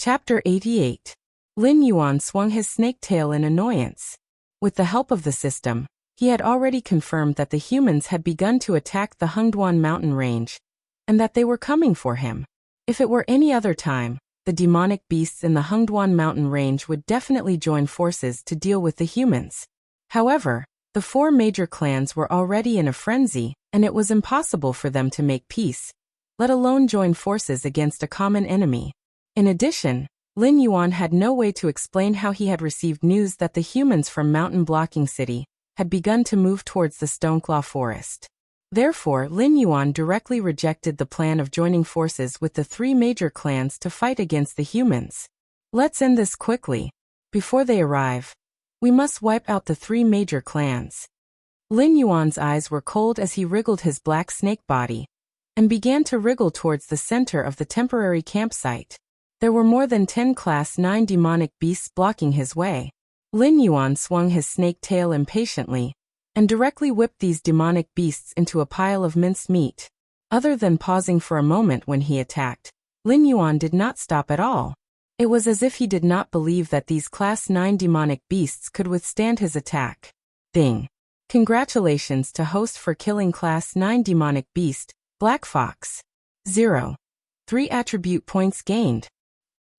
Chapter 88. Lin Yuan swung his snake tail in annoyance. With the help of the system, he had already confirmed that the humans had begun to attack the Hengduan mountain range, and that they were coming for him. If it were any other time, the demonic beasts in the Hengduan mountain range would definitely join forces to deal with the humans. However, the four major clans were already in a frenzy, and it was impossible for them to make peace, let alone join forces against a common enemy. In addition, Lin Yuan had no way to explain how he had received news that the humans from Mountain Blocking City had begun to move towards the Stoneclaw Forest. Therefore, Lin Yuan directly rejected the plan of joining forces with the three major clans to fight against the humans. Let's end this quickly. Before they arrive, we must wipe out the three major clans. Lin Yuan's eyes were cold as he wriggled his black snake body and began to wriggle towards the center of the temporary campsite. There were more than 10 Class 9 demonic beasts blocking his way. Lin Yuan swung his snake tail impatiently and directly whipped these demonic beasts into a pile of minced meat. Other than pausing for a moment when he attacked, Lin Yuan did not stop at all. It was as if he did not believe that these Class 9 demonic beasts could withstand his attack. Ding! Congratulations to host for killing Class 9 demonic beast, Black Fox. 0. 3 attribute points gained.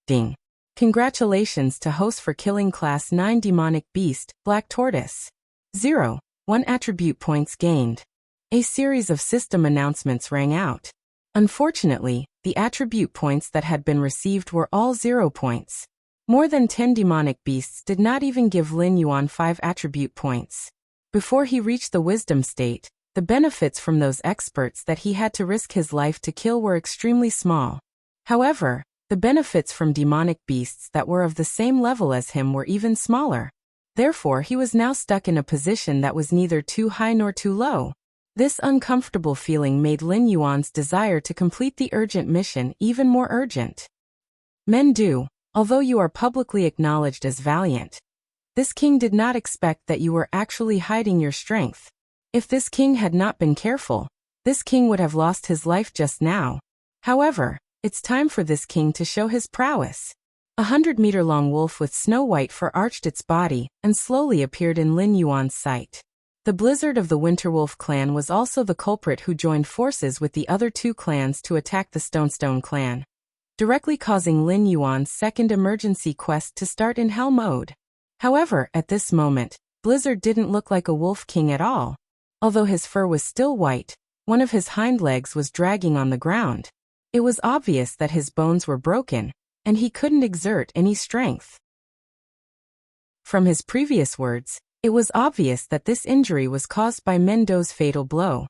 Ding! Congratulations to host for killing Class 9 demonic beast, Black Tortoise. 0. 1 attribute points gained. A series of system announcements rang out. Unfortunately, the attribute points that had been received were all 0 points. More than 10 demonic beasts did not even give Lin Yuan 5 attribute points. Before he reached the wisdom state, the benefits from those experts that he had to risk his life to kill were extremely small. However, the benefits from demonic beasts that were of the same level as him were even smaller. Therefore, he was now stuck in a position that was neither too high nor too low. This uncomfortable feeling made Lin Yuan's desire to complete the urgent mission even more urgent. Mendu, although you are publicly acknowledged as valiant, this king did not expect that you were actually hiding your strength. If this king had not been careful, this king would have lost his life just now. However, it's time for this king to show his prowess. 100-meter-long wolf with snow-white fur arched its body and slowly appeared in Lin Yuan's sight. The Blizzard of the Winterwolf clan was also the culprit who joined forces with the other two clans to attack the Stonestone clan, directly causing Lin Yuan's second emergency quest to start in hell mode. However, at this moment, Blizzard didn't look like a wolf king at all. Although his fur was still white, one of his hind legs was dragging on the ground. It was obvious that his bones were broken, and he couldn't exert any strength. From his previous words, it was obvious that this injury was caused by Mendo's fatal blow.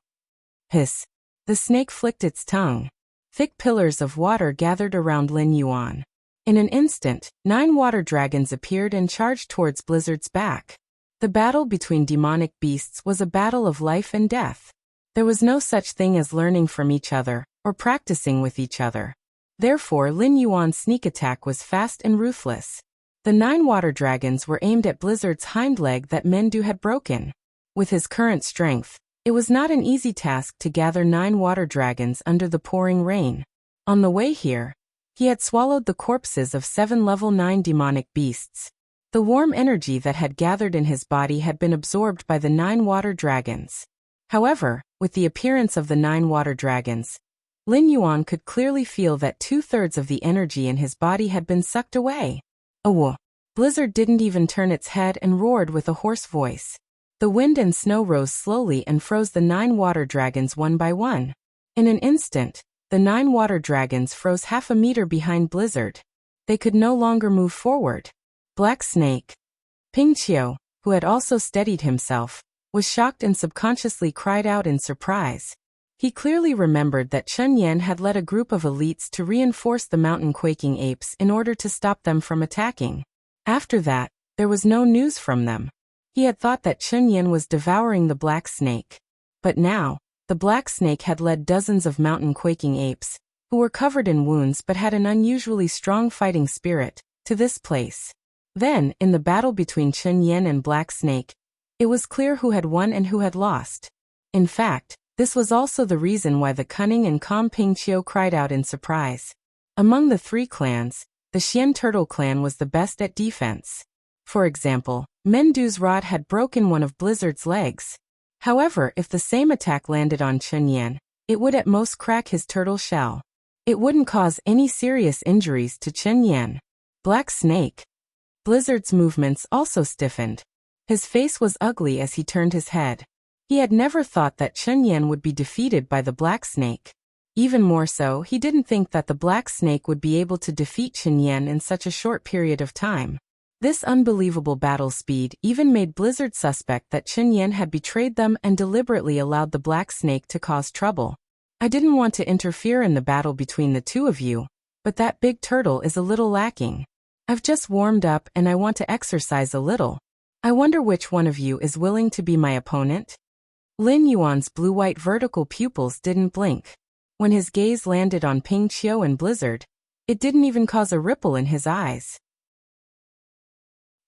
Hiss! The snake flicked its tongue. Thick pillars of water gathered around Lin Yuan. In an instant, 9 water dragons appeared and charged towards Blizzard's back. The battle between demonic beasts was a battle of life and death. There was no such thing as learning from each other, or practicing with each other. Therefore, Lin Yuan's sneak attack was fast and ruthless. The 9 water dragons were aimed at Blizzard's hind leg that Mendu had broken. With his current strength, it was not an easy task to gather 9 water dragons under the pouring rain. On the way here, he had swallowed the corpses of 7 level 9 demonic beasts. The warm energy that had gathered in his body had been absorbed by the 9 water dragons. However, with the appearance of the 9 water dragons, Lin Yuan could clearly feel that 2/3 of the energy in his body had been sucked away. Oh! Blizzard didn't even turn its head and roared with a hoarse voice. The wind and snow rose slowly and froze the 9 water dragons one by one. In an instant, the 9 water dragons froze half a meter behind Blizzard. They could no longer move forward. Black Snake. Ping Qiu, who had also steadied himself, was shocked and subconsciously cried out in surprise. He clearly remembered that Chen Yan had led a group of elites to reinforce the mountain-quaking apes in order to stop them from attacking. After that, there was no news from them. He had thought that Chen Yan was devouring the black snake. But now, the black snake had led dozens of mountain-quaking apes, who were covered in wounds but had an unusually strong fighting spirit, to this place. Then, in the battle between Chen Yan and Black Snake, it was clear who had won and who had lost. In fact, this was also the reason why the cunning and calm Ping Qiu cried out in surprise. Among the 3 clans, the Xian Turtle clan was the best at defense. For example, Mendu's rod had broken one of Blizzard's legs. However, if the same attack landed on Chunyan, it would at most crack his turtle shell. It wouldn't cause any serious injuries to Chunyan. Black Snake. Blizzard's movements also stiffened. His face was ugly as he turned his head. He had never thought that Chunyan would be defeated by the Black Snake. Even more so, he didn't think that the Black Snake would be able to defeat Chunyan in such a short period of time. This unbelievable battle speed even made Blizzard suspect that Chunyan had betrayed them and deliberately allowed the Black Snake to cause trouble. I didn't want to interfere in the battle between the two of you, but that big turtle is a little lacking. I've just warmed up and I want to exercise a little. I wonder which one of you is willing to be my opponent? Lin Yuan's blue-white vertical pupils didn't blink. When his gaze landed on Ping Qiu and Blizzard, it didn't even cause a ripple in his eyes.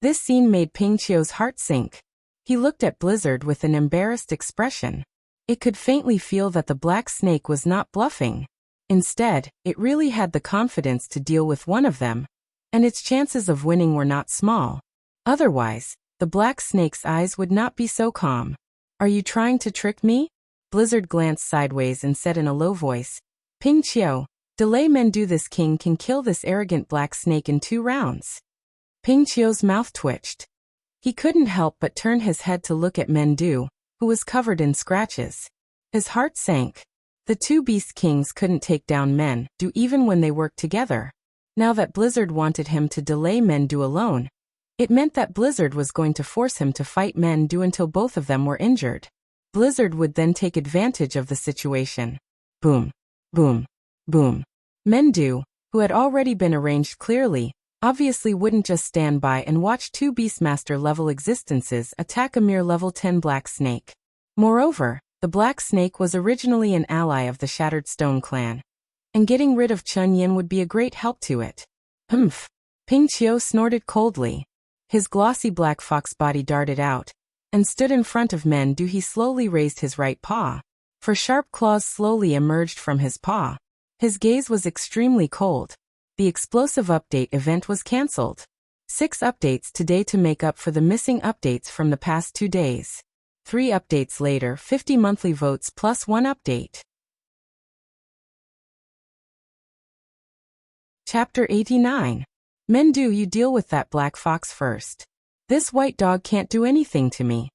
This scene made Ping Qiu's heart sink. He looked at Blizzard with an embarrassed expression. It could faintly feel that the Black Snake was not bluffing. Instead, it really had the confidence to deal with one of them, and its chances of winning were not small. Otherwise, the Black Snake's eyes would not be so calm. Are you trying to trick me? Blizzard glanced sideways and said in a low voice, Ping Qiu, delay Mendu. This king can kill this arrogant Black Snake in 2 rounds. Ping Qiu's mouth twitched. He couldn't help but turn his head to look at Mendu, who was covered in scratches. His heart sank. The 2 Beast Kings couldn't take down Mendu even when they worked together. Now that Blizzard wanted him to delay Mendu alone, it meant that Blizzard was going to force him to fight Mendu until both of them were injured. Blizzard would then take advantage of the situation. Boom, boom, boom. Mendu, who had already been arranged clearly, obviously wouldn't just stand by and watch 2 Beastmaster-level existences attack a mere level 10 Black Snake. Moreover, the Black Snake was originally an ally of the Shattered Stone clan, and getting rid of Chunyan would be a great help to it. Humph! Ping Qiu snorted coldly. His glossy black fox body darted out, and stood in front of Mendu. He slowly raised his right paw, for sharp claws slowly emerged from his paw. His gaze was extremely cold. The explosive update event was cancelled. 6 updates today to make up for the missing updates from the past 2 days. 3 updates later, 50 monthly votes plus 1 update. Chapter 89. Mendu, you deal with that black fox first. This white dog can't do anything to me.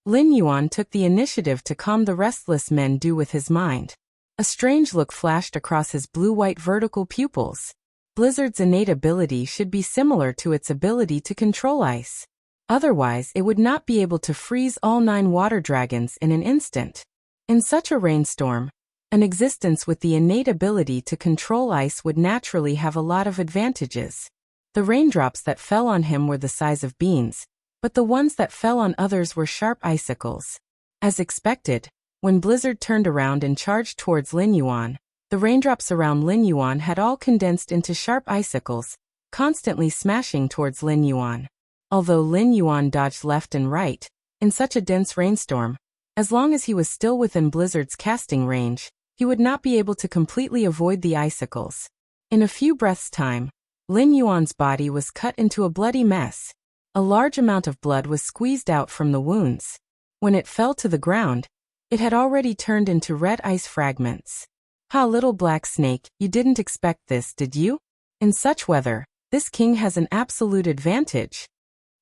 Lin Yuan took the initiative to calm the restless Mendu with his mind. A strange look flashed across his blue-white vertical pupils. Blizzard's innate ability should be similar to its ability to control ice. Otherwise, it would not be able to freeze all 9 water dragons in an instant. In such a rainstorm, an existence with the innate ability to control ice would naturally have a lot of advantages. The raindrops that fell on him were the size of beans, but the ones that fell on others were sharp icicles. As expected, when Blizzard turned around and charged towards Lin Yuan, the raindrops around Lin Yuan had all condensed into sharp icicles, constantly smashing towards Lin Yuan. Although Lin Yuan dodged left and right, in such a dense rainstorm, as long as he was still within Blizzard's casting range, he would not be able to completely avoid the icicles. In a few breaths' time, Lin Yuan's body was cut into a bloody mess. A large amount of blood was squeezed out from the wounds. When it fell to the ground, it had already turned into red ice fragments. Ha, little Black Snake, you didn't expect this, did you? In such weather, this king has an absolute advantage.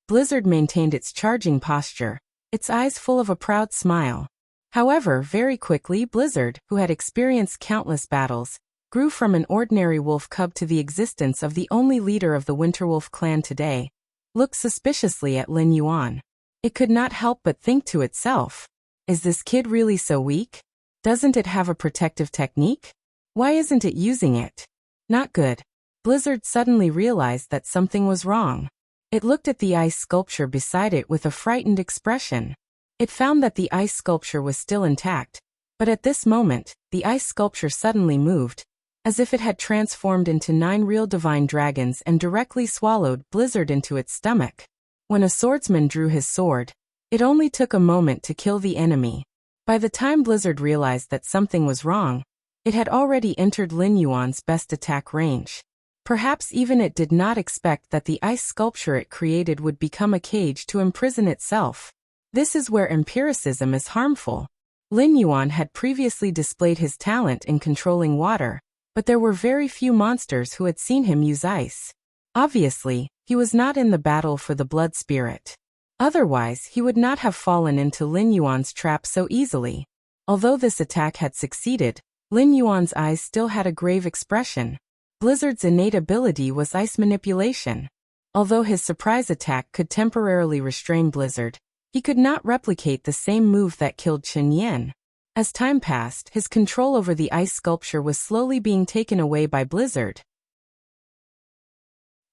Blizzard maintained its charging posture, its eyes full of a proud smile. However, very quickly Blizzard, who had experienced countless battles, grew from an ordinary wolf cub to the existence of the only leader of the Winterwolf clan today, looked suspiciously at Lin Yuan. It could not help but think to itself, is this kid really so weak? Doesn't it have a protective technique? Why isn't it using it? Not good. Blizzard suddenly realized that something was wrong. It looked at the ice sculpture beside it with a frightened expression. It found that the ice sculpture was still intact, but at this moment, the ice sculpture suddenly moved, as if it had transformed into 9 real divine dragons and directly swallowed Blizzard into its stomach. When a swordsman drew his sword, it only took a moment to kill the enemy. By the time Blizzard realized that something was wrong, it had already entered Lin Yuan's best attack range. Perhaps even it did not expect that the ice sculpture it created would become a cage to imprison itself. This is where empiricism is harmful. Lin Yuan had previously displayed his talent in controlling water, but there were very few monsters who had seen him use ice. Obviously, he was not in the battle for the blood spirit. Otherwise, he would not have fallen into Lin Yuan's trap so easily. Although this attack had succeeded, Lin Yuan's eyes still had a grave expression. Blizzard's innate ability was ice manipulation. Although his surprise attack could temporarily restrain Blizzard, he could not replicate the same move that killed Chen Yan. As time passed, his control over the ice sculpture was slowly being taken away by Blizzard.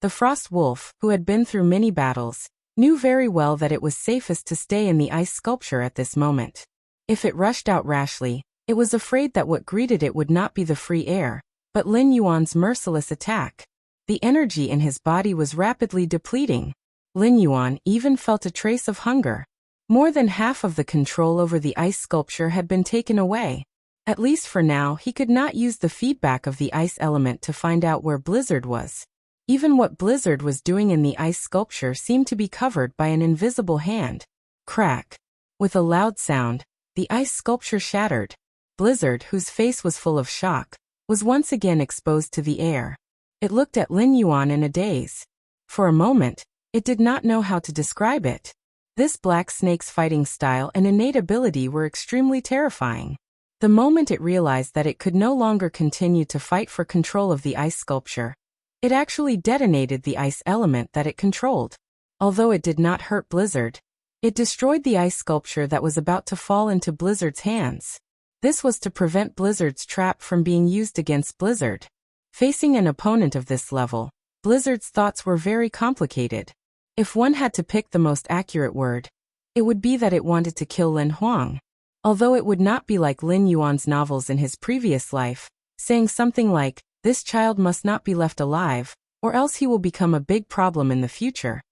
The Frost Wolf, who had been through many battles, knew very well that it was safest to stay in the ice sculpture at this moment. If it rushed out rashly, it was afraid that what greeted it would not be the free air, but Lin Yuan's merciless attack. The energy in his body was rapidly depleting. Lin Yuan even felt a trace of hunger. More than half of the control over the ice sculpture had been taken away. At least for now, he could not use the feedback of the ice element to find out where Blizzard was. Even what Blizzard was doing in the ice sculpture seemed to be covered by an invisible hand. Crack. With a loud sound, the ice sculpture shattered. Blizzard, whose face was full of shock, was once again exposed to the air. It looked at Lin Yuan in a daze. For a moment, it did not know how to describe it. This black snake's fighting style and innate ability were extremely terrifying. The moment it realized that it could no longer continue to fight for control of the ice sculpture, it actually detonated the ice element that it controlled. Although it did not hurt Blizzard, it destroyed the ice sculpture that was about to fall into Blizzard's hands. This was to prevent Blizzard's trap from being used against Blizzard. Facing an opponent of this level, Blizzard's thoughts were very complicated. If one had to pick the most accurate word, it would be that it wanted to kill Lin Huang. Although it would not be like Lin Yuan's novels in his previous life, saying something like, "This child must not be left alive, or else he will become a big problem in the future."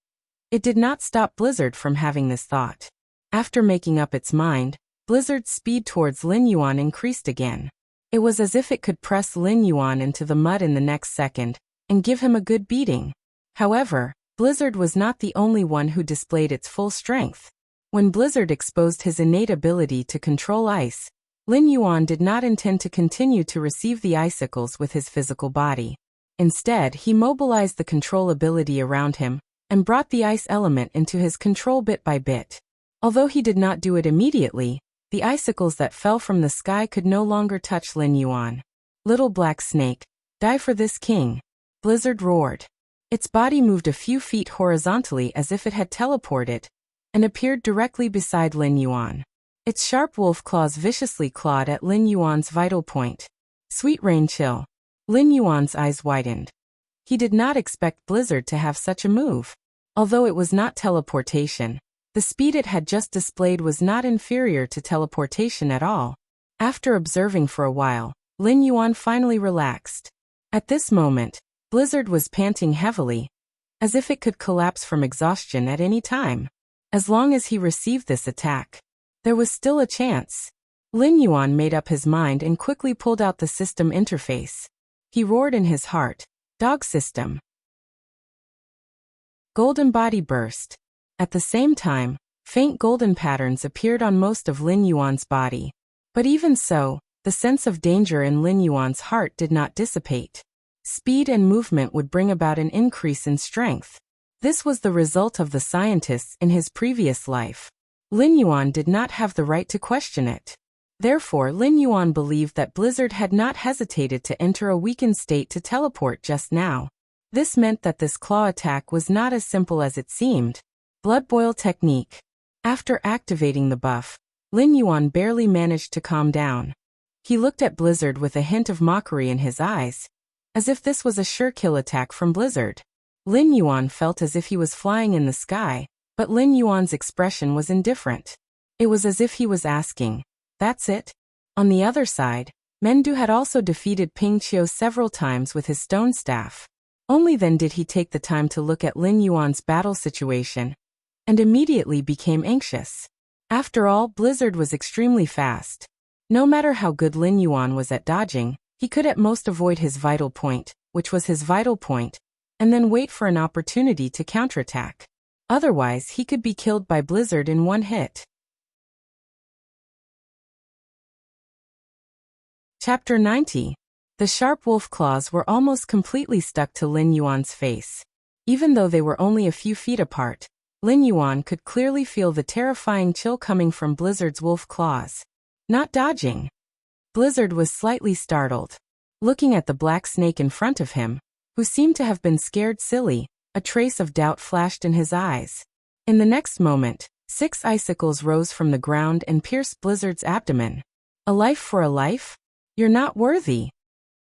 It did not stop Blizzard from having this thought. After making up its mind, Blizzard's speed towards Lin Yuan increased again. It was as if it could press Lin Yuan into the mud in the next second, and give him a good beating. However, Blizzard was not the only one who displayed its full strength. When Blizzard exposed his innate ability to control ice, Lin Yuan did not intend to continue to receive the icicles with his physical body. Instead, he mobilized the control ability around him, and brought the ice element into his control bit by bit. Although he did not do it immediately, the icicles that fell from the sky could no longer touch Lin Yuan. "Little black snake, die for this king," Blizzard roared. Its body moved a few feet horizontally as if it had teleported, and appeared directly beside Lin Yuan. Its sharp wolf claws viciously clawed at Lin Yuan's vital point. Sweet rain chill. Lin Yuan's eyes widened. He did not expect Blizzard to have such a move. Although it was not teleportation, the speed it had just displayed was not inferior to teleportation at all. After observing for a while, Lin Yuan finally relaxed. At this moment, Blizzard was panting heavily, as if it could collapse from exhaustion at any time. As long as he received this attack, there was still a chance. Lin Yuan made up his mind and quickly pulled out the system interface. He roared in his heart, "Dog system." Golden body burst. At the same time, faint golden patterns appeared on most of Lin Yuan's body. But even so, the sense of danger in Lin Yuan's heart did not dissipate. Speed and movement would bring about an increase in strength. This was the result of the scientists in his previous life. Lin Yuan did not have the right to question it. Therefore, Lin Yuan believed that Blizzard had not hesitated to enter a weakened state to teleport just now. This meant that this claw attack was not as simple as it seemed. Blood boil technique. After activating the buff, Lin Yuan barely managed to calm down. He looked at Blizzard with a hint of mockery in his eyes, as if this was a sure kill attack from Blizzard. Lin Yuan felt as if he was flying in the sky, but Lin Yuan's expression was indifferent. It was as if he was asking, "That's it?" On the other side, Mendu had also defeated Ping Qiu several times with his stone staff. Only then did he take the time to look at Lin Yuan's battle situation, and immediately became anxious. After all, Blizzard was extremely fast. No matter how good Lin Yuan was at dodging, he could at most avoid his vital point, which was his vital point, and then wait for an opportunity to counterattack. Otherwise, he could be killed by Blizzard in one hit. Chapter 90. The sharp wolf claws were almost completely stuck to Lin Yuan's face. Even though they were only a few feet apart, Lin Yuan could clearly feel the terrifying chill coming from Blizzard's wolf claws. Not dodging. Blizzard was slightly startled. Looking at the black snake in front of him, who seemed to have been scared silly, a trace of doubt flashed in his eyes. In the next moment, 6 icicles rose from the ground and pierced Blizzard's abdomen. A life for a life? You're not worthy.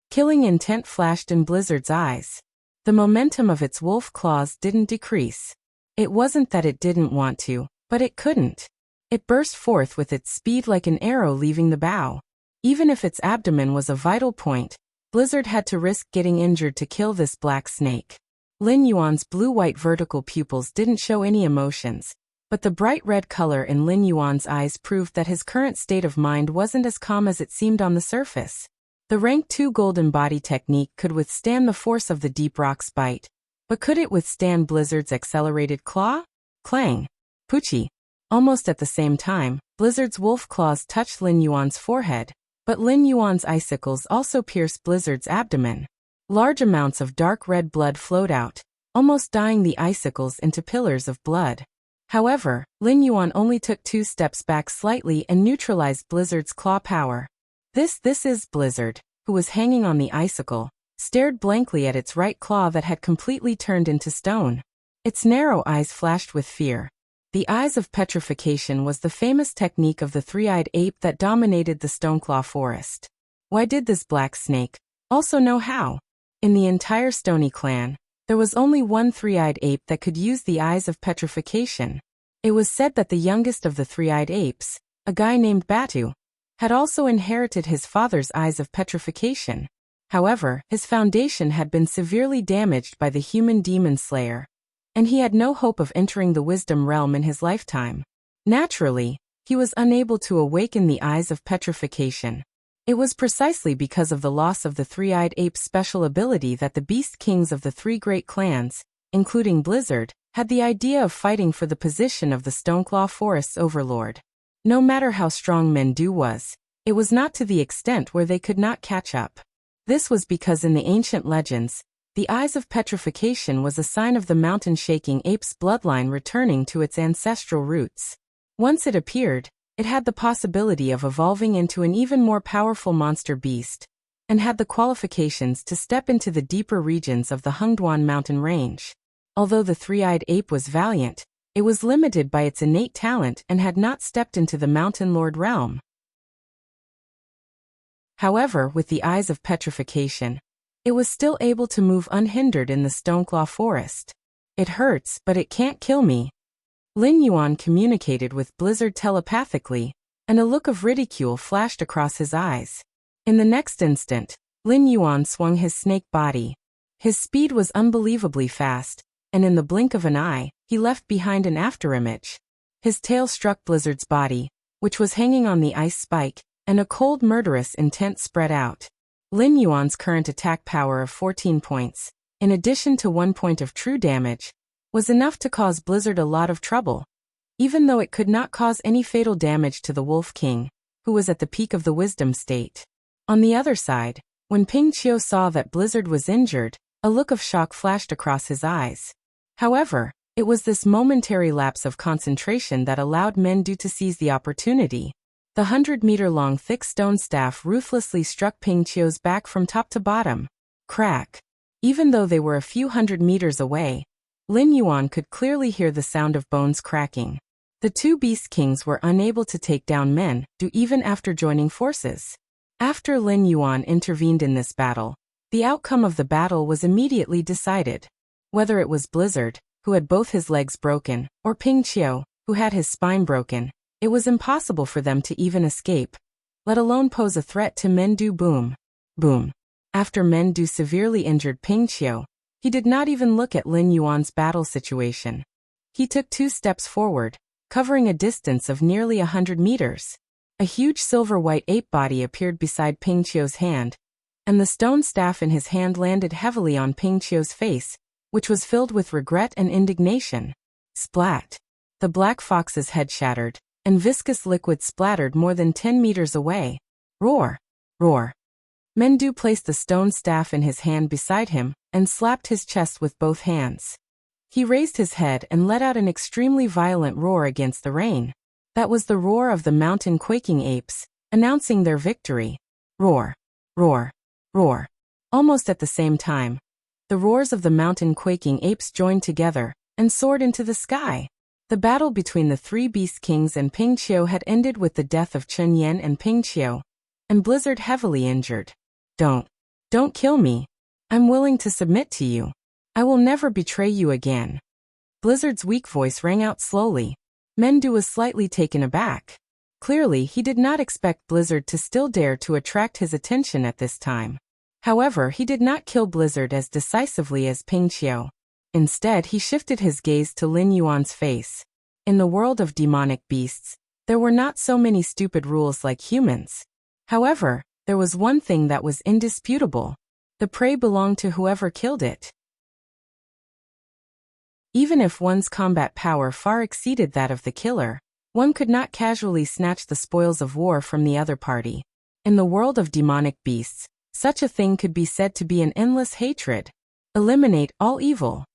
Killing intent flashed in Blizzard's eyes. The momentum of its wolf claws didn't decrease. It wasn't that it didn't want to, but it couldn't. It burst forth with its speed like an arrow leaving the bow. Even if its abdomen was a vital point, Blizzard had to risk getting injured to kill this black snake. Lin Yuan's blue-white vertical pupils didn't show any emotions, but the bright red color in Lin Yuan's eyes proved that his current state of mind wasn't as calm as it seemed on the surface. The Rank 2 Golden Body technique could withstand the force of the deep rock's bite, but could it withstand Blizzard's accelerated claw? Clang! Poochie! Almost at the same time, Blizzard's wolf claws touched Lin Yuan's forehead, but Lin Yuan's icicles also pierced Blizzard's abdomen. Large amounts of dark red blood flowed out, almost dyeing the icicles into pillars of blood. However, Lin Yuan only took 2 steps back slightly and neutralized Blizzard's claw power. This is Blizzard, who was hanging on the icicle, stared blankly at its right claw that had completely turned into stone. Its narrow eyes flashed with fear. The eyes of petrification was the famous technique of the three-eyed ape that dominated the Stoneclaw forest. Why did this black snake also know how? In the entire Stony clan, there was only one three-eyed ape that could use the eyes of petrification. It was said that the youngest of the three-eyed apes, a guy named Batu, had also inherited his father's eyes of petrification. However, his foundation had been severely damaged by the human demon slayer, and he had no hope of entering the wisdom realm in his lifetime. Naturally, he was unable to awaken the eyes of petrification. It was precisely because of the loss of the three-eyed ape's special ability that the beast kings of the 3 great clans, including Blizzard, had the idea of fighting for the position of the Stoneclaw Forest's overlord. No matter how strong Mendu was, it was not to the extent where they could not catch up. This was because in the ancient legends, the eyes of petrification was a sign of the mountain-shaking ape's bloodline returning to its ancestral roots. Once it appeared, it had the possibility of evolving into an even more powerful monster beast, and had the qualifications to step into the deeper regions of the Hungduan mountain range. Although the three-eyed ape was valiant, it was limited by its innate talent and had not stepped into the Mountain Lord realm. However, with the eyes of petrification, it was still able to move unhindered in the Stoneclaw forest. It hurts, but it can't kill me. Lin Yuan communicated with Blizzard telepathically, and a look of ridicule flashed across his eyes. In the next instant, Lin Yuan swung his snake body. His speed was unbelievably fast, and in the blink of an eye, he left behind an afterimage. His tail struck Blizzard's body, which was hanging on the ice spike, and a cold murderous intent spread out. Lin Yuan's current attack power of 14 points, in addition to 1 point of true damage, was enough to cause Blizzard a lot of trouble, even though it could not cause any fatal damage to the Wolf King, who was at the peak of the wisdom state. On the other side, when Ping Qiu saw that Blizzard was injured, a look of shock flashed across his eyes. However, it was this momentary lapse of concentration that allowed Mendu to seize the opportunity. The 100-meter-long thick stone staff ruthlessly struck Ping Qiu's back from top to bottom. Crack! Even though they were a few hundred meters away, Lin Yuan could clearly hear the sound of bones cracking. The 2 Beast Kings were unable to take down Mendu even after joining forces. After Lin Yuan intervened in this battle, the outcome of the battle was immediately decided. Whether it was Blizzard, who had both his legs broken, or Ping Qiu, who had his spine broken, it was impossible for them to even escape, let alone pose a threat to Mendu. Boom. Boom. After Mendu severely injured Ping Qiu, he did not even look at Lin Yuan's battle situation. He took 2 steps forward, covering a distance of nearly 100 meters. A huge silver-white ape body appeared beside Ping Qiu's hand, and the stone staff in his hand landed heavily on Ping Qiu's face, which was filled with regret and indignation. Splat! The black fox's head shattered, and viscous liquid splattered more than 10 meters away. Roar! Roar! Mendu placed the stone staff in his hand beside him, and slapped his chest with both hands. He raised his head and let out an extremely violent roar against the rain. That was the roar of the mountain quaking apes, announcing their victory. Roar! Roar! Roar! Almost at the same time, the roars of the mountain quaking apes joined together, and soared into the sky. The battle between the three beast kings and Ping Qiu had ended with the death of Chen Yan and Ping Qiu, and Blizzard heavily injured. Don't kill me. I'm willing to submit to you. I will never betray you again. Blizzard's weak voice rang out slowly. Mendu was slightly taken aback. Clearly, he did not expect Blizzard to still dare to attract his attention at this time. However, he did not kill Blizzard as decisively as Ping Qiu. Instead, he shifted his gaze to Lin Yuan's face. In the world of demonic beasts, there were not so many stupid rules like humans. However, there was one thing that was indisputable. The prey belonged to whoever killed it. Even if one's combat power far exceeded that of the killer, one could not casually snatch the spoils of war from the other party. In the world of demonic beasts, such a thing could be said to be an endless hatred. Eliminate all evil.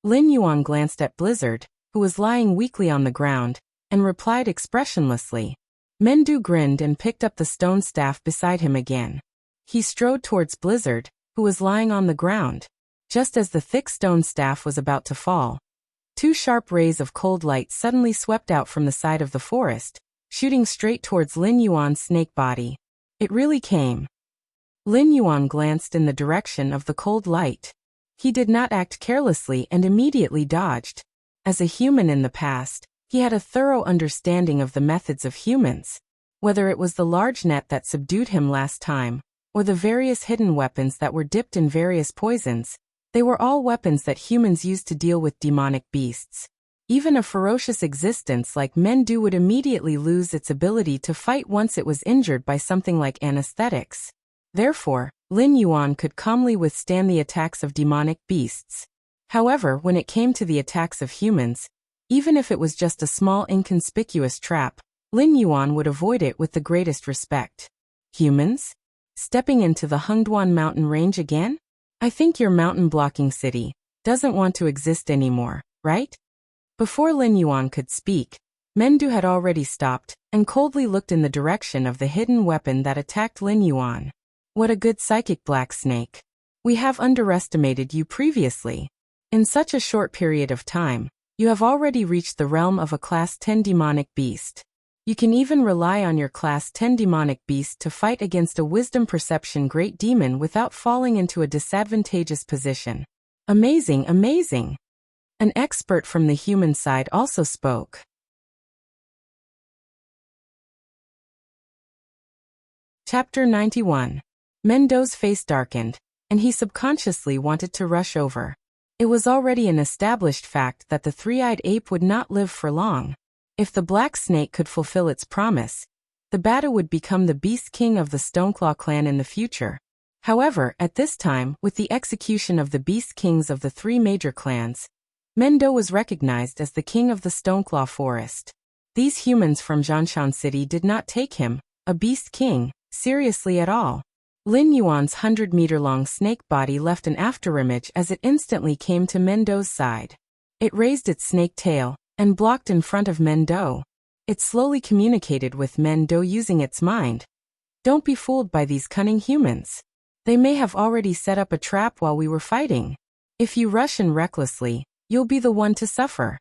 Lin Yuan glanced at Blizzard, who was lying weakly on the ground, and replied expressionlessly. Mendu grinned and picked up the stone staff beside him again. He strode towards Blizzard, who was lying on the ground. Just as the thick stone staff was about to fall, two sharp rays of cold light suddenly swept out from the side of the forest, shooting straight towards Lin Yuan's snake body. It really came. Lin Yuan glanced in the direction of the cold light. He did not act carelessly and immediately dodged. As a human in the past, he had a thorough understanding of the methods of humans. Whether it was the large net that subdued him last time, or the various hidden weapons that were dipped in various poisons, they were all weapons that humans used to deal with demonic beasts. Even a ferocious existence like Mendu would immediately lose its ability to fight once it was injured by something like anesthetics. Therefore, Lin Yuan could calmly withstand the attacks of demonic beasts. However, when it came to the attacks of humans, even if it was just a small inconspicuous trap, Lin Yuan would avoid it with the greatest respect. Humans? Stepping into the Hengduan mountain range again? I think your mountain-blocking city doesn't want to exist anymore, right? Before Lin Yuan could speak, Mendu had already stopped and coldly looked in the direction of the hidden weapon that attacked Lin Yuan. What a good psychic, Black Snake. We have underestimated you previously. In such a short period of time, you have already reached the realm of a Class 10 demonic beast. You can even rely on your Class 10 demonic beast to fight against a wisdom perception great demon without falling into a disadvantageous position. Amazing, amazing. An expert from the human side also spoke. Chapter 91. Mendo's face darkened, and he subconsciously wanted to rush over. It was already an established fact that the three-eyed ape would not live for long. If the Black Snake could fulfill its promise, the Batu would become the Beast King of the Stoneclaw clan in the future. However, at this time, with the execution of the Beast Kings of the three major clans, Mendo was recognized as the king of the Stoneclaw forest. These humans from Zhanshan City did not take him, a Beast King, seriously at all. Lin Yuan's 100-meter-long snake body left an afterimage as it instantly came to Mendo's side. It raised its snake tail and blocked in front of Mendo. It slowly communicated with Mendo using its mind. Don't be fooled by these cunning humans. They may have already set up a trap while we were fighting. If you rush in recklessly, you'll be the one to suffer.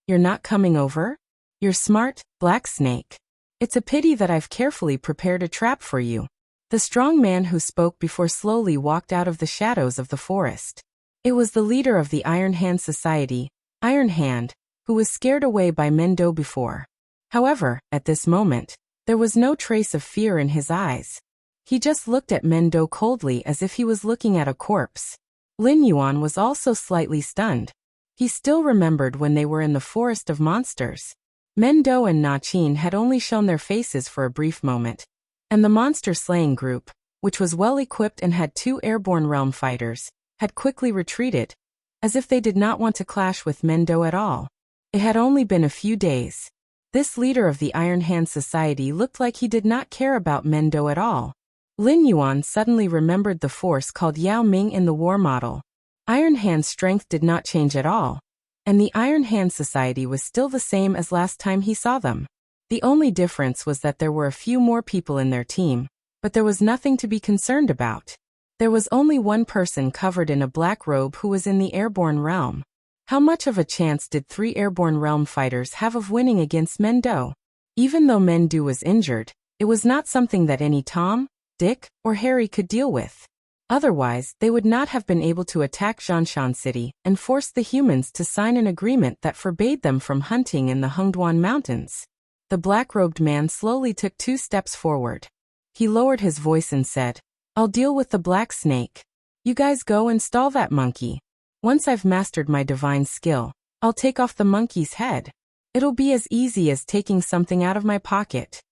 You're not coming over? You're smart, Black Snake. It's a pity that I've carefully prepared a trap for you. The strong man who spoke before slowly walked out of the shadows of the forest. It was the leader of the Iron Hand Society, Iron Hand, who was scared away by Mendo before. However, at this moment, there was no trace of fear in his eyes. He just looked at Mendo coldly as if he was looking at a corpse. Lin Yuan was also slightly stunned. He still remembered when they were in the Forest of Monsters. Mendo and Na Qin had only shown their faces for a brief moment, and the monster-slaying group, which was well equipped and had 2 airborne realm fighters, had quickly retreated, as if they did not want to clash with Mendo at all. It had only been a few days. This leader of the Iron Hand Society looked like he did not care about Mendo at all. Lin Yuan suddenly remembered the force called Yao Ming in the war model. Iron Hand's strength did not change at all, and the Iron Hand Society was still the same as last time he saw them. The only difference was that there were a few more people in their team, but there was nothing to be concerned about. There was only one person covered in a black robe who was in the airborne realm. How much of a chance did 3 airborne realm fighters have of winning against Mendo? Even though Mendo was injured, it was not something that any Tom, Dick, or Harry could deal with. Otherwise, they would not have been able to attack Zhanshan City and force the humans to sign an agreement that forbade them from hunting in the Hengduan Mountains. The black-robed man slowly took 2 steps forward. He lowered his voice and said, "I'll deal with the black snake. You guys go and stall that monkey. Once I've mastered my divine skill, I'll take off the monkey's head. It'll be as easy as taking something out of my pocket."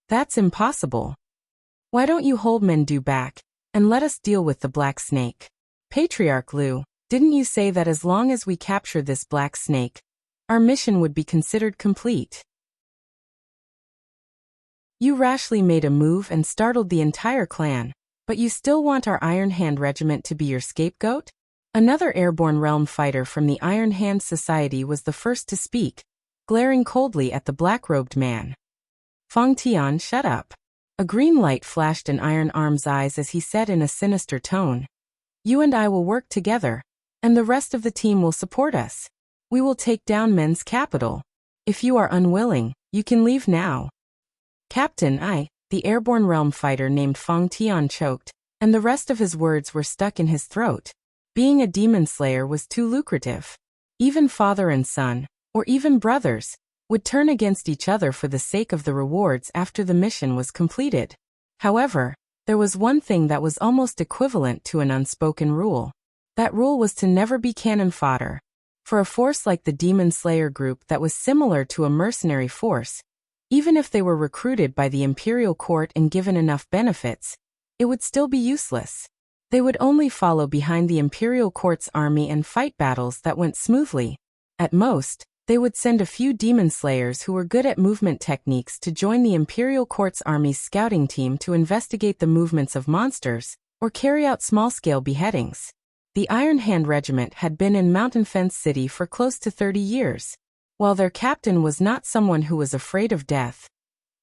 "That's impossible. Why don't you hold Mendo back and let us deal with the black snake?" "Patriarch Lu, didn't you say that as long as we capture this black snake, our mission would be considered complete?" "You rashly made a move and startled the entire clan, but you still want our Iron Hand Regiment to be your scapegoat?" Another airborne realm fighter from the Iron Hand Society was the first to speak, glaring coldly at the black-robed man. "Feng Tian, shut up." A green light flashed in Iron Arm's eyes as he said in a sinister tone, "You and I will work together, and the rest of the team will support us. We will take down Men's capital. If you are unwilling, you can leave now." "Captain, the airborne realm fighter named Feng Tian choked, and the rest of his words were stuck in his throat. Being a demon slayer was too lucrative. Even father and son, or even brothers, would turn against each other for the sake of the rewards after the mission was completed. However, there was one thing that was almost equivalent to an unspoken rule. That rule was to never be cannon fodder. For a force like the Demon Slayer group that was similar to a mercenary force, even if they were recruited by the Imperial Court and given enough benefits, it would still be useless. They would only follow behind the Imperial Court's army and fight battles that went smoothly. At most, they would send a few demon slayers who were good at movement techniques to join the Imperial Court's army's scouting team to investigate the movements of monsters, or carry out small-scale beheadings. The Iron Hand Regiment had been in Mountain Fence City for close to 30 years. While their captain was not someone who was afraid of death,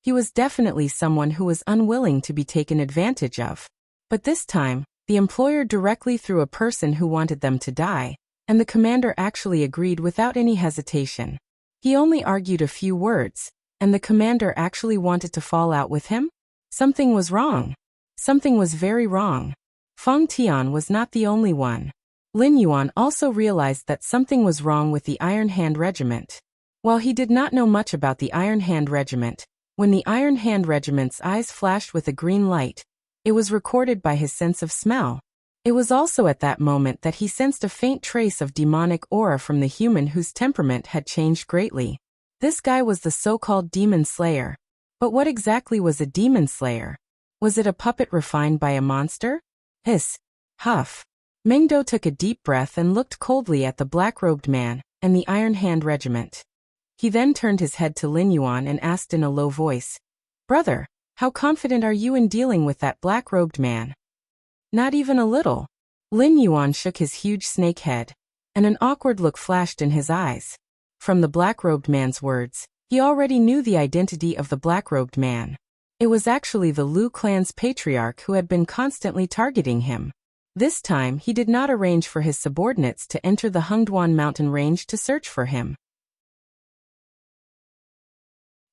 he was definitely someone who was unwilling to be taken advantage of. But this time, the employer directly threw a person who wanted them to die, and the commander actually agreed without any hesitation. He only argued a few words, and the commander actually wanted to fall out with him? Something was wrong. Something was very wrong. Feng Tian was not the only one. Lin Yuan also realized that something was wrong with the Iron Hand Regiment. While he did not know much about the Iron Hand Regiment, when the Iron Hand Regiment's eyes flashed with a green light, it was recorded by his sense of smell. It was also at that moment that he sensed a faint trace of demonic aura from the human whose temperament had changed greatly. This guy was the so-called Demon Slayer. But what exactly was a Demon Slayer? Was it a puppet refined by a monster? Hiss. Huff. Mengdo took a deep breath and looked coldly at the black-robed man and the Iron Hand Regiment. He then turned his head to Lin Yuan and asked in a low voice, "Brother, how confident are you in dealing with that black-robed man?" "Not even a little." Lin Yuan shook his huge snake head, and an awkward look flashed in his eyes. From the black-robed man's words, he already knew the identity of the black-robed man. It was actually the Lu clan's patriarch who had been constantly targeting him. This time he did not arrange for his subordinates to enter the Hengduan mountain range to search for him.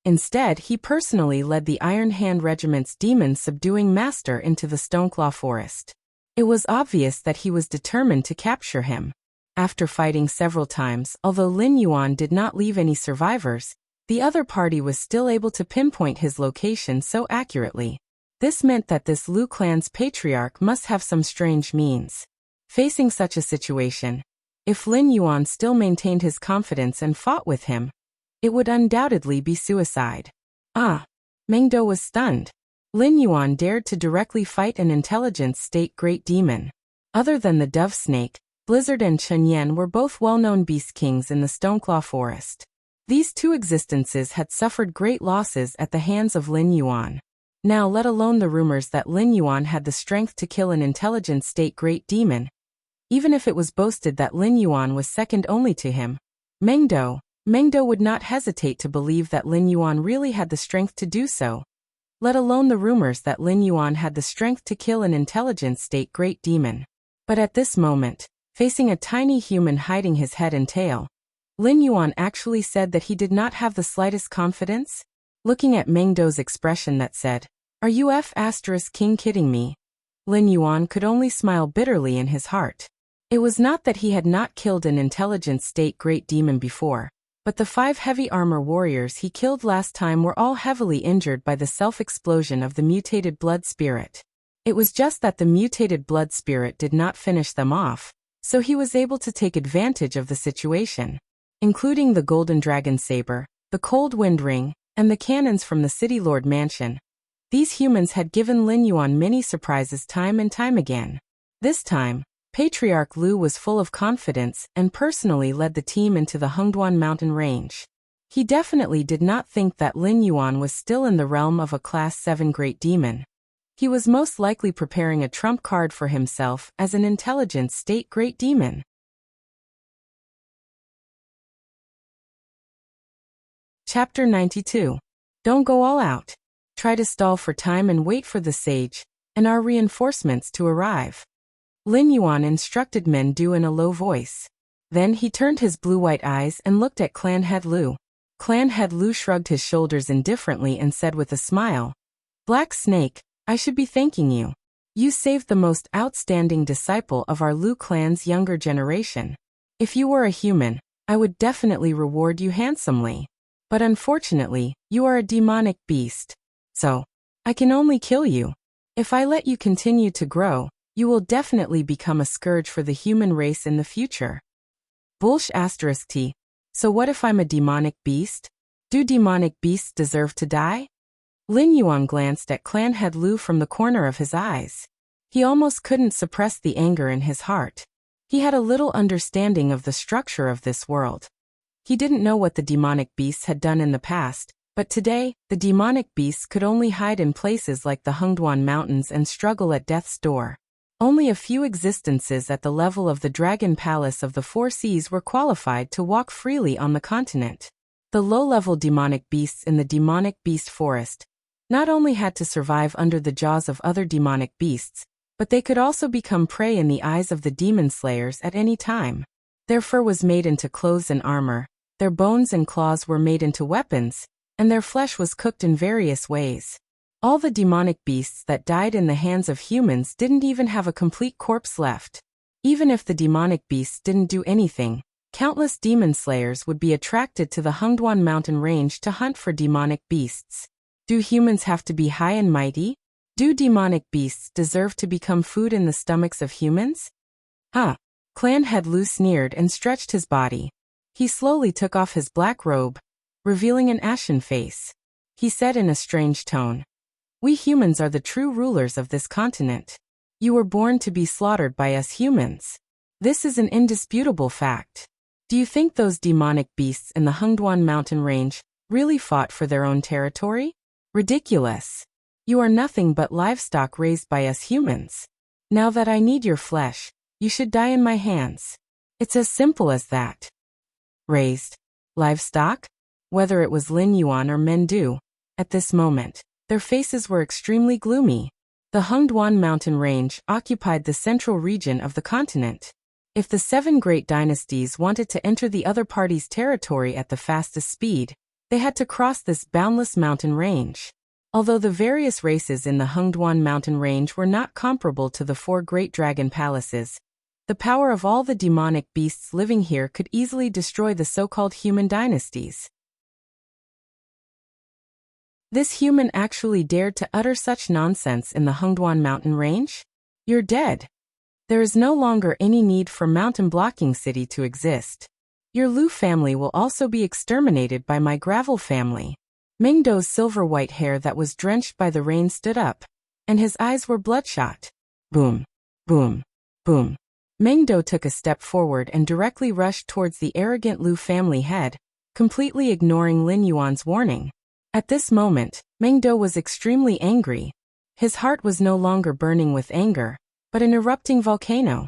Instead, he personally led the Iron Hand Regiment's demon-subduing master into the Stoneclaw Forest. It was obvious that he was determined to capture him. After fighting several times, although Lin Yuan did not leave any survivors, the other party was still able to pinpoint his location so accurately. This meant that this Lu clan's patriarch must have some strange means. Facing such a situation, if Lin Yuan still maintained his confidence and fought with him, it would undoubtedly be suicide. Mengdo was stunned. Lin Yuan dared to directly fight an intelligence state great demon. Other than the dove snake, Blizzard and Chen Yan were both well-known beast kings in the Stoneclaw Forest. These two existences had suffered great losses at the hands of Lin Yuan. Now, let alone the rumors that Lin Yuan had the strength to kill an intelligence state great demon. Even if it was boasted that Lin Yuan was second only to him, Mengdo would not hesitate to believe that Lin Yuan really had the strength to do so. Let alone the rumors that Lin Yuan had the strength to kill an intelligence state great demon. But at this moment, facing a tiny human hiding his head and tail, Lin Yuan actually said that he did not have the slightest confidence. Looking at Mengdo's expression that said, "Are you King kidding me?" Lin Yuan could only smile bitterly in his heart. It was not that he had not killed an intelligence state great demon before, but the 5 heavy armor warriors he killed last time were all heavily injured by the self-explosion of the mutated blood spirit. It was just that the mutated blood spirit did not finish them off, so he was able to take advantage of the situation. Including the golden dragon saber, the cold wind ring, and the cannons from the City Lord mansion. These humans had given Lin Yuan many surprises time and time again. This time, Patriarch Lu was full of confidence and personally led the team into the Hengduan mountain range. He definitely did not think that Lin Yuan was still in the realm of a Class 7 great demon. He was most likely preparing a trump card for himself as an intelligence state great demon. Chapter 92. Don't go all out. Try to stall for time and wait for the sage and our reinforcements to arrive. Lin Yuan instructed Mengdo in a low voice. Then he turned his blue-white eyes and looked at Clan Head Lu. Clan Head Lu shrugged his shoulders indifferently and said with a smile, "Black Snake, I should be thanking you. You saved the most outstanding disciple of our Lu clan's younger generation. If you were a human, I would definitely reward you handsomely. But unfortunately, you are a demonic beast. So, I can only kill you. If I let you continue to grow, you will definitely become a scourge for the human race in the future." Bullsh *T. So what if I'm a demonic beast? Do demonic beasts deserve to die? Lin Yuan glanced at Clan Head Lu from the corner of his eyes. He almost couldn't suppress the anger in his heart. He had a little understanding of the structure of this world. He didn't know what the demonic beasts had done in the past, but today, the demonic beasts could only hide in places like the Hengduan Mountains and struggle at death's door. Only a few existences at the level of the Dragon Palace of the Four Seas were qualified to walk freely on the continent. The low-level demonic beasts in the demonic beast forest not only had to survive under the jaws of other demonic beasts, but they could also become prey in the eyes of the demon slayers at any time. Their fur was made into clothes and armor, their bones and claws were made into weapons, and their flesh was cooked in various ways. All the demonic beasts that died in the hands of humans didn't even have a complete corpse left. Even if the demonic beasts didn't do anything, countless demon slayers would be attracted to the Hengduan mountain range to hunt for demonic beasts. Do humans have to be high and mighty? Do demonic beasts deserve to become food in the stomachs of humans? Clan Head Lu sneered and stretched his body. He slowly took off his black robe, revealing an ashen face. He said in a strange tone, "We humans are the true rulers of this continent. You were born to be slaughtered by us humans. This is an indisputable fact. Do you think those demonic beasts in the Hengduan mountain range really fought for their own territory? Ridiculous. You are nothing but livestock raised by us humans. Now that I need your flesh, you should die in my hands. It's as simple as that." Raised livestock? Whether it was Lin Yuan or Mengdo, at this moment, their faces were extremely gloomy. The Hengduan mountain range occupied the central region of the continent. If the 7 great dynasties wanted to enter the other party's territory at the fastest speed, they had to cross this boundless mountain range. Although the various races in the Hengduan mountain range were not comparable to the 4 great dragon palaces, the power of all the demonic beasts living here could easily destroy the so-called human dynasties. This human actually dared to utter such nonsense in the Hengduan mountain range? You're dead. There is no longer any need for mountain blocking city to exist. Your Lu family will also be exterminated by my gravel family. Mengdo's silver-white hair that was drenched by the rain stood up, and his eyes were bloodshot. Boom, boom, boom. Mengdo took a step forward and directly rushed towards the arrogant Lu family head, completely ignoring Lin Yuan's warning. At this moment, Mengdo was extremely angry. His heart was no longer burning with anger, but an erupting volcano.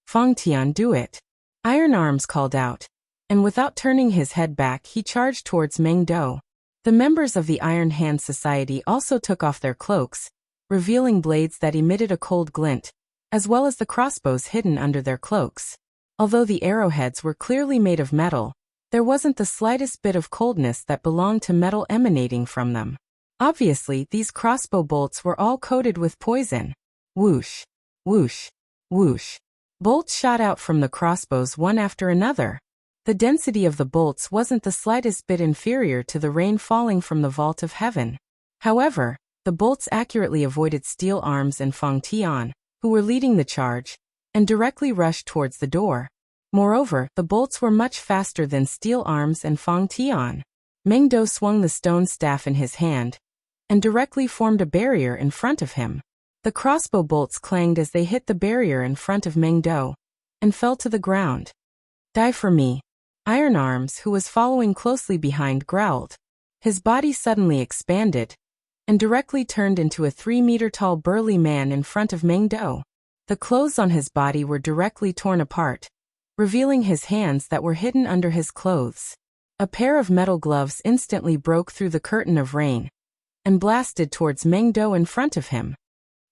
Fang Tian, do it! Iron Arms called out, and without turning his head back he charged towards Mengdo. The members of the Iron Hand Society also took off their cloaks, revealing blades that emitted a cold glint, as well as the crossbows hidden under their cloaks. Although the arrowheads were clearly made of metal, there wasn't the slightest bit of coldness that belonged to metal emanating from them. Obviously, these crossbow bolts were all coated with poison. Whoosh, whoosh, whoosh. Bolts shot out from the crossbows one after another. The density of the bolts wasn't the slightest bit inferior to the rain falling from the vault of heaven. However, the bolts accurately avoided Steel Arms and Fang Tian, who were leading the charge, and directly rushed towards the door. Moreover, the bolts were much faster than Steel Arms and Fang Tian. Mengdo swung the stone staff in his hand, and directly formed a barrier in front of him. The crossbow bolts clanged as they hit the barrier in front of Mengdo, and fell to the ground. Die for me. Iron Arms, who was following closely behind, growled. His body suddenly expanded, and directly turned into a 3-meter-tall burly man in front of Mengdo. The clothes on his body were directly torn apart, revealing his hands that were hidden under his clothes. A pair of metal gloves instantly broke through the curtain of rain, and blasted towards Mengdo in front of him.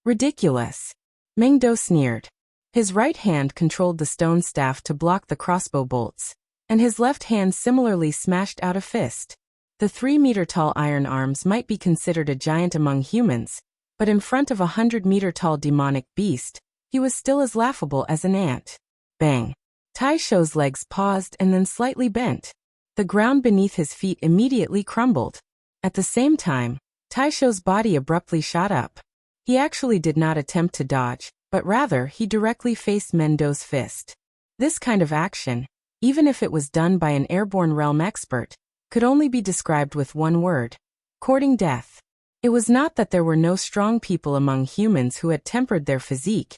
Ridiculous! Mengdo sneered. His right hand controlled the stone staff to block the crossbow bolts, and his left hand similarly smashed out a fist. The 3-meter-tall Iron Arms might be considered a giant among humans, but in front of a 100-meter-tall demonic beast, he was still as laughable as an ant. Bang! Taisho's legs paused and then slightly bent. The ground beneath his feet immediately crumbled. At the same time, Taisho's body abruptly shot up. He actually did not attempt to dodge, but rather he directly faced Mengdo's fist. This kind of action, even if it was done by an airborne realm expert, could only be described with one word: courting death. It was not that there were no strong people among humans who had tempered their physique,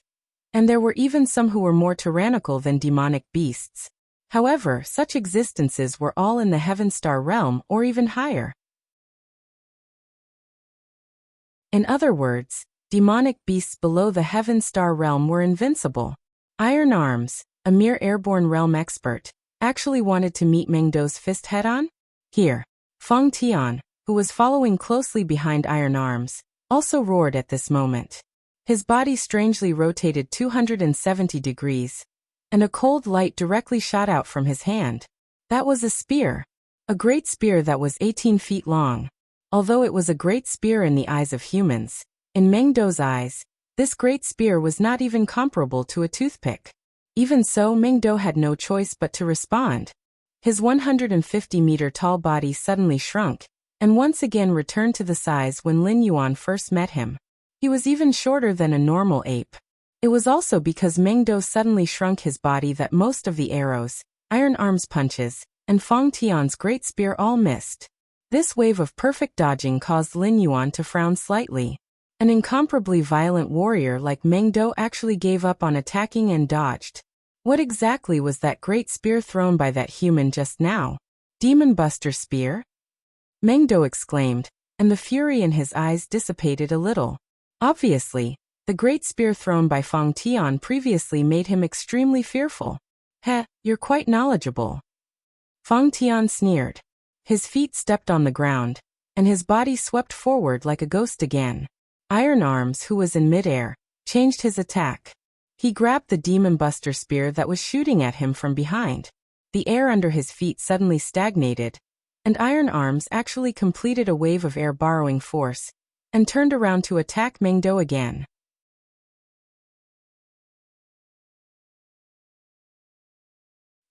and there were even some who were more tyrannical than demonic beasts. However, such existences were all in the Heaven Star realm or even higher. In other words, demonic beasts below the Heaven Star realm were invincible. Iron Arms, a mere airborne realm expert, actually wanted to meet Mengdo's fist head-on? Here. Fang Tian, who was following closely behind Iron Arms, also roared at this moment. His body strangely rotated 270 degrees, and a cold light directly shot out from his hand. That was a spear. A great spear that was 18 feet long. Although it was a great spear in the eyes of humans, in Mengdo's eyes, this great spear was not even comparable to a toothpick. Even so, Mengdo had no choice but to respond. His 150-meter-tall body suddenly shrunk, and once again returned to the size when Lin Yuan first met him. He was even shorter than a normal ape. It was also because Mengdo suddenly shrunk his body that most of the arrows, Iron Arms punches, and Fang Tian's great spear all missed. This wave of perfect dodging caused Lin Yuan to frown slightly. An incomparably violent warrior like Mengdo actually gave up on attacking and dodged. What exactly was that great spear thrown by that human just now? Demon Buster Spear? Mengdo exclaimed, and the fury in his eyes dissipated a little. Obviously, the great spear thrown by Fang Tian previously made him extremely fearful. Heh, you're quite knowledgeable. Fang Tian sneered. His feet stepped on the ground, and his body swept forward like a ghost again. Iron Arms, who was in midair, changed his attack. He grabbed the Demon Buster Spear that was shooting at him from behind. The air under his feet suddenly stagnated, and Iron Arms actually completed a wave of air borrowing force, and turned around to attack Mengdo again.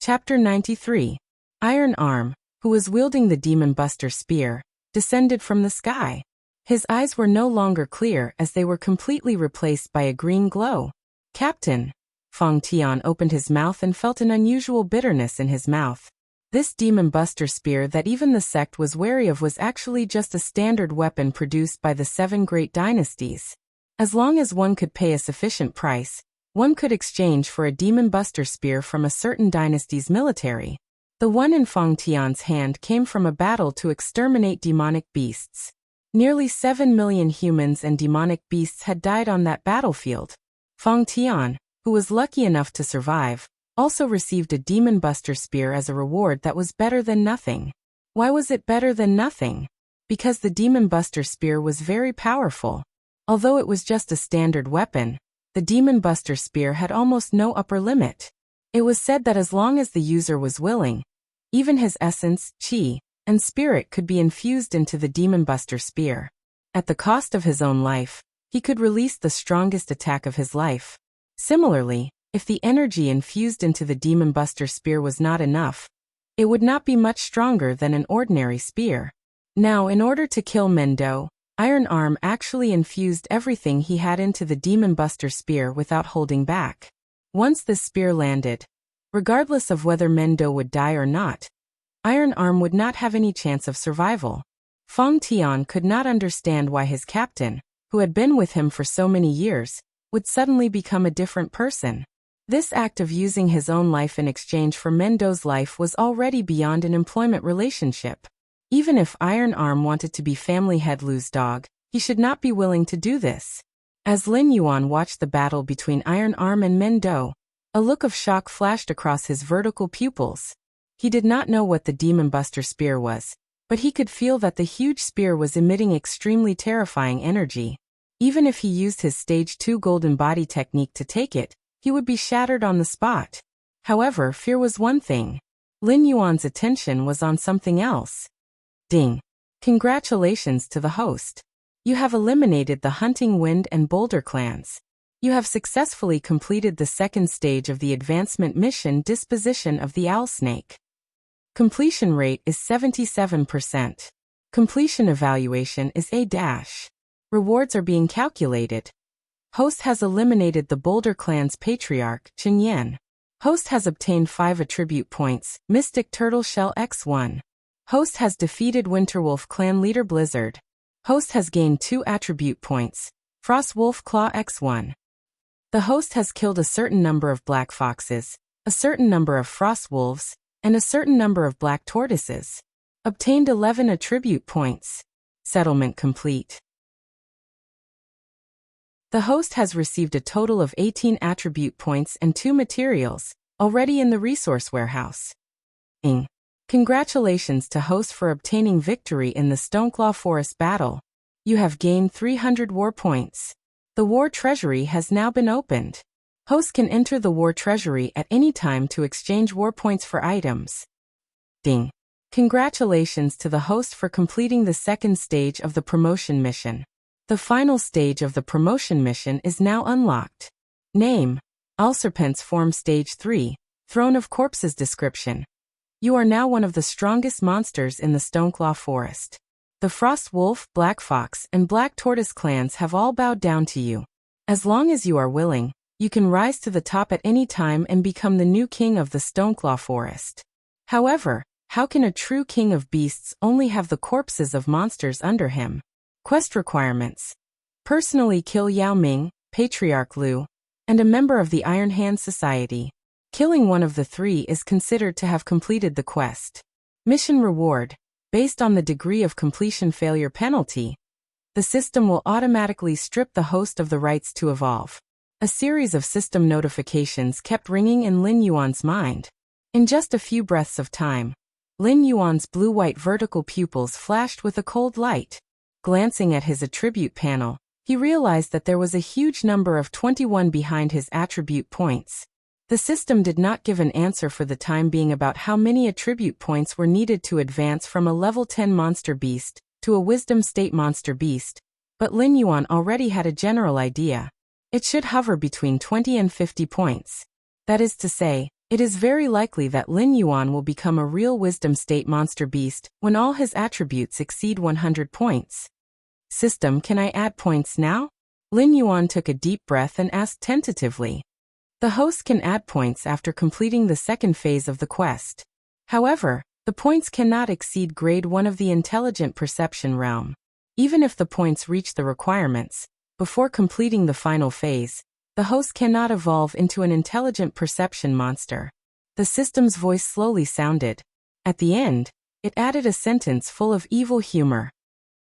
Chapter 93. Iron Arm, who was wielding the Demon Buster Spear, descended from the sky. His eyes were no longer clear as they were completely replaced by a green glow. Captain! Fang Tian opened his mouth and felt an unusual bitterness in his mouth. This Demon Buster Spear that even the sect was wary of was actually just a standard weapon produced by the 7 great dynasties. As long as one could pay a sufficient price, one could exchange for a Demon Buster Spear from a certain dynasty's military. The one in Feng Tian's hand came from a battle to exterminate demonic beasts. Nearly 7 million humans and demonic beasts had died on that battlefield. Feng Tian, who was lucky enough to survive, also received a Demon Buster Spear as a reward that was better than nothing. Why was it better than nothing? Because the Demon Buster Spear was very powerful. Although it was just a standard weapon, the Demon Buster Spear had almost no upper limit. It was said that as long as the user was willing, even his essence, chi, and spirit could be infused into the Demon Buster Spear. At the cost of his own life, he could release the strongest attack of his life. Similarly, if the energy infused into the Demon Buster Spear was not enough, it would not be much stronger than an ordinary spear. Now, in order to kill Mendo, Iron Arm actually infused everything he had into the Demon Buster Spear without holding back. Once this spear landed, regardless of whether Mendo would die or not, Iron Arm would not have any chance of survival. Feng Tian could not understand why his captain, who had been with him for so many years, would suddenly become a different person. This act of using his own life in exchange for Mendo's life was already beyond an employment relationship. Even if Iron Arm wanted to be family head Lu's dog, he should not be willing to do this. As Lin Yuan watched the battle between Iron Arm and Mendo, a look of shock flashed across his vertical pupils. He did not know what the Demon Buster Spear was, but he could feel that the huge spear was emitting extremely terrifying energy. Even if he used his Stage 2 Golden Body technique to take it, he would be shattered on the spot. However, fear was one thing. Lin Yuan's attention was on something else. Ding! Congratulations to the host. You have eliminated the Hunting Wind and Boulder clans. You have successfully completed the second stage of the advancement mission Disposition of the Owl Snake. Completion rate is 77%. Completion evaluation is A-. Rewards are being calculated. Host has eliminated the Boulder clan's patriarch, Chen Yan. Host has obtained 5 attribute points, Mystic Turtle Shell X1. Host has defeated Winterwolf clan leader Blizzard. Host has gained 2 attribute points, Frost Wolf Claw X1. The host has killed a certain number of black foxes, a certain number of frost wolves, and a certain number of black tortoises. Obtained 11 attribute points. Settlement complete. The host has received a total of 18 attribute points and 2 materials, already in the resource warehouse. Congratulations to host for obtaining victory in the Stoneclaw Forest battle. You have gained 300 war points. The war treasury has now been opened. Host can enter the war treasury at any time to exchange war points for items. Ding! Congratulations to the host for completing the second stage of the promotion mission. The final stage of the promotion mission is now unlocked. Name: Alserpent's Form Stage 3, Throne of Corpses. Description: you are now one of the strongest monsters in the Stoneclaw Forest. The Frost Wolf, Black Fox, and Black Tortoise clans have all bowed down to you. As long as you are willing, you can rise to the top at any time and become the new king of the Stoneclaw Forest. However, how can a true king of beasts only have the corpses of monsters under him? Quest requirements: personally kill Yao Ming, Patriarch Lu, and a member of the Iron Hand Society. Killing one of the 3 is considered to have completed the quest. Mission reward: based on the degree of completion failure penalty, the system will automatically strip the host of the rights to evolve. A series of system notifications kept ringing in Lin Yuan's mind. In just a few breaths of time, Lin Yuan's blue-white vertical pupils flashed with a cold light. Glancing at his attribute panel, he realized that there was a huge number of 21 behind his attribute points. The system did not give an answer for the time being about how many attribute points were needed to advance from a level 10 monster beast to a wisdom state monster beast, but Lin Yuan already had a general idea. It should hover between 20 and 50 points. That is to say, it is very likely that Lin Yuan will become a real wisdom state monster beast when all his attributes exceed 100 points. System, can I add points now? Lin Yuan took a deep breath and asked tentatively. The host can add points after completing the second phase of the quest. However, the points cannot exceed grade 1 of the intelligent perception realm. Even if the points reach the requirements, before completing the final phase, the host cannot evolve into an intelligent perception monster. The system's voice slowly sounded. At the end, it added a sentence full of evil humor.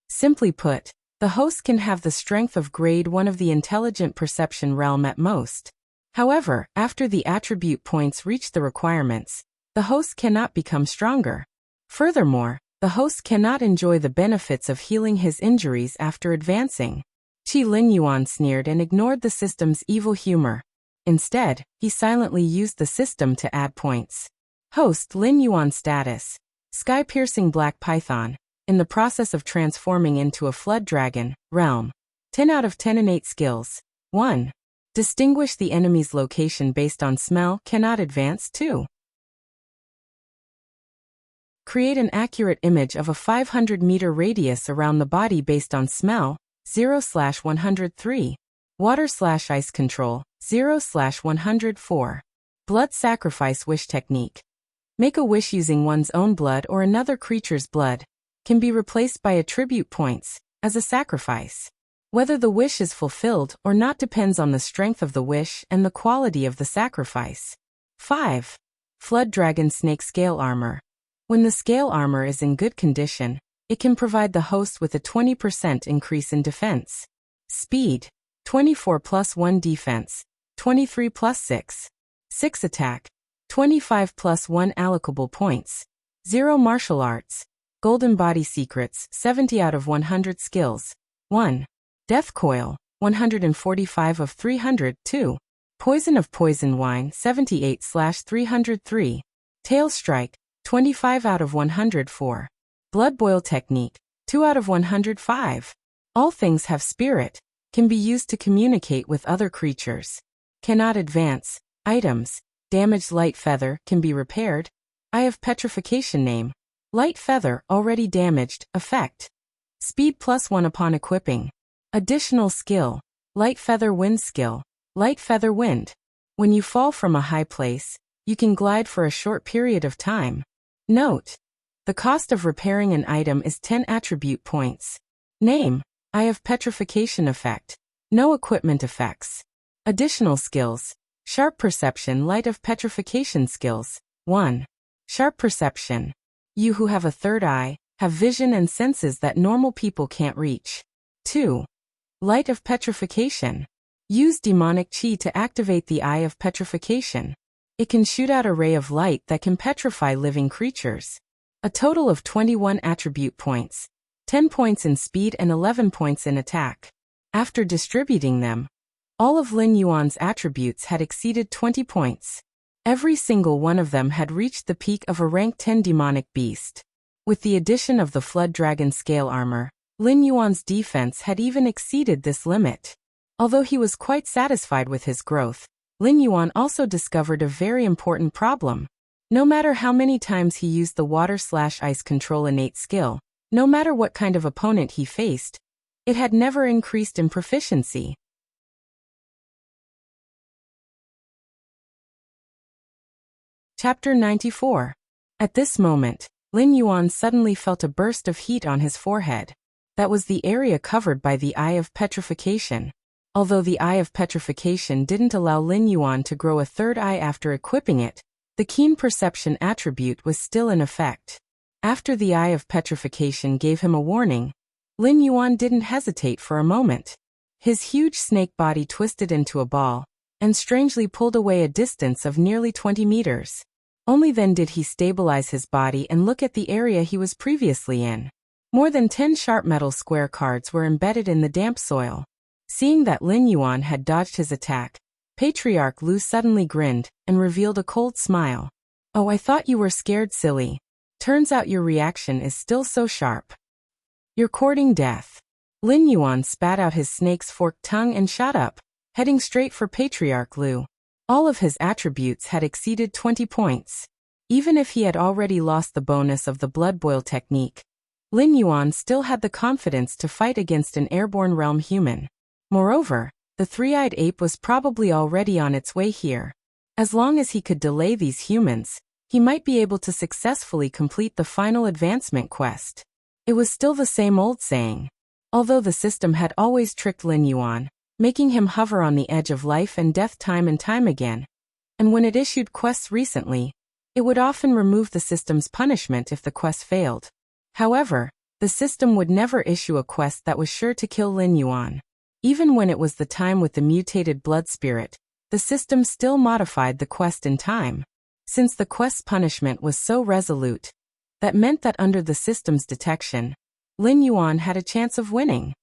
Simply put, the host can have the strength of grade 1 of the intelligent perception realm at most. However, after the attribute points reach the requirements, the host cannot become stronger. Furthermore, the host cannot enjoy the benefits of healing his injuries after advancing. Qi Lin Yuan sneered and ignored the system's evil humor. Instead, he silently used the system to add points. Host Lin Yuan status: Sky-piercing black python, in the process of transforming into a flood dragon, realm. 10 out of 10 innate skills. 1. Distinguish the enemy's location based on smell, cannot advance. 2. Create an accurate image of a 500-meter radius around the body based on smell, 0/103. Water/ice control, 0/104. Blood sacrifice wish technique. Make a wish using one's own blood or another creature's blood. Can be replaced by attribute points, as a sacrifice. Whether the wish is fulfilled or not depends on the strength of the wish and the quality of the sacrifice. 5. Flood dragon snake scale armor. When the scale armor is in good condition, it can provide the host with a 20% increase in defense. Speed: 24 plus 1 defense, 23 plus 6. 6 attack, 25 plus 1 allocable points. 0 martial arts. Golden body secrets, 70 out of 100 skills. 1. Death coil, 145 of 300. 2. Poison of poison wine, 78/303. Tail strike, 25 out of 104. Blood boil technique, 2 out of 105. All things have spirit, can be used to communicate with other creatures. Cannot advance. Items: damaged light feather, can be repaired. Eye of petrification name: light feather, already damaged, effect. Speed +1 upon equipping. Additional skill: light feather wind skill. Light feather wind. When you fall from a high place, you can glide for a short period of time. Note: the cost of repairing an item is 10 attribute points. Name: Eye of petrification effect. No equipment effects. Additional skills: sharp perception, light of petrification skills. 1. Sharp perception. You who have a third eye have vision and senses that normal people can't reach. 2. Light of petrification. Use demonic chi to activate the Eye of Petrification. It can shoot out a ray of light that can petrify living creatures. A total of 21 attribute points, 10 points in speed and 11 points in attack. After distributing them, all of Lin Yuan's attributes had exceeded 20 points. Every single one of them had reached the peak of a rank 10 demonic beast. With the addition of the Flood Dragon scale armor, Lin Yuan's defense had even exceeded this limit. Although he was quite satisfied with his growth, Lin Yuan also discovered a very important problem. No matter how many times he used the water/ice control innate skill, no matter what kind of opponent he faced, it had never increased in proficiency. Chapter 94. At this moment, Lin Yuan suddenly felt a burst of heat on his forehead. That was the area covered by the Eye of Petrification. Although the Eye of Petrification didn't allow Lin Yuan to grow a third eye after equipping it, the keen perception attribute was still in effect. After the Eye of Petrification gave him a warning, Lin Yuan didn't hesitate for a moment. His huge snake body twisted into a ball, and strangely pulled away a distance of nearly 20 meters. Only then did he stabilize his body and look at the area he was previously in. More than 10 sharp metal square cards were embedded in the damp soil. Seeing that Lin Yuan had dodged his attack, Patriarch Lu suddenly grinned and revealed a cold smile. "Oh, I thought you were scared, silly. Turns out your reaction is still so sharp. You're courting death." Lin Yuan spat out his snake's forked tongue and shot up, heading straight for Patriarch Lu. All of his attributes had exceeded 20 points. Even if he had already lost the bonus of the blood boil technique, Lin Yuan still had the confidence to fight against an airborne realm human. Moreover, the three-eyed ape was probably already on its way here. As long as he could delay these humans, he might be able to successfully complete the final advancement quest. It was still the same old saying. Although the system had always tricked Lin Yuan, making him hover on the edge of life and death time and time again, and when it issued quests recently, it would often remove the system's punishment if the quest failed. However, the system would never issue a quest that was sure to kill Lin Yuan. Even when it was the time with the mutated blood spirit, the system still modified the quest in time. Since the quest's punishment was so resolute, that meant that under the system's detection, Lin Yuan had a chance of winning.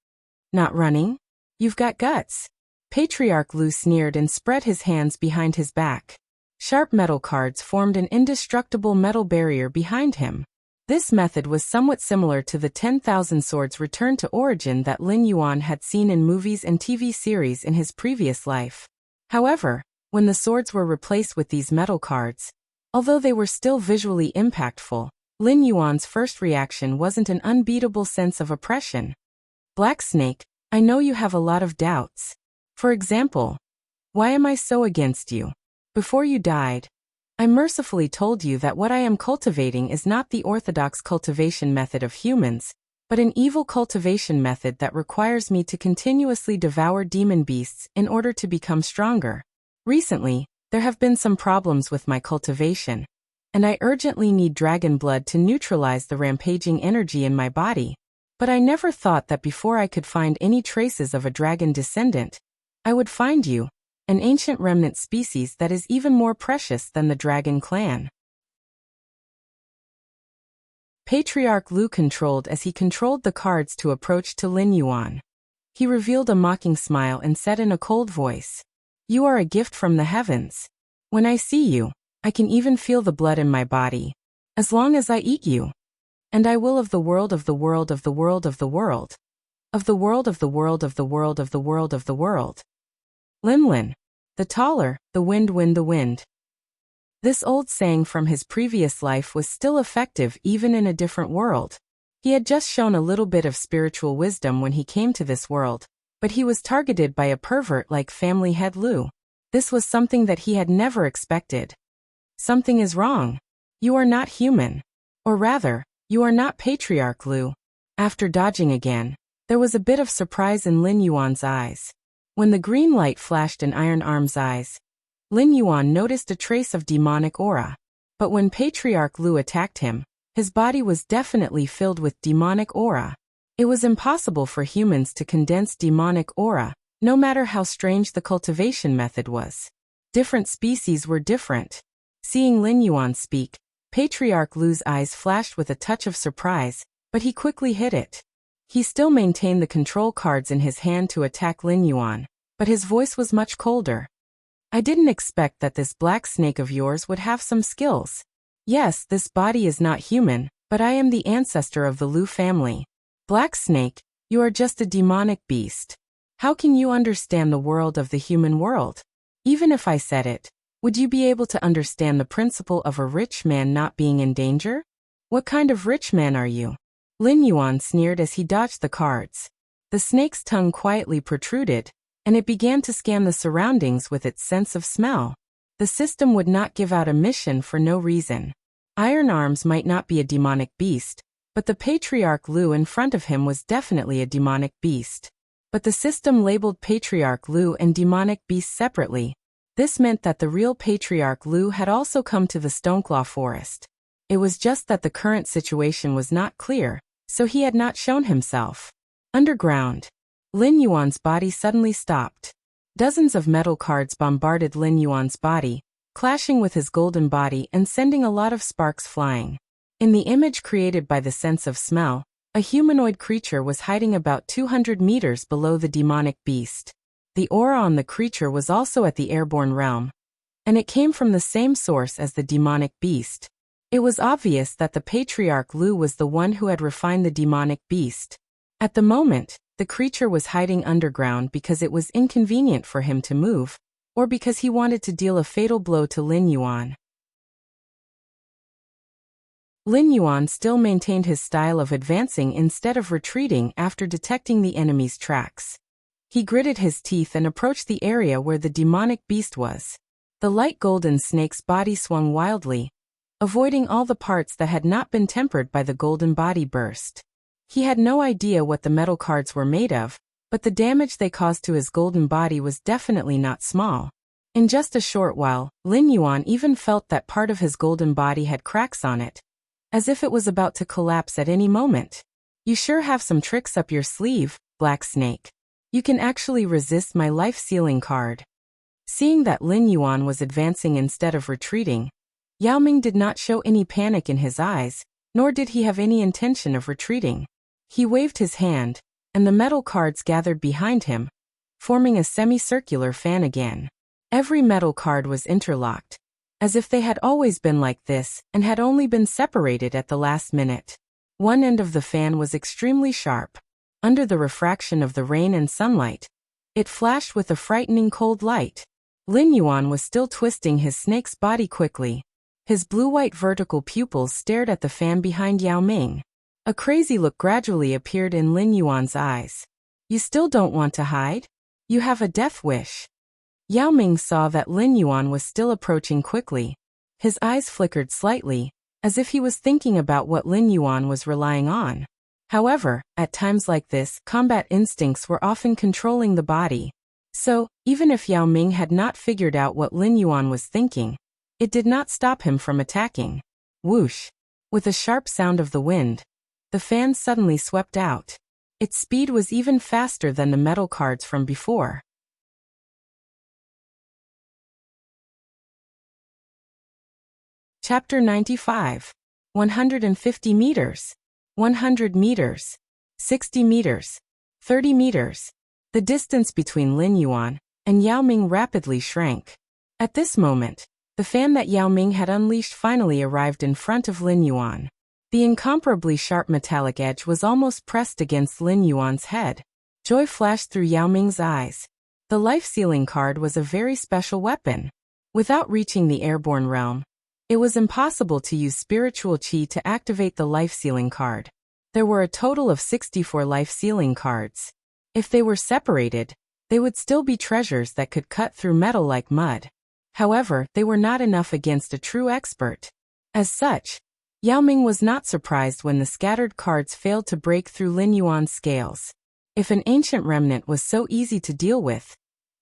Not running? You've got guts. Patriarch Lu sneered and spread his hands behind his back. Sharp metal cards formed an indestructible metal barrier behind him. This method was somewhat similar to the 10,000 swords return to origin that Lin Yuan had seen in movies and TV series in his previous life. However, when the swords were replaced with these metal cards, although they were still visually impactful, Lin Yuan's first reaction wasn't an unbeatable sense of oppression. Black Snake, I know you have a lot of doubts. For example, why am I so against you? Before you died, I mercifully told you that what I am cultivating is not the orthodox cultivation method of humans, but an evil cultivation method that requires me to continuously devour demon beasts in order to become stronger. Recently, there have been some problems with my cultivation, and I urgently need dragon blood to neutralize the rampaging energy in my body. But I never thought that before I could find any traces of a dragon descendant, I would find you, an ancient remnant species that is even more precious than the dragon clan. Patriarch Lu controlled as he controlled the cards to approach to Lin Yuan. He revealed a mocking smile and said in a cold voice, "You are a gift from the heavens. When I see you, I can even feel the blood in my body. As long as I eat you. And I will of the world of the world of the world of the world. Of the world of the world of the world of the world of the world. Lin, the taller, the wind, the wind." This old saying from his previous life was still effective even in a different world. He had just shown a little bit of spiritual wisdom when he came to this world, but he was targeted by a pervert like family head Lu. This was something that he had never expected. Something is wrong. You are not human. Or rather, you are not Patriarch Lu. After dodging again, there was a bit of surprise in Lin Yuan's eyes. When the green light flashed in Iron Arm's eyes, Lin Yuan noticed a trace of demonic aura. But when Patriarch Lu attacked him, his body was definitely filled with demonic aura. It was impossible for humans to condense demonic aura, no matter how strange the cultivation method was. Different species were different. Seeing Lin Yuan speak, Patriarch Lu's eyes flashed with a touch of surprise, but he quickly hid it. He still maintained the control cards in his hand to attack Lin Yuan, but his voice was much colder. "I didn't expect that this black snake of yours would have some skills. Yes, this body is not human, but I am the ancestor of the Lu family. Black Snake, you are just a demonic beast. How can you understand the world of the human world? Even if I said it, would you be able to understand the principle of a rich man not being in danger? What kind of rich man are you?" Lin Yuan sneered as he dodged the cards. The snake's tongue quietly protruded, and it began to scan the surroundings with its sense of smell. The system would not give out a mission for no reason. Iron Arms might not be a demonic beast, but the Patriarch Lu in front of him was definitely a demonic beast. But the system labeled Patriarch Lu and demonic beast separately. This meant that the real Patriarch Lu had also come to the Stoneclaw Forest. It was just that the current situation was not clear, so he had not shown himself. Underground. Lin Yuan's body suddenly stopped. Dozens of metal cards bombarded Lin Yuan's body, clashing with his golden body and sending a lot of sparks flying. In the image created by the sense of smell, a humanoid creature was hiding about 200 meters below the demonic beast. The aura on the creature was also at the airborne realm, and it came from the same source as the demonic beast. It was obvious that the Patriarch Lu was the one who had refined the demonic beast. At the moment, the creature was hiding underground because it was inconvenient for him to move, or because he wanted to deal a fatal blow to Lin Yuan. Lin Yuan still maintained his style of advancing instead of retreating after detecting the enemy's tracks. He gritted his teeth and approached the area where the demonic beast was. The light golden snake's body swung wildly, avoiding all the parts that had not been tempered by the golden body burst. He had no idea what the metal cards were made of, but the damage they caused to his golden body was definitely not small. In just a short while, Lin Yuan even felt that part of his golden body had cracks on it, as if it was about to collapse at any moment. You sure have some tricks up your sleeve, Black Snake. You can actually resist my life-sealing card. Seeing that Lin Yuan was advancing instead of retreating, Yao Ming did not show any panic in his eyes, nor did he have any intention of retreating. He waved his hand, and the metal cards gathered behind him, forming a semicircular fan again. Every metal card was interlocked, as if they had always been like this and had only been separated at the last minute. One end of the fan was extremely sharp. Under the refraction of the rain and sunlight, it flashed with a frightening cold light. Lin Yuan was still twisting his snake's body quickly. His blue-white vertical pupils stared at the fan behind Yao Ming. A crazy look gradually appeared in Lin Yuan's eyes. You still don't want to hide? You have a death wish. Yao Ming saw that Lin Yuan was still approaching quickly. His eyes flickered slightly, as if he was thinking about what Lin Yuan was relying on. However, at times like this, combat instincts were often controlling the body. So, even if Yao Ming had not figured out what Lin Yuan was thinking, it did not stop him from attacking. Whoosh! With a sharp sound of the wind, the fan suddenly swept out. Its speed was even faster than the metal cards from before. Chapter 95. 150 meters. 100 meters. 60 meters. 30 meters. The distance between Lin Yuan and Yao Ming rapidly shrank. At this moment, the fan that Yao Ming had unleashed finally arrived in front of Lin Yuan. The incomparably sharp metallic edge was almost pressed against Lin Yuan's head. Joy flashed through Yao Ming's eyes. The life-sealing card was a very special weapon. Without reaching the airborne realm, it was impossible to use spiritual qi to activate the life-sealing card. There were a total of 64 life-sealing cards. If they were separated, they would still be treasures that could cut through metal like mud. However, they were not enough against a true expert. As such, Yao Ming was not surprised when the scattered cards failed to break through Lin Yuan's scales. If an ancient remnant was so easy to deal with,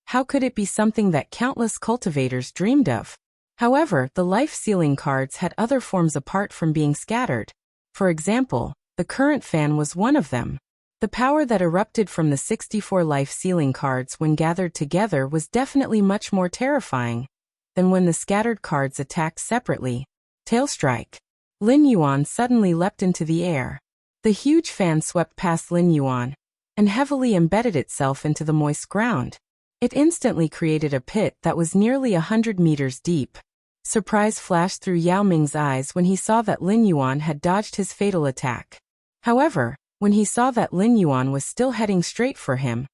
how could it be something that countless cultivators dreamed of? However, the life-sealing cards had other forms apart from being scattered. For example, the current fan was one of them. The power that erupted from the 64 life-sealing cards when gathered together was definitely much more terrifying than when the scattered cards attacked separately. Tail strike. Lin Yuan suddenly leapt into the air. The huge fan swept past Lin Yuan and heavily embedded itself into the moist ground. It instantly created a pit that was nearly 100 meters deep. Surprise flashed through Yao Ming's eyes when he saw that Lin Yuan had dodged his fatal attack. However, when he saw that Lin Yuan was still heading straight for him,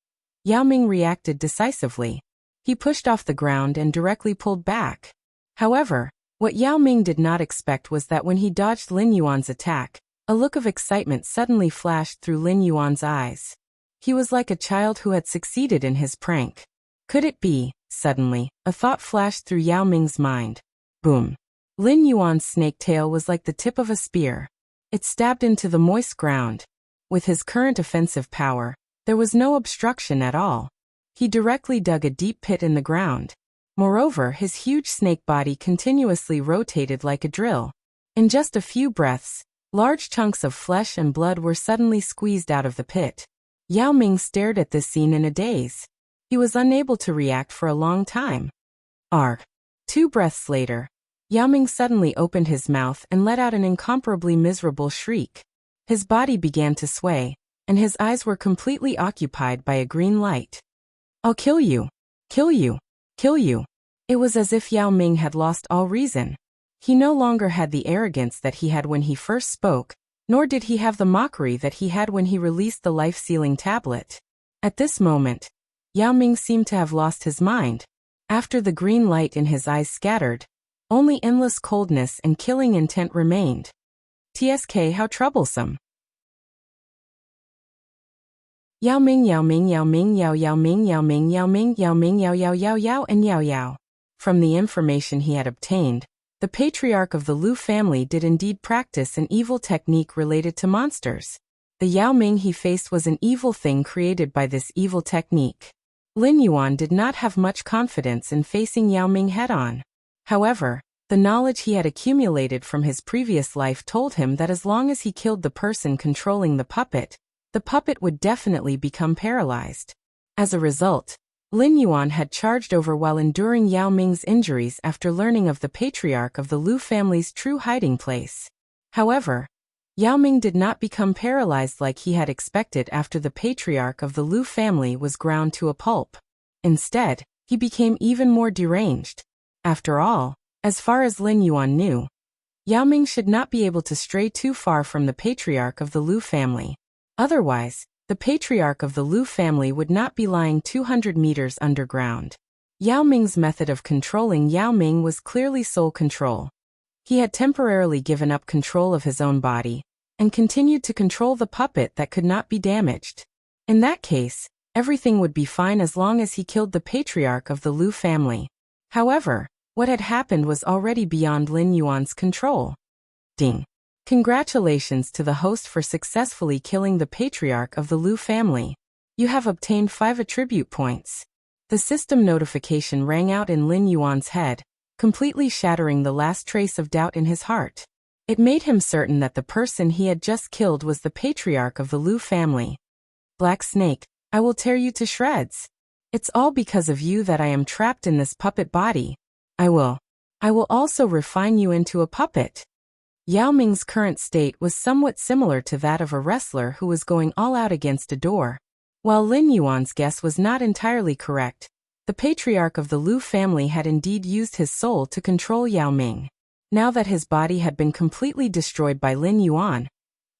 Yao Ming reacted decisively. He pushed off the ground and directly pulled back. However, what Yao Ming did not expect was that when he dodged Lin Yuan's attack, a look of excitement suddenly flashed through Lin Yuan's eyes. He was like a child who had succeeded in his prank. Could it be? Suddenly, a thought flashed through Yao Ming's mind. Boom. Lin Yuan's snake tail was like the tip of a spear. It stabbed into the moist ground. With his current offensive power, there was no obstruction at all. He directly dug a deep pit in the ground. Moreover, his huge snake body continuously rotated like a drill. In just a few breaths, large chunks of flesh and blood were suddenly squeezed out of the pit. Yao Ming stared at this scene in a daze. He was unable to react for a long time. Arg. 2 breaths later, Yao Ming suddenly opened his mouth and let out an incomparably miserable shriek. His body began to sway, and his eyes were completely occupied by a green light. I'll kill you! Kill you! Kill you! It was as if Yao Ming had lost all reason. He no longer had the arrogance that he had when he first spoke, nor did he have the mockery that he had when he released the life-sealing tablet. At this moment, Yao Ming seemed to have lost his mind. After the green light in his eyes scattered, only endless coldness and killing intent remained. TSK, how troublesome. Yao Ming, Yao Ming, Yao Ming, Yao Yao Ming, Yao Ming, Yao Ming, Yao Ming, Yao Yao Yao Yao and Yao Yao. From the information he had obtained, The patriarch of the Lu family did indeed practice an evil technique related to monsters. The Yao Ming he faced was an evil thing created by this evil technique. Lin Yuan did not have much confidence in facing Yao Ming head-on. However, the knowledge he had accumulated from his previous life told him that as long as he killed the person controlling the puppet would definitely become paralyzed. As a result, Lin Yuan had charged over while enduring Yao Ming's injuries after learning of the patriarch of the Lu family's true hiding place. However, Yao Ming did not become paralyzed like he had expected after the patriarch of the Lu family was ground to a pulp. Instead, he became even more deranged. After all, as far as Lin Yuan knew, Yao Ming should not be able to stray too far from the patriarch of the Lu family. Otherwise, the patriarch of the Lu family would not be lying 200 meters underground. Yao Ming's method of controlling Yao Ming was clearly soul control. He had temporarily given up control of his own body and continued to control the puppet that could not be damaged. In that case, everything would be fine as long as he killed the patriarch of the Lu family. However, what had happened was already beyond Lin Yuan's control. Ding! Congratulations to the host for successfully killing the patriarch of the Lu family. You have obtained 5 attribute points. The system notification rang out in Lin Yuan's head, completely shattering the last trace of doubt in his heart. It made him certain that the person he had just killed was the patriarch of the Lu family. Black Snake, I will tear you to shreds. It's all because of you that I am trapped in this puppet body. I will also refine you into a puppet. Yao Ming's current state was somewhat similar to that of a wrestler who was going all out against a door. While Lin Yuan's guess was not entirely correct, the patriarch of the Lu family had indeed used his soul to control Yao Ming. Now that his body had been completely destroyed by Lin Yuan,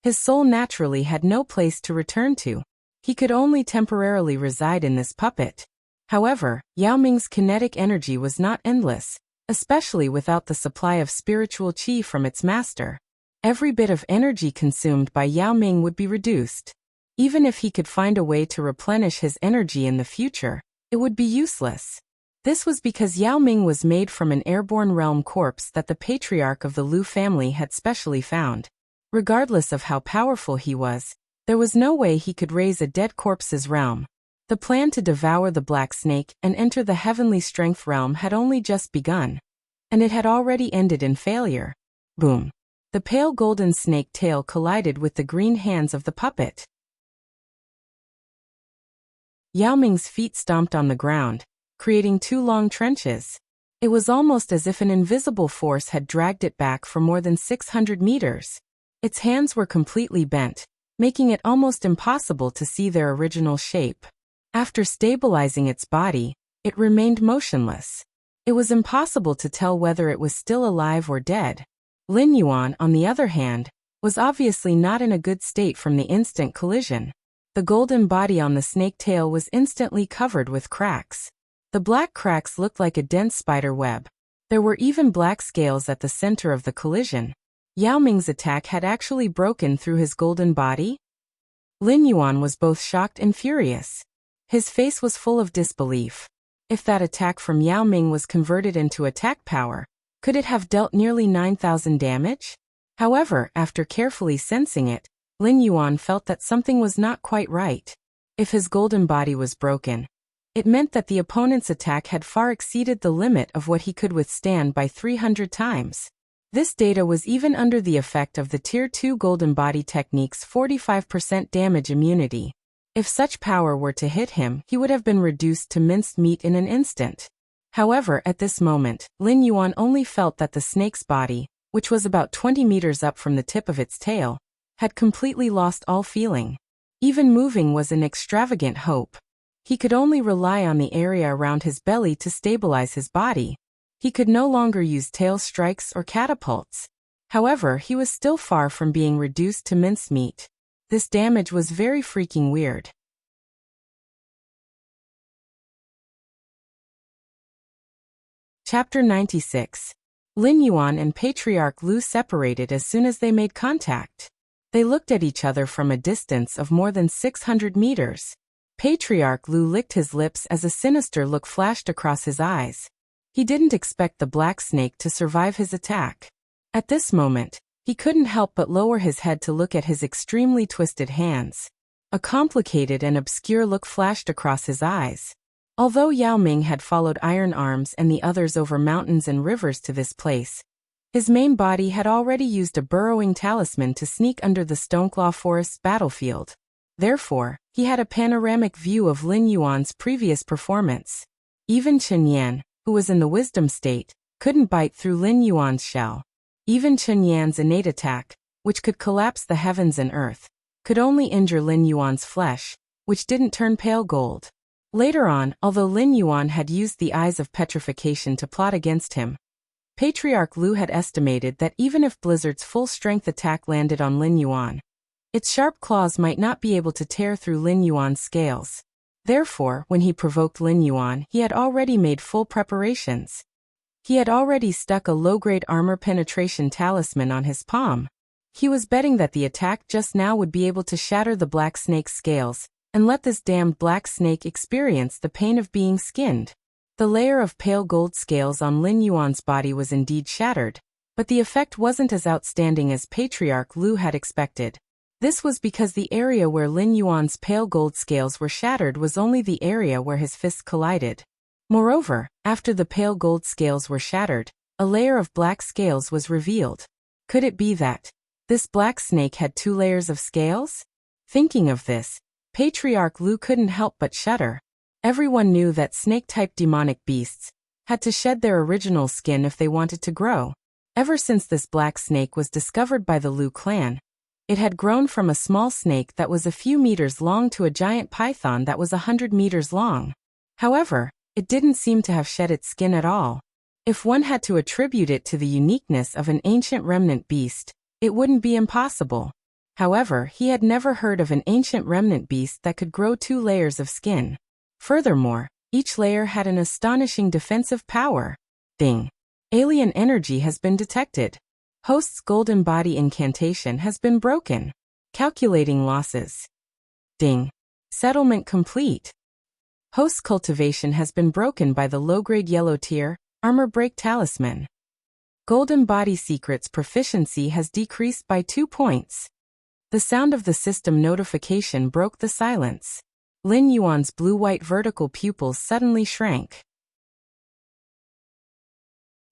his soul naturally had no place to return to. He could only temporarily reside in this puppet. However, Yao Ming's kinetic energy was not endless, especially without the supply of spiritual qi from its master. Every bit of energy consumed by Yao Ming would be reduced. Even if he could find a way to replenish his energy in the future, it would be useless. This was because Yao Ming was made from an airborne realm corpse that the patriarch of the Lu family had specially found. Regardless of how powerful he was, there was no way he could raise a dead corpse's realm. The plan to devour the Black Snake and enter the heavenly strength realm had only just begun. And it had already ended in failure. Boom! The pale golden snake tail collided with the green hands of the puppet. Yao Ming's feet stomped on the ground, creating 2 long trenches. It was almost as if an invisible force had dragged it back for more than 600 meters. Its hands were completely bent, making it almost impossible to see their original shape. After stabilizing its body, it remained motionless. It was impossible to tell whether it was still alive or dead. Lin Yuan, on the other hand, was obviously not in a good state from the instant collision. The golden body on the snake tail was instantly covered with cracks. The black cracks looked like a dense spider web. There were even black scales at the center of the collision. Yao Ming's attack had actually broken through his golden body? Lin Yuan was both shocked and furious. His face was full of disbelief. If that attack from Yao Ming was converted into attack power, could it have dealt nearly 9,000 damage? However, after carefully sensing it, Lin Yuan felt that something was not quite right. If his golden body was broken, it meant that the opponent's attack had far exceeded the limit of what he could withstand by 300 times. This data was even under the effect of the Tier 2 Golden Body Technique's 45% damage immunity. If such power were to hit him, he would have been reduced to minced meat in an instant. However, at this moment, Lin Yuan only felt that the snake's body, which was about 20 meters up from the tip of its tail, had completely lost all feeling. Even moving was an extravagant hope. He could only rely on the area around his belly to stabilize his body. He could no longer use tail strikes or catapults. However, he was still far from being reduced to mincemeat. This damage was very freaking weird. Chapter 96. Lin Yuan and Patriarch Lu separated as soon as they made contact. They looked at each other from a distance of more than 600 meters. Patriarch Lu licked his lips as a sinister look flashed across his eyes. He didn't expect the black snake to survive his attack. At this moment, he couldn't help but lower his head to look at his extremely twisted hands. A complicated and obscure look flashed across his eyes. Although Yao Ming had followed Iron Arms and the others over mountains and rivers to this place, his main body had already used a burrowing talisman to sneak under the Stoneclaw Forest's battlefield. Therefore, he had a panoramic view of Lin Yuan's previous performance. Even Chen Yan, who was in the wisdom state, couldn't bite through Lin Yuan's shell. Even Chen Yan's innate attack, which could collapse the heavens and earth, could only injure Lin Yuan's flesh, which didn't turn pale gold. Later on, although Lin Yuan had used the Eyes of Petrification to plot against him, Patriarch Lu had estimated that even if Blizzard's full-strength attack landed on Lin Yuan, its sharp claws might not be able to tear through Lin Yuan's scales. Therefore, when he provoked Lin Yuan, he had already made full preparations. He had already stuck a low-grade armor penetration talisman on his palm. He was betting that the attack just now would be able to shatter the black snake's scales, and let this damned black snake experience the pain of being skinned. The layer of pale gold scales on Lin Yuan's body was indeed shattered, but the effect wasn't as outstanding as Patriarch Lu had expected. This was because the area where Lin Yuan's pale gold scales were shattered was only the area where his fists collided. Moreover, after the pale gold scales were shattered, a layer of black scales was revealed. Could it be that this black snake had 2 layers of scales? Thinking of this, Patriarch Lu couldn't help but shudder. Everyone knew that snake-type demonic beasts had to shed their original skin if they wanted to grow. Ever since this black snake was discovered by the Lu clan, it had grown from a small snake that was a few meters long to a giant python that was 100 meters long. However, it didn't seem to have shed its skin at all. If one had to attribute it to the uniqueness of an ancient remnant beast, it wouldn't be impossible. However, he had never heard of an ancient remnant beast that could grow 2 layers of skin. Furthermore, each layer had an astonishing defensive power. Ding. Alien energy has been detected. Host's golden body incantation has been broken. Calculating losses. Ding. Settlement complete. Host's cultivation has been broken by the low-grade yellow tier, armor break talisman. Golden body secrets proficiency has decreased by 2 points. The sound of the system notification broke the silence. Lin Yuan's blue-white vertical pupils suddenly shrank.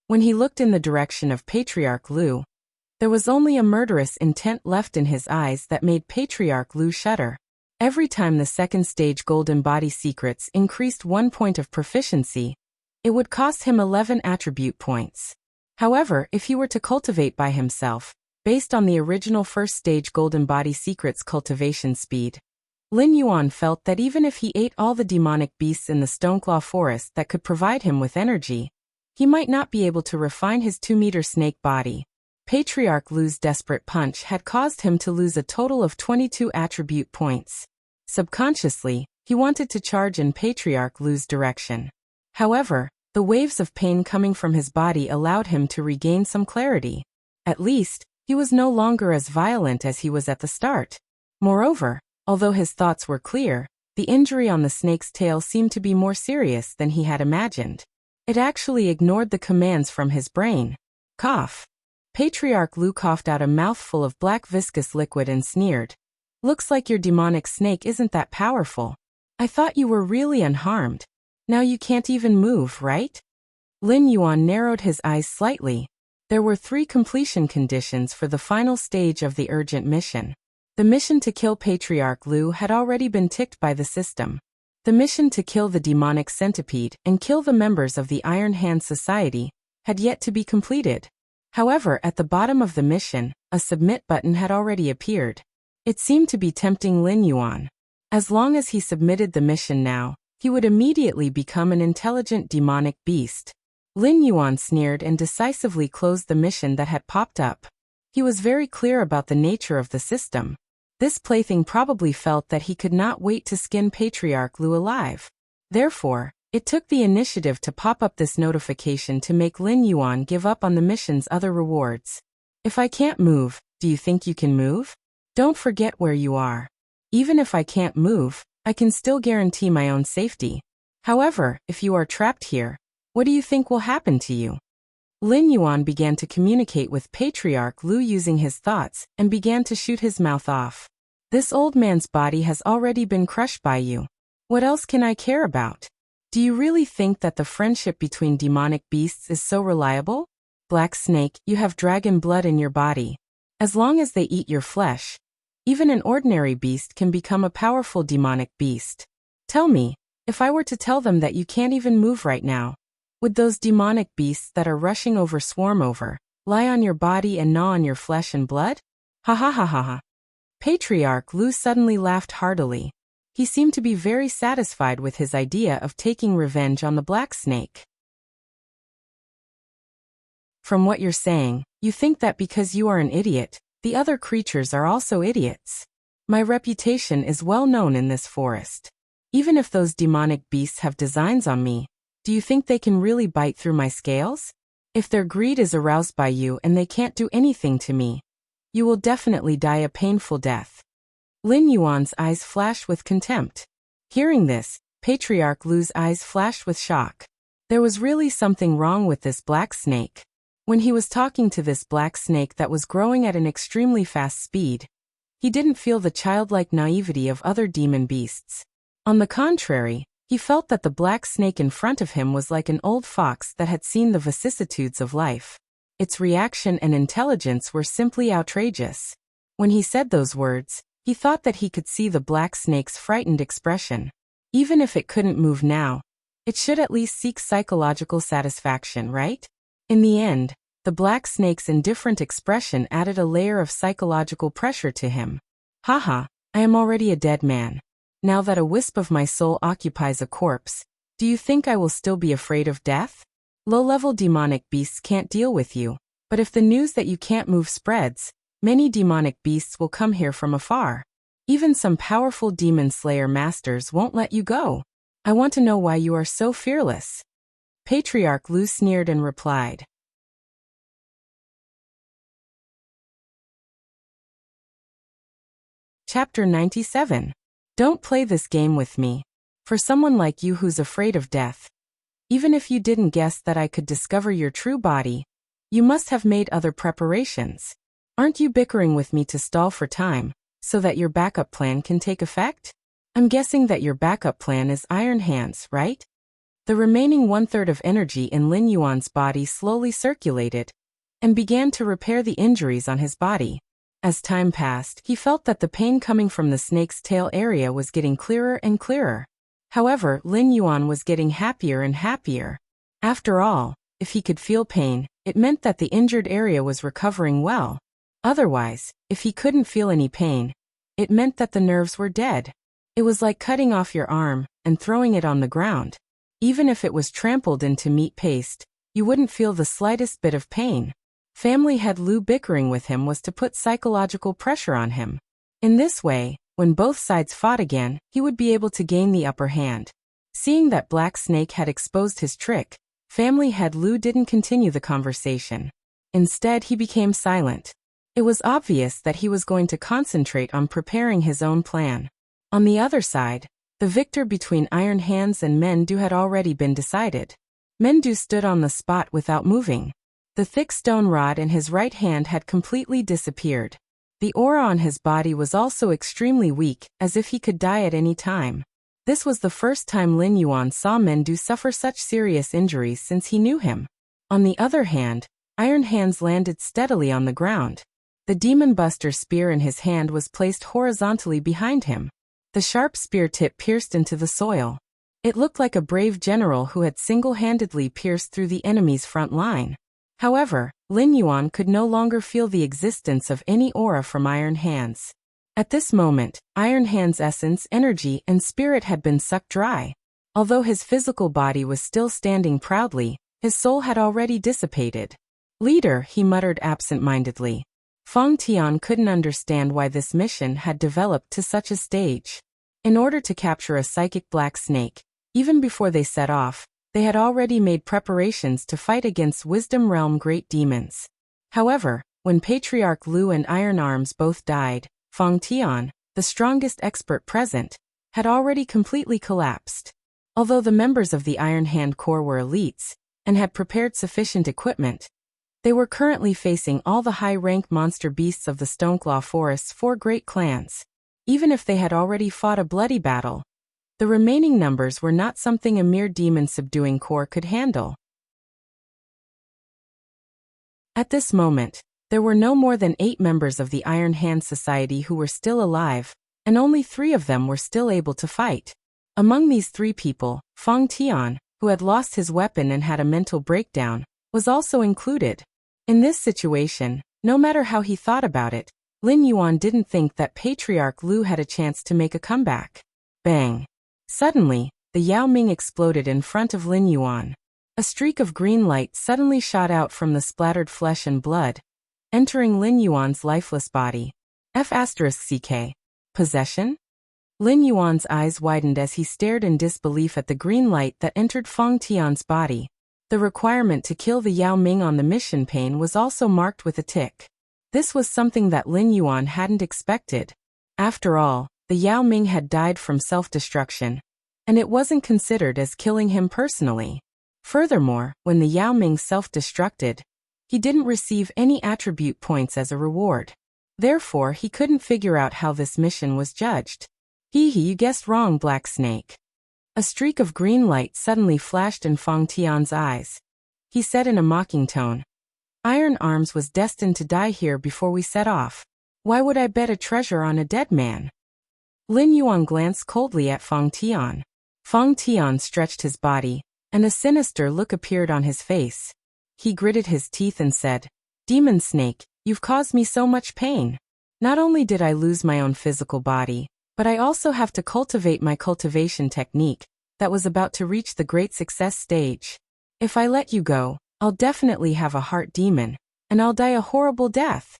When he looked in the direction of Patriarch Lu, there was only a murderous intent left in his eyes that made Patriarch Lu shudder. Every time the second stage golden body secrets increased 1 point of proficiency, it would cost him 11 attribute points. However, if he were to cultivate by himself, based on the original first stage golden body secrets cultivation speed, Lin Yuan felt that even if he ate all the demonic beasts in the Stoneclaw Forest that could provide him with energy, he might not be able to refine his 2-meter snake body. Patriarch Lu's desperate punch had caused him to lose a total of 22 attribute points. Subconsciously, he wanted to charge in Patriarch Lu's direction. However, the waves of pain coming from his body allowed him to regain some clarity. At least, he was no longer as violent as he was at the start. Moreover, although his thoughts were clear, the injury on the snake's tail seemed to be more serious than he had imagined. It actually ignored the commands from his brain. Cough. Patriarch Lu coughed out a mouthful of black viscous liquid and sneered. Looks like your demonic snake isn't that powerful. I thought you were really unharmed. Now you can't even move, right? Lin Yuan narrowed his eyes slightly. There were 3 completion conditions for the final stage of the urgent mission. The mission to kill Patriarch Lu had already been ticked by the system. The mission to kill the demonic centipede and kill the members of the Iron Hand Society had yet to be completed. However, at the bottom of the mission, a submit button had already appeared. It seemed to be tempting Lin Yuan. As long as he submitted the mission now, he would immediately become an intelligent demonic beast. Lin Yuan sneered and decisively closed the mission that had popped up. He was very clear about the nature of the system. This plaything probably felt that he could not wait to skin Patriarch Lu alive. Therefore, it took the initiative to pop up this notification to make Lin Yuan give up on the mission's other rewards. If I can't move, do you think you can move? Don't forget where you are. Even if I can't move, I can still guarantee my own safety. However, if you are trapped here, What do you think will happen to you? Lin Yuan began to communicate with Patriarch Lu using his thoughts and began to shoot his mouth off. This old man's body has already been crushed by you. What else can I care about? Do you really think that the friendship between demonic beasts is so reliable? Black Snake, you have dragon blood in your body. As long as they eat your flesh, even an ordinary beast can become a powerful demonic beast. Tell me, if I were to tell them that you can't even move right now, would those demonic beasts that are rushing over swarm over, lie on your body and gnaw on your flesh and blood? Ha ha ha ha ha. Patriarch Lu suddenly laughed heartily. He seemed to be very satisfied with his idea of taking revenge on the Black Snake. From what you're saying, you think that because you are an idiot, the other creatures are also idiots. My reputation is well known in this forest. Even if those demonic beasts have designs on me, do you think they can really bite through my scales? If their greed is aroused by you and they can't do anything to me, you will definitely die a painful death. Lin Yuan's eyes flashed with contempt. Hearing this, Patriarch Lu's eyes flashed with shock. There was really something wrong with this black snake. When he was talking to this black snake that was growing at an extremely fast speed, he didn't feel the childlike naivety of other demon beasts. On the contrary, he felt that the black snake in front of him was like an old fox that had seen the vicissitudes of life. Its reaction and intelligence were simply outrageous. When he said those words, he thought that he could see the black snake's frightened expression. Even if it couldn't move now, it should at least seek psychological satisfaction, right? In the end, the black snake's indifferent expression added a layer of psychological pressure to him. Haha, I am already a dead man. Now that a wisp of my soul occupies a corpse, do you think I will still be afraid of death? Low-level demonic beasts can't deal with you, but if the news that you can't move spreads, many demonic beasts will come here from afar. Even some powerful demon slayer masters won't let you go. I want to know why you are so fearless. Patriarch Lu sneered and replied. Chapter 97. Don't play this game with me. For someone like you who's afraid of death, even if you didn't guess that I could discover your true body, you must have made other preparations. Aren't you bickering with me to stall for time, so that your backup plan can take effect? I'm guessing that your backup plan is Iron Hands, right? The remaining one-third of energy in Lin Yuan's body slowly circulated and began to repair the injuries on his body. As time passed, he felt that the pain coming from the snake's tail area was getting clearer and clearer. However, Lin Yuan was getting happier and happier. After all, if he could feel pain, it meant that the injured area was recovering well. Otherwise, if he couldn't feel any pain, it meant that the nerves were dead. It was like cutting off your arm and throwing it on the ground. Even if it was trampled into meat paste, you wouldn't feel the slightest bit of pain. Family head Lu bickering with him was to put psychological pressure on him. In this way, when both sides fought again, he would be able to gain the upper hand. Seeing that Black Snake had exposed his trick, family head Lu didn't continue the conversation. Instead, he became silent. It was obvious that he was going to concentrate on preparing his own plan. On the other side, the victor between Iron Hands and Mendu had already been decided. Mendu stood on the spot without moving. The thick stone rod in his right hand had completely disappeared. The aura on his body was also extremely weak, as if he could die at any time. This was the first time Lin Yuan saw Mendu suffer such serious injuries since he knew him. On the other hand, Iron Hands landed steadily on the ground. The Demon Buster spear in his hand was placed horizontally behind him. The sharp spear tip pierced into the soil. It looked like a brave general who had single-handedly pierced through the enemy's front line. However, Lin Yuan could no longer feel the existence of any aura from Iron Hands. At this moment, Iron Hands' essence, energy, and spirit had been sucked dry. Although his physical body was still standing proudly, his soul had already dissipated. Leader, he muttered absent-mindedly. Feng Tian couldn't understand why this mission had developed to such a stage. In order to capture a psychic black snake, even before they set off, they had already made preparations to fight against Wisdom Realm great demons. However, when Patriarch Lu and Iron Arms both died, Feng Tian, the strongest expert present, had already completely collapsed. Although the members of the Iron Hand Corps were elites, and had prepared sufficient equipment. They were currently facing all the high-rank monster beasts of the Stoneclaw Forest's 4 great clans. Even if they had already fought a bloody battle, the remaining numbers were not something a mere demon-subduing corps could handle. At this moment, there were no more than 8 members of the Iron Hand Society who were still alive, and only 3 of them were still able to fight. Among these 3 people, Feng Tian, who had lost his weapon and had a mental breakdown, was also included. In this situation, no matter how he thought about it, Lin Yuan didn't think that Patriarch Lu had a chance to make a comeback. Bang! Suddenly, the Yao Ming exploded in front of Lin Yuan. A streak of green light suddenly shot out from the splattered flesh and blood, entering Lin Yuan's lifeless body. F***CK. Possession? Lin Yuan's eyes widened as he stared in disbelief at the green light that entered Feng Tian's body. The requirement to kill the Yao Ming on the mission pane was also marked with a tick. This was something that Lin Yuan hadn't expected. After all, the Yao Ming had died from self-destruction, and it wasn't considered as killing him personally. Furthermore, when the Yao Ming self-destructed, he didn't receive any attribute points as a reward. Therefore, he couldn't figure out how this mission was judged. Hee, you guessed wrong, Black Snake. A streak of green light suddenly flashed in Feng Tian's eyes. He said in a mocking tone, "Iron Arms was destined to die here before we set off. Why would I bet a treasure on a dead man?" Lin Yuan glanced coldly at Feng Tian. Feng Tian stretched his body, and a sinister look appeared on his face. He gritted his teeth and said, "Demon Snake, you've caused me so much pain. Not only did I lose my own physical body, but I also have to cultivate my cultivation technique that was about to reach the great success stage. If I let you go, I'll definitely have a heart demon, and I'll die a horrible death."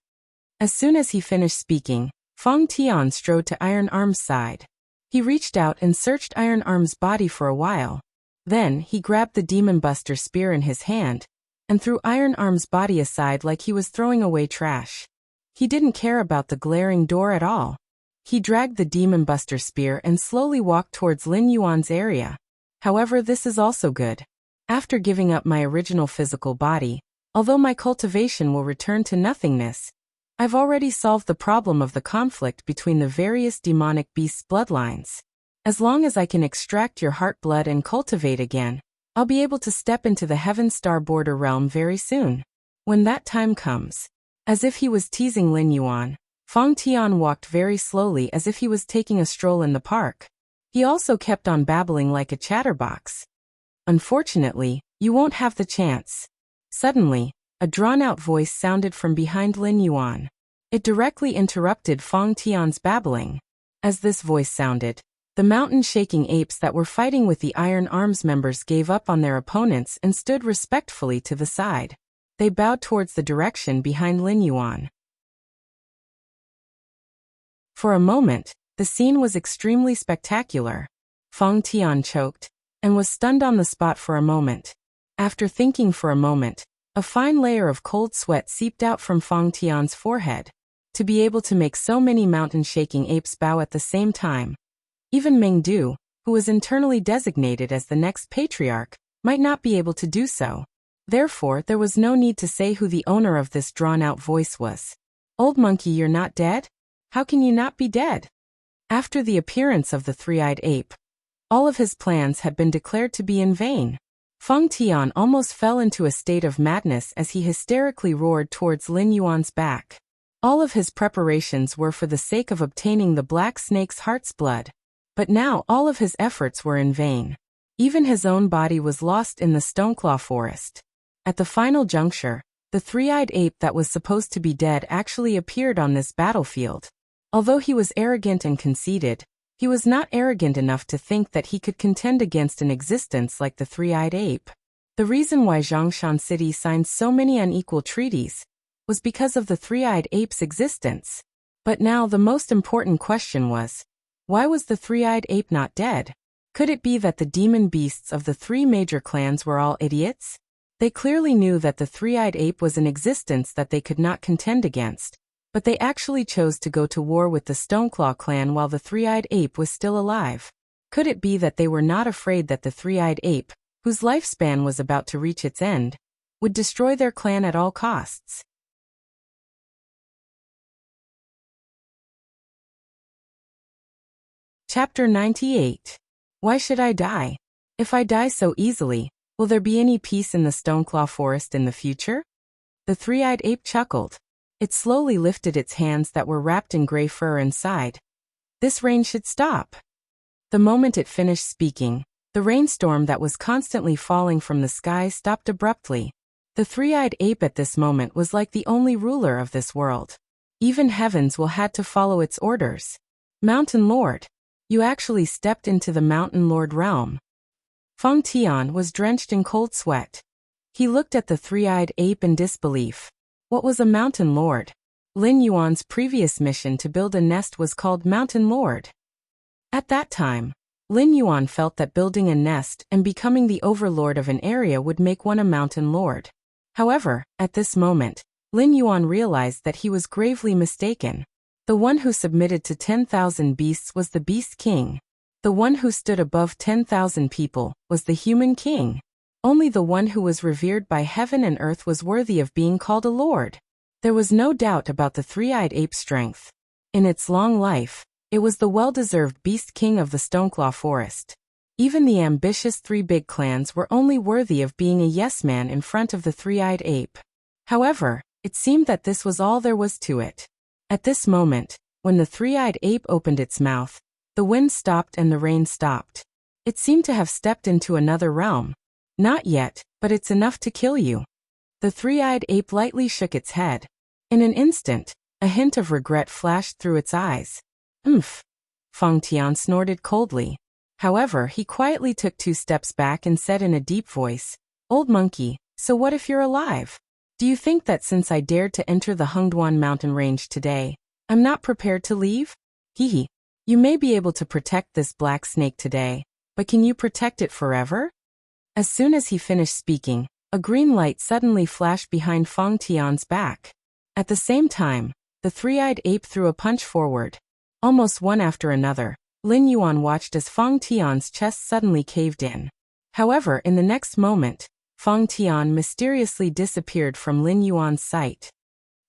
As soon as he finished speaking, Feng Tian strode to Iron Arm's side. He reached out and searched Iron Arm's body for a while. Then, he grabbed the Demon Buster spear in his hand, and threw Iron Arm's body aside like he was throwing away trash. He didn't care about the glaring door at all. He dragged the Demon Buster spear and slowly walked towards Lin Yuan's area. However, this is also good. After giving up my original physical body, although my cultivation will return to nothingness, I've already solved the problem of the conflict between the various demonic beasts' bloodlines. As long as I can extract your heart blood and cultivate again, I'll be able to step into the Heaven Star border realm very soon. When that time comes. As if he was teasing Lin Yuan, Feng Tian walked very slowly as if he was taking a stroll in the park. He also kept on babbling like a chatterbox. "Unfortunately, you won't have the chance." Suddenly, a drawn-out voice sounded from behind Lin Yuan. It directly interrupted Feng Tian's babbling. As this voice sounded, the mountain-shaking apes that were fighting with the Iron Arms members gave up on their opponents and stood respectfully to the side. They bowed towards the direction behind Lin Yuan. For a moment, the scene was extremely spectacular. Feng Tian choked, and was stunned on the spot for a moment. After thinking for a moment, a fine layer of cold sweat seeped out from Feng Tian's forehead. To be able to make so many mountain-shaking apes bow at the same time. Even Meng Du, who was internally designated as the next patriarch, might not be able to do so. Therefore, there was no need to say who the owner of this drawn-out voice was. "Old monkey, you're not dead? How can you not be dead?" After the appearance of the three-eyed ape, all of his plans had been declared to be in vain. Feng Tian almost fell into a state of madness as he hysterically roared towards Lin Yuan's back. All of his preparations were for the sake of obtaining the black snake's heart's blood. But now all of his efforts were in vain. Even his own body was lost in the Stoneclaw Forest. At the final juncture, the three-eyed ape that was supposed to be dead actually appeared on this battlefield. Although he was arrogant and conceited, he was not arrogant enough to think that he could contend against an existence like the three-eyed ape. The reason why Zhongshan City signed so many unequal treaties was because of the three-eyed ape's existence. But now the most important question was, why was the three-eyed ape not dead? Could it be that the demon beasts of the 3 major clans were all idiots? They clearly knew that the three-eyed ape was an existence that they could not contend against, but they actually chose to go to war with the Stoneclaw clan while the three-eyed ape was still alive. Could it be that they were not afraid that the three-eyed ape whose lifespan was about to reach its end, would destroy their clan at all costs. Chapter 98. Why should I die? If I die so easily, will there be any peace in the Stoneclaw Forest in the future? The three-eyed ape chuckled. It slowly lifted its hands that were wrapped in gray fur and sighed. This rain should stop. The moment it finished speaking, the rainstorm that was constantly falling from the sky stopped abruptly. The three-eyed ape at this moment was like the only ruler of this world. Even heavens will had to follow its orders. Mountain Lord, you actually stepped into the Mountain Lord realm. Feng Tian was drenched in cold sweat. He looked at the three-eyed ape in disbelief. What was a Mountain Lord? Lin Yuan's previous mission to build a nest was called Mountain Lord. At that time, Lin Yuan felt that building a nest and becoming the overlord of an area would make one a Mountain Lord. However, at this moment, Lin Yuan realized that he was gravely mistaken. The one who submitted to 10,000 beasts was the Beast King. The one who stood above 10,000 people was the Human King. Only the one who was revered by heaven and earth was worthy of being called a lord. There was no doubt about the three-eyed ape's strength. In its long life, it was the well-deserved Beast King of the Stoneclaw Forest. Even the ambitious three big clans were only worthy of being a yes-man in front of the three-eyed ape. However, it seemed that this was all there was to it. At this moment, when the three-eyed ape opened its mouth, the wind stopped and the rain stopped. It seemed to have stepped into another realm. Not yet, but it's enough to kill you. The three-eyed ape lightly shook its head. In an instant, a hint of regret flashed through its eyes. Umph. Feng Tian snorted coldly. However, he quietly took 2 steps back and said in a deep voice, Old monkey, so what if you're alive? Do you think that since I dared to enter the Hengduan mountain range today, I'm not prepared to leave? Hehe. You may be able to protect this black snake today, but can you protect it forever? As soon as he finished speaking, a green light suddenly flashed behind Feng Tian's back. At the same time, the three-eyed ape threw a punch forward. Almost one after another, Lin Yuan watched as Feng Tian's chest suddenly caved in. However, in the next moment, Feng Tian mysteriously disappeared from Lin Yuan's sight.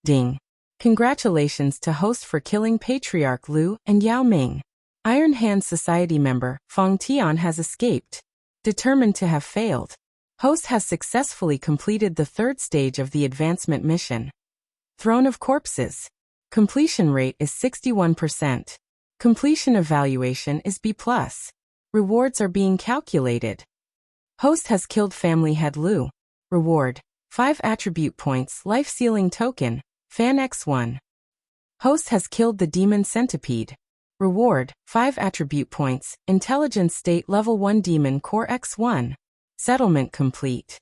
Ding! Congratulations to host for killing Patriarch Lu and Yao Ming. Iron Hand Society member Feng Tian has escaped. Determined to have failed, host has successfully completed the 3rd stage of the advancement mission. Throne of Corpses. Completion rate is 61%. Completion evaluation is B+. Rewards are being calculated. Host has killed Family Head Lu. Reward: 5 attribute points. Life Sealing Token, Fan X1. Host has killed the Demon Centipede. Reward: 5 attribute points. Intelligence State Level 1 Demon Core X1. Settlement complete.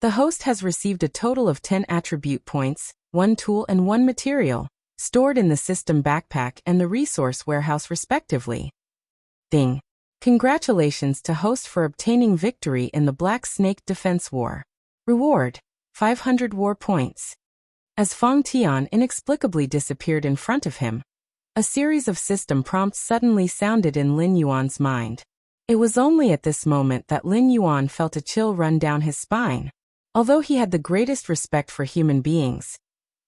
The host has received a total of 10 attribute points, 1 tool and 1 material, stored in the system backpack and the resource warehouse respectively. Ding! Congratulations to host for obtaining victory in the Black Snake Defense War. Reward: 500 war points. As Feng Tian inexplicably disappeared in front of him, a series of system prompts suddenly sounded in Lin Yuan's mind. It was only at this moment that Lin Yuan felt a chill run down his spine. Although he had the greatest respect for human beings,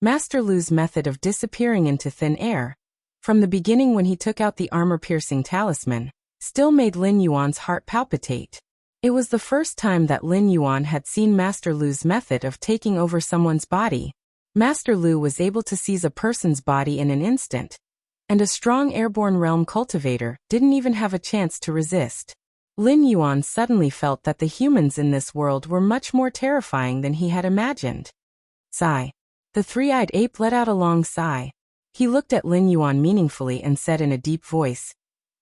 Master Lu's method of disappearing into thin air, from the beginning when he took out the armor-piercing talisman, still made Lin Yuan's heart palpitate. It was the first time that Lin Yuan had seen Master Lu's method of taking over someone's body. Master Lu was able to seize a person's body in an instant, and a strong airborne realm cultivator didn't even have a chance to resist. Lin Yuan suddenly felt that the humans in this world were much more terrifying than he had imagined. Sigh. The three-eyed ape let out a long sigh. He looked at Lin Yuan meaningfully and said in a deep voice,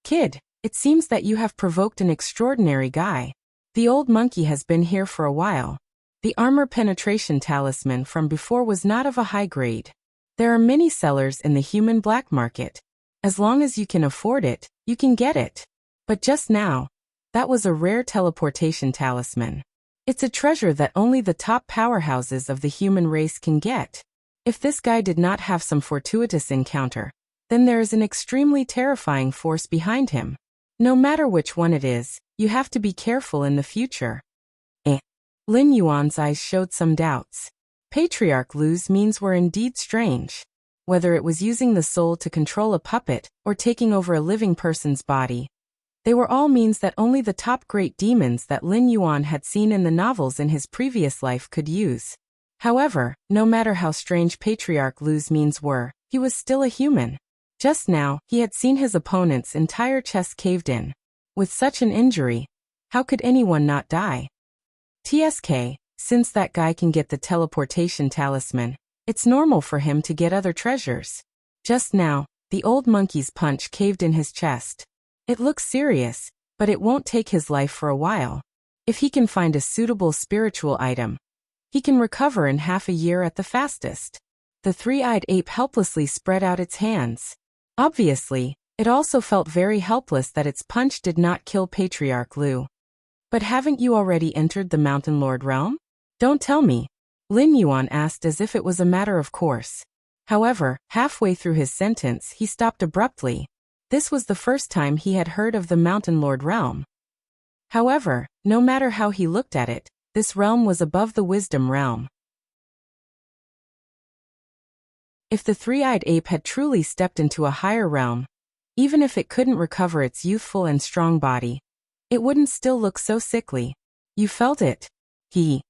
Kid, it seems that you have provoked an extraordinary guy. The old monkey has been here for a while. The armor penetration talisman from before was not of a high grade. There are many sellers in the human black market. As long as you can afford it, you can get it. But just now, that was a rare teleportation talisman. It's a treasure that only the top powerhouses of the human race can get. If this guy did not have some fortuitous encounter, then there is an extremely terrifying force behind him. No matter which one it is, you have to be careful in the future. Lin Yuan's eyes showed some doubts. Patriarch Lu's means were indeed strange. Whether it was using the soul to control a puppet or taking over a living person's body, they were all means that only the top great demons that Lin Yuan had seen in the novels in his previous life could use. However, no matter how strange Patriarch Lu's means were, he was still a human. Just now, he had seen his opponent's entire chest caved in. With such an injury, how could anyone not die? TSK, since that guy can get the teleportation talisman, it's normal for him to get other treasures. Just now, the old monkey's punch caved in his chest. It looks serious, but it won't take his life for a while. If he can find a suitable spiritual item, he can recover in half a year at the fastest. The three-eyed ape helplessly spread out its hands. Obviously, it also felt very helpless that its punch did not kill Patriarch Lu. But haven't you already entered the Mountain Lord realm? Don't tell me. Lin Yuan asked as if it was a matter of course. However, halfway through his sentence he stopped abruptly. This was the first time he had heard of the Mountain Lord realm. However, no matter how he looked at it, this realm was above the Wisdom realm. If the three-eyed ape had truly stepped into a higher realm, even if it couldn't recover its youthful and strong body, it wouldn't still look so sickly. You felt it? The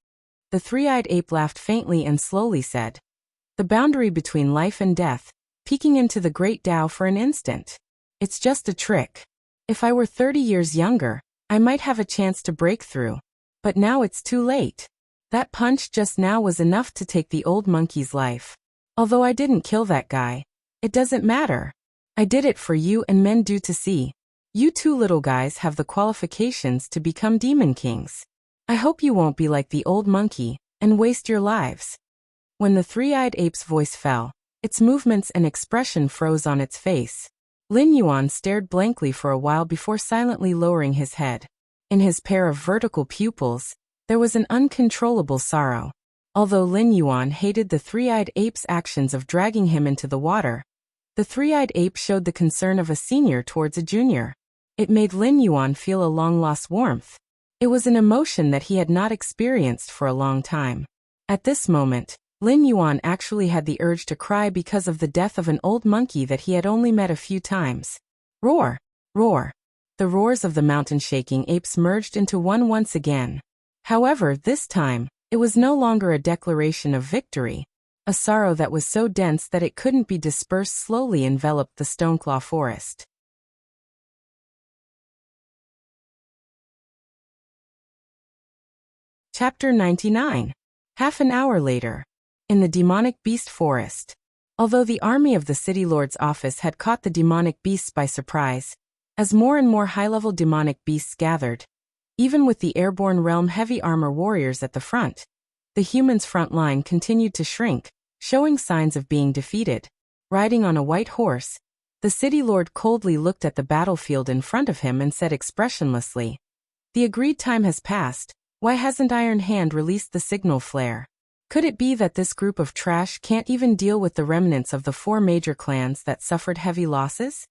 three-eyed ape laughed faintly and slowly said, "The boundary between life and death, peeking into the great Tao for an instant. It's just a trick. If I were 30 years younger, I might have a chance to break through. But now it's too late. That punch just now was enough to take the old monkey's life. Although I didn't kill that guy, it doesn't matter. I did it for you and men due to see. You two little guys have the qualifications to become demon kings. I hope you won't be like the old monkey and waste your lives." When the three-eyed ape's voice fell, its movements and expression froze on its face. Lin Yuan stared blankly for a while before silently lowering his head. In his pair of vertical pupils, there was an uncontrollable sorrow. Although Lin Yuan hated the three-eyed ape's actions of dragging him into the water, the three-eyed ape showed the concern of a senior towards a junior. It made Lin Yuan feel a long-lost warmth. It was an emotion that he had not experienced for a long time. At this moment, Lin Yuan actually had the urge to cry because of the death of an old monkey that he had only met a few times. Roar! Roar! The roars of the mountain-shaking apes merged into one once again. However, this time, it was no longer a declaration of victory. A sorrow that was so dense that it couldn't be dispersed slowly enveloped the Stoneclaw forest. Chapter 99. Half an hour later. In the demonic beast forest. Although the army of the city lord's office had caught the demonic beasts by surprise, as more and more high-level demonic beasts gathered, even with the airborne realm heavy armor warriors at the front, the humans' front line continued to shrink, showing signs of being defeated. Riding on a white horse, the city lord coldly looked at the battlefield in front of him and said expressionlessly, "The agreed time has passed. Why hasn't Iron Hand released the signal flare? Could it be that this group of trash can't even deal with the remnants of the 4 major clans that suffered heavy losses?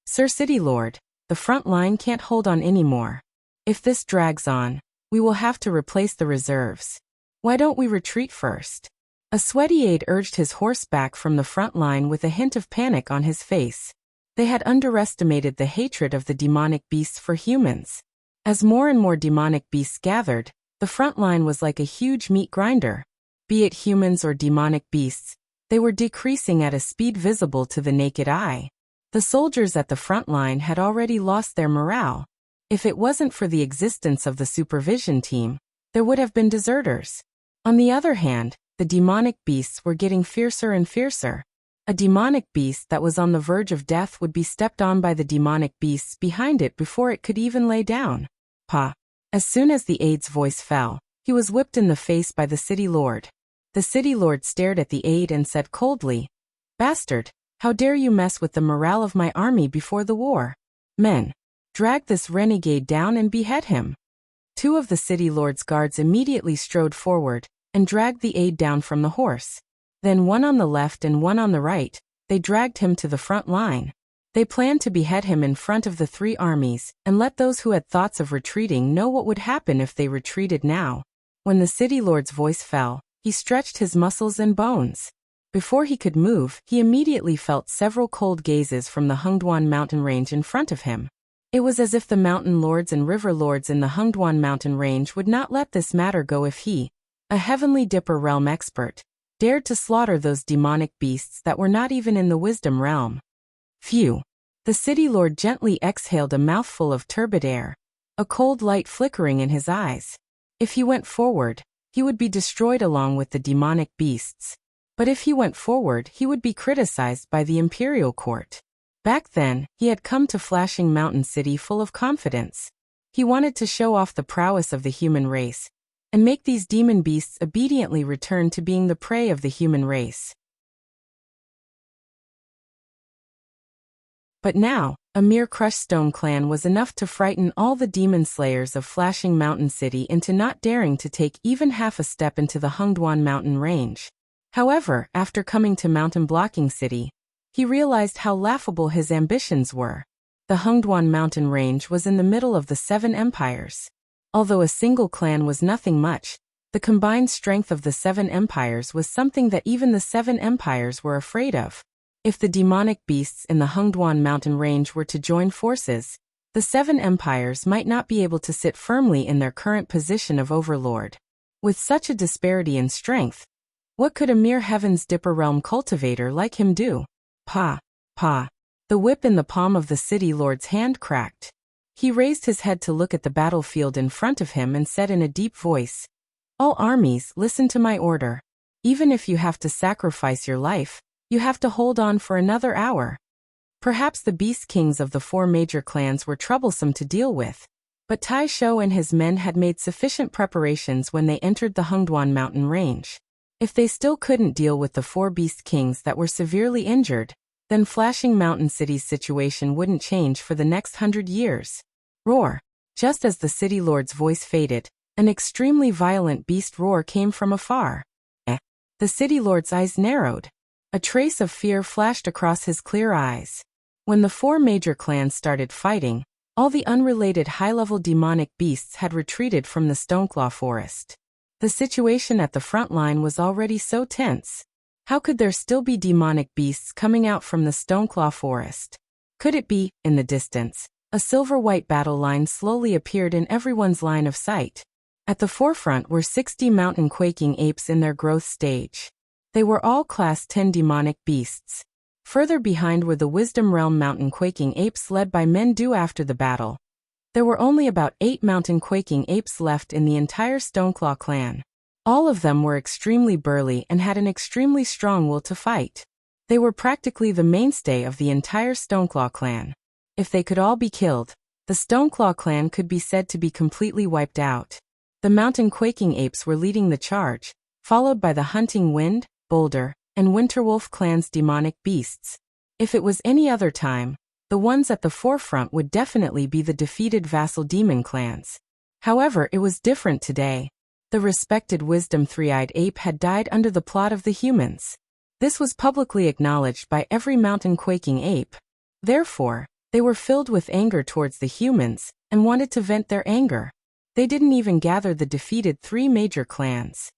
Sir City Lord, the front line can't hold on anymore. If this drags on, we will have to replace the reserves. Why don't we retreat first?" A sweaty aide urged his horse back from the front line with a hint of panic on his face. They had underestimated the hatred of the demonic beasts for humans. As more and more demonic beasts gathered, the front line was like a huge meat grinder. Be it humans or demonic beasts, they were decreasing at a speed visible to the naked eye. The soldiers at the front line had already lost their morale. If it wasn't for the existence of the supervision team, there would have been deserters. On the other hand, the demonic beasts were getting fiercer and fiercer. A demonic beast that was on the verge of death would be stepped on by the demonic beasts behind it before it could even lay down. Pa! As soon as the aide's voice fell, he was whipped in the face by the city lord. The city lord stared at the aide and said coldly, "Bastard, how dare you mess with the morale of my army before the war? Men, drag this renegade down and behead him." 2 of the city lord's guards immediately strode forward and dragged the aide down from the horse. Then one on the left and one on the right, they dragged him to the front line. They planned to behead him in front of the 3 armies, and let those who had thoughts of retreating know what would happen if they retreated now. When the city lord's voice fell, he stretched his muscles and bones. Before he could move, he immediately felt several cold gazes from the Hungduan mountain range in front of him. It was as if the mountain lords and river lords in the Hungduan mountain range would not let this matter go if he, a heavenly Dipper realm expert, dared to slaughter those demonic beasts that were not even in the wisdom realm. Phew! The city lord gently exhaled a mouthful of turbid air, a cold light flickering in his eyes. If he went forward, he would be destroyed along with the demonic beasts. But if he went forward, he would be criticized by the imperial court. Back then, he had come to Flashing Mountain City full of confidence. He wanted to show off the prowess of the human race, and make these demon beasts obediently return to being the prey of the human race. But now, a mere crushed stone clan was enough to frighten all the demon slayers of Flashing Mountain City into not daring to take even half a step into the Hungduan mountain range. However, after coming to Mountain Blocking City, he realized how laughable his ambitions were. The Hungduan mountain range was in the middle of the 7 empires. Although a single clan was nothing much, the combined strength of the 7 empires was something that even the 7 empires were afraid of. If the demonic beasts in the Hungduan mountain range were to join forces, the 7 empires might not be able to sit firmly in their current position of overlord. With such a disparity in strength, what could a mere Heaven's Dipper realm cultivator like him do? Pa! Pa! The whip in the palm of the city lord's hand cracked. He raised his head to look at the battlefield in front of him and said in a deep voice, "All armies, listen to my order. Even if you have to sacrifice your life, you have to hold on for another hour." Perhaps the beast kings of the 4 major clans were troublesome to deal with, but Tai Shou and his men had made sufficient preparations when they entered the Hungduan mountain range. If they still couldn't deal with the 4 beast kings that were severely injured, then Flashing Mountain City's situation wouldn't change for the next 100 years. Roar! Just as the city lord's voice faded, an extremely violent beast roar came from afar. The city lord's eyes narrowed. A trace of fear flashed across his clear eyes. When the 4 major clans started fighting, all the unrelated high-level demonic beasts had retreated from the Stoneclaw forest. The situation at the front line was already so tense. How could there still be demonic beasts coming out from the Stoneclaw forest? Could it be, in the distance, a silver-white battle line slowly appeared in everyone's line of sight? At the forefront were 60 mountain quaking apes in their growth stage. They were all Class 10 demonic beasts. Further behind were the Wisdom Realm mountain quaking apes led by men due after the battle. There were only about 8 mountain quaking apes left in the entire Stoneclaw clan. All of them were extremely burly and had an extremely strong will to fight. They were practically the mainstay of the entire Stoneclaw clan. If they could all be killed, the Stoneclaw clan could be said to be completely wiped out. The mountain quaking apes were leading the charge, followed by the Hunting Wind, Boulder, and Winterwolf clans' demonic beasts. If it was any other time, the ones at the forefront would definitely be the defeated vassal demon clans. However, it was different today. The respected Wisdom Three-Eyed Ape had died under the plot of the humans. This was publicly acknowledged by every mountain quaking ape. Therefore, they were filled with anger towards the humans, and wanted to vent their anger. They didn't even gather the defeated 3 major clans.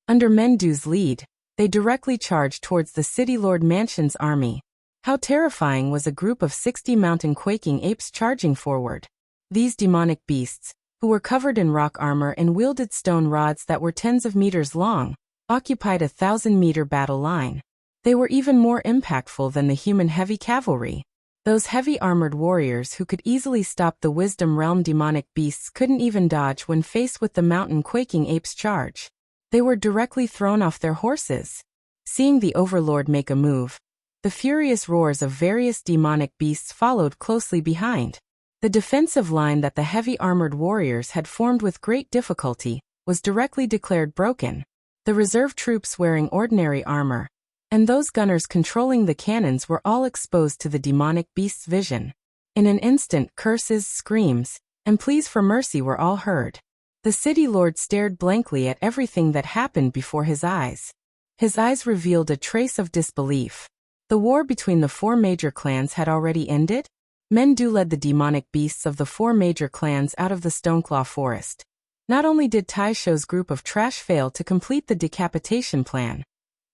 Under Mendu's lead, they directly charged towards the City Lord Mansion's army. How terrifying was a group of 60 mountain quaking apes charging forward. These demonic beasts, who were covered in rock armor and wielded stone rods that were tens of meters long, occupied a 1,000-meter battle line. They were even more impactful than the human heavy cavalry. Those heavy armored warriors who could easily stop the Wisdom Realm demonic beasts couldn't even dodge when faced with the mountain quaking apes' charge. They were directly thrown off their horses. Seeing the overlord make a move, the furious roars of various demonic beasts followed closely behind. The defensive line that the heavy armored warriors had formed with great difficulty was directly declared broken. The reserve troops wearing ordinary armor, and those gunners controlling the cannons were all exposed to the demonic beast's vision. In an instant, curses, screams, and pleas for mercy were all heard. The city lord stared blankly at everything that happened before his eyes. His eyes revealed a trace of disbelief. The war between the four major clans had already ended? Mendu led the demonic beasts of the four major clans out of the Stoneclaw forest. Not only did Taisho's group of trash fail to complete the decapitation plan,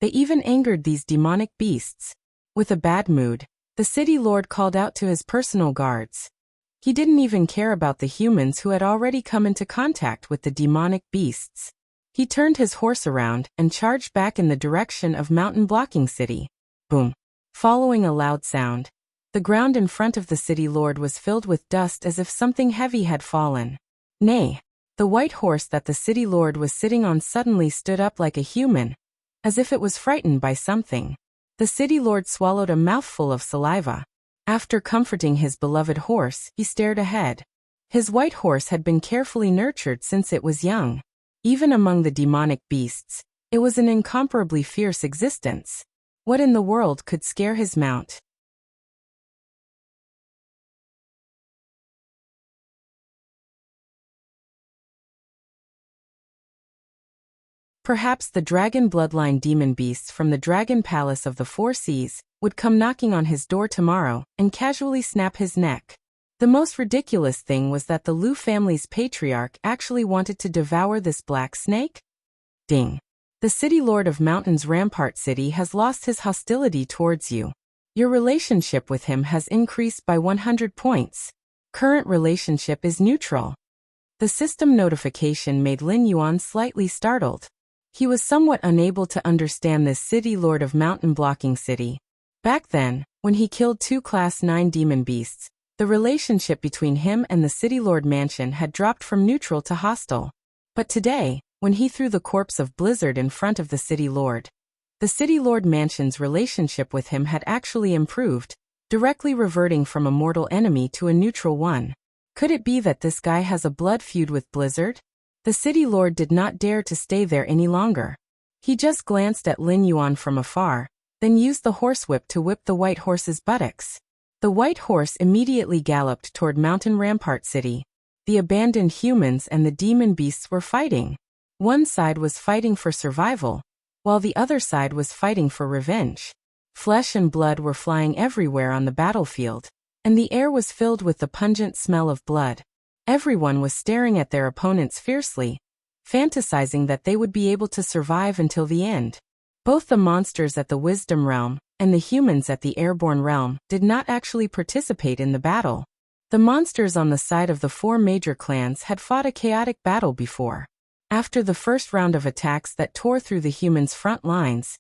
they even angered these demonic beasts. With a bad mood, the city lord called out to his personal guards. He didn't even care about the humans who had already come into contact with the demonic beasts. He turned his horse around and charged back in the direction of Mountain Blocking City. Boom. Following a loud sound, the ground in front of the city lord was filled with dust as if something heavy had fallen. Nay, the white horse that the city lord was sitting on suddenly stood up like a human, as if it was frightened by something. The city lord swallowed a mouthful of saliva. After comforting his beloved horse, he stared ahead. His white horse had been carefully nurtured since it was young. Even among the demonic beasts, it was an incomparably fierce existence. What in the world could scare his mount? Perhaps the dragon bloodline demon beasts from the dragon palace of the four seas would come knocking on his door tomorrow and casually snap his neck. The most ridiculous thing was that the Liu family's patriarch actually wanted to devour this black snake? Ding. The city lord of Mountain's Rampart City has lost his hostility towards you. Your relationship with him has increased by 100 points. Current relationship is neutral. The system notification made Lin Yuan slightly startled. He was somewhat unable to understand this city lord of Mountain Blocking City. Back then, when he killed 2 Class 9 demon beasts, the relationship between him and the city lord mansion had dropped from neutral to hostile. But today, when he threw the corpse of Blizzard in front of the city lord mansion's relationship with him had actually improved, directly reverting from a mortal enemy to a neutral one. Could it be that this guy has a blood feud with Blizzard? The city lord did not dare to stay there any longer. He just glanced at Lin Yuan from afar, then used the horsewhip to whip the white horse's buttocks. The white horse immediately galloped toward Mountain Rampart City. The abandoned humans and the demon beasts were fighting. One side was fighting for survival, while the other side was fighting for revenge. Flesh and blood were flying everywhere on the battlefield, and the air was filled with the pungent smell of blood. Everyone was staring at their opponents fiercely, fantasizing that they would be able to survive until the end. Both the monsters at the Wisdom Realm and the humans at the Airborne Realm did not actually participate in the battle. The monsters on the side of the four major clans had fought a chaotic battle before. After the first round of attacks that tore through the humans' front lines,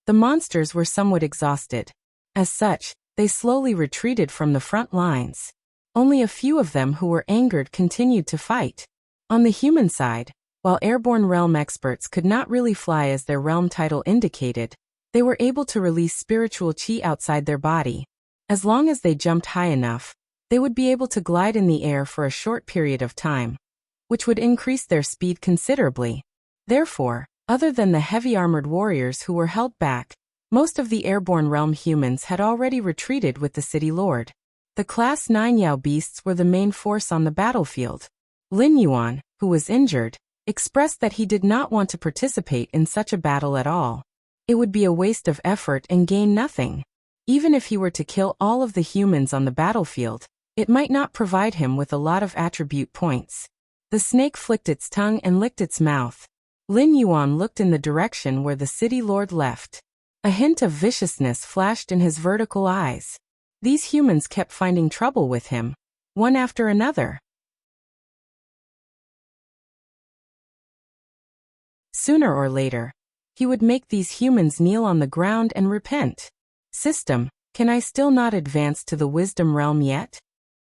the monsters were somewhat exhausted. As such, they slowly retreated from the front lines. Only a few of them who were angered continued to fight. On the human side, while Airborne Realm experts could not really fly as their realm title indicated, they were able to release spiritual chi outside their body. As long as they jumped high enough, they would be able to glide in the air for a short period of time, which would increase their speed considerably. Therefore, other than the heavy-armored warriors who were held back, most of the Airborne Realm humans had already retreated with the city lord. The Class 9 Yao beasts were the main force on the battlefield. Lin Yuan, who was injured, expressed that he did not want to participate in such a battle at all. It would be a waste of effort and gain nothing. Even if he were to kill all of the humans on the battlefield, it might not provide him with a lot of attribute points. The snake flicked its tongue and licked its mouth. Lin Yuan looked in the direction where the city lord left. A hint of viciousness flashed in his vertical eyes. These humans kept finding trouble with him, one after another. Sooner or later, he would make these humans kneel on the ground and repent. System, can I still not advance to the Wisdom Realm yet?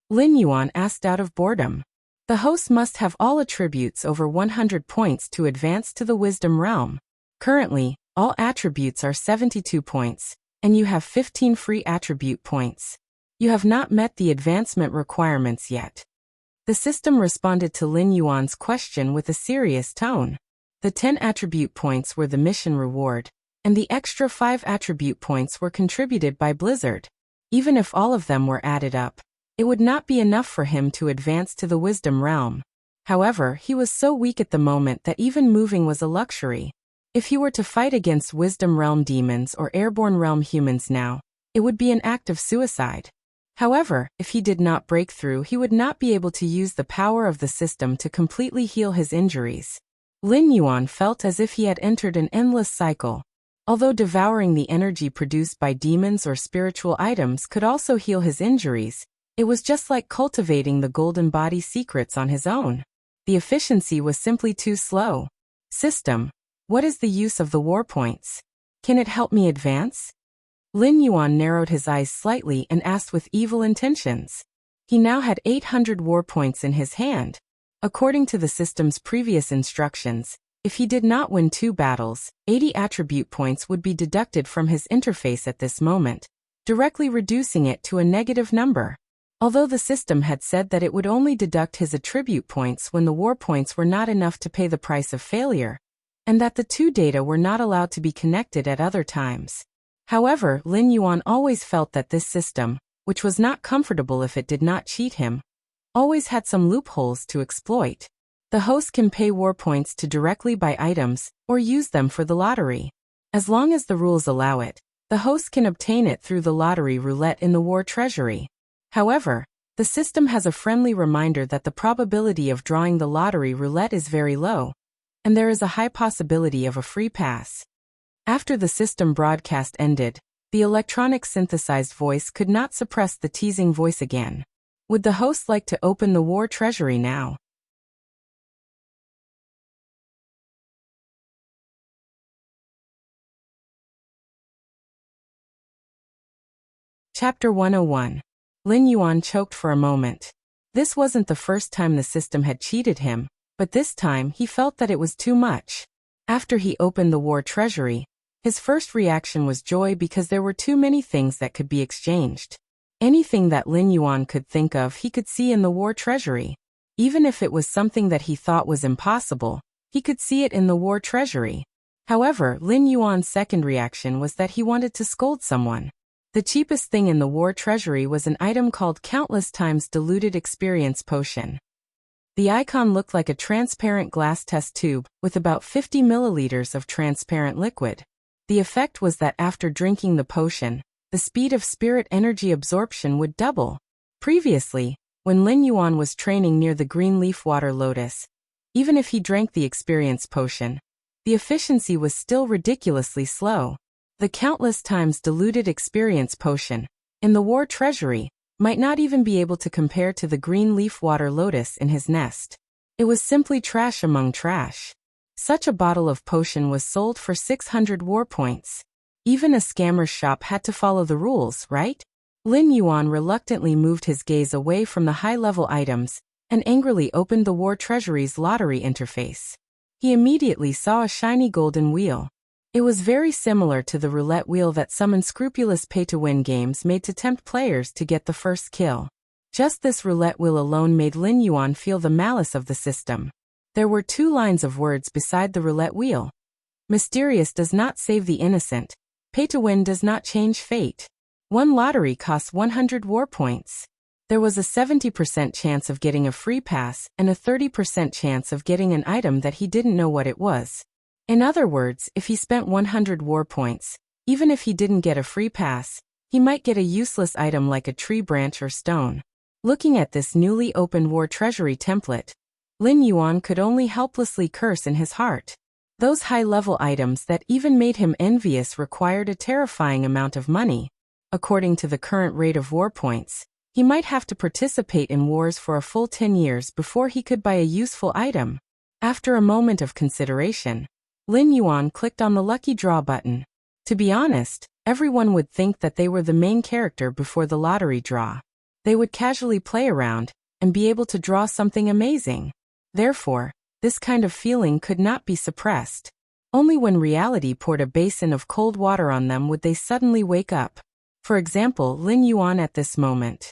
Lin Yuan asked out of boredom. The host must have all attributes over 100 points to advance to the Wisdom Realm. Currently, all attributes are 72 points, and you have 15 free attribute points. You have not met the advancement requirements yet. The system responded to Lin Yuan's question with a serious tone. The 10 attribute points were the mission reward, and the extra 5 attribute points were contributed by Blizzard. Even if all of them were added up, it would not be enough for him to advance to the Wisdom Realm. However, he was so weak at the moment that even moving was a luxury. If he were to fight against Wisdom Realm demons or Airborne Realm humans now, it would be an act of suicide. However, if he did not break through, he would not be able to use the power of the system to completely heal his injuries. Lin Yuan felt as if he had entered an endless cycle. Although devouring the energy produced by demons or spiritual items could also heal his injuries, it was just like cultivating the golden body secrets on his own. The efficiency was simply too slow. System, what is the use of the war points? Can it help me advance? Lin Yuan narrowed his eyes slightly and asked with evil intentions. He now had 800 war points in his hand. According to the system's previous instructions, if he did not win 2 battles, 80 attribute points would be deducted from his interface at this moment, directly reducing it to a negative number. Although the system had said that it would only deduct his attribute points when the war points were not enough to pay the price of failure, and that the 2 data were not allowed to be connected at other times. However, Lin Yuan always felt that this system, which was not comfortable if it did not cheat him, always had some loopholes to exploit. The host can pay war points to directly buy items, or use them for the lottery. As long as the rules allow it, the host can obtain it through the lottery roulette in the war treasury. However, the system has a friendly reminder that the probability of drawing the lottery roulette is very low, and there is a high possibility of a free pass. After the system broadcast ended, the electronic synthesized voice could not suppress the teasing voice again. Would the host like to open the war treasury now? Chapter 101. Lin Yuan choked for a moment. This wasn't the first time the system had cheated him, but this time he felt that it was too much. After he opened the war treasury, his first reaction was joy because there were too many things that could be exchanged. Anything that Lin Yuan could think of he could see in the war treasury. Even if it was something that he thought was impossible, he could see it in the war treasury. However, Lin Yuan's second reaction was that he wanted to scold someone. The cheapest thing in the war treasury was an item called Countless Times Diluted Experience Potion. The icon looked like a transparent glass test tube with about 50 milliliters of transparent liquid. The effect was that after drinking the potion, the speed of spirit energy absorption would double. Previously, when Lin Yuan was training near the green leaf water lotus, even if he drank the experience potion, the efficiency was still ridiculously slow. The Countless Times Diluted Experience Potion, in the war treasury, might not even be able to compare to the green leaf water lotus in his nest. It was simply trash among trash. Such a bottle of potion was sold for 600 war points. Even a scammer's shop had to follow the rules, right? Lin Yuan reluctantly moved his gaze away from the high-level items and angrily opened the war treasury's lottery interface. He immediately saw a shiny golden wheel. It was very similar to the roulette wheel that some unscrupulous pay-to-win games made to tempt players to get the first kill. Just this roulette wheel alone made Lin Yuan feel the malice of the system. There were 2 lines of words beside the roulette wheel. Mysterious does not save the innocent. Pay-to-win does not change fate. One lottery costs 100 war points. There was a 70% chance of getting a free pass and a 30% chance of getting an item that he didn't know what it was. In other words, if he spent 100 war points, even if he didn't get a free pass, he might get a useless item like a tree branch or stone. Looking at this newly opened war treasury template, Lin Yuan could only helplessly curse in his heart. Those high-level items that even made him envious required a terrifying amount of money. According to the current rate of war points, he might have to participate in wars for a full 10 years before he could buy a useful item. After a moment of consideration, Lin Yuan clicked on the lucky draw button. To be honest, everyone would think that they were the main character before the lottery draw. They would casually play around and be able to draw something amazing. Therefore, this kind of feeling could not be suppressed. Only when reality poured a basin of cold water on them would they suddenly wake up. For example, Lin Yuan at this moment.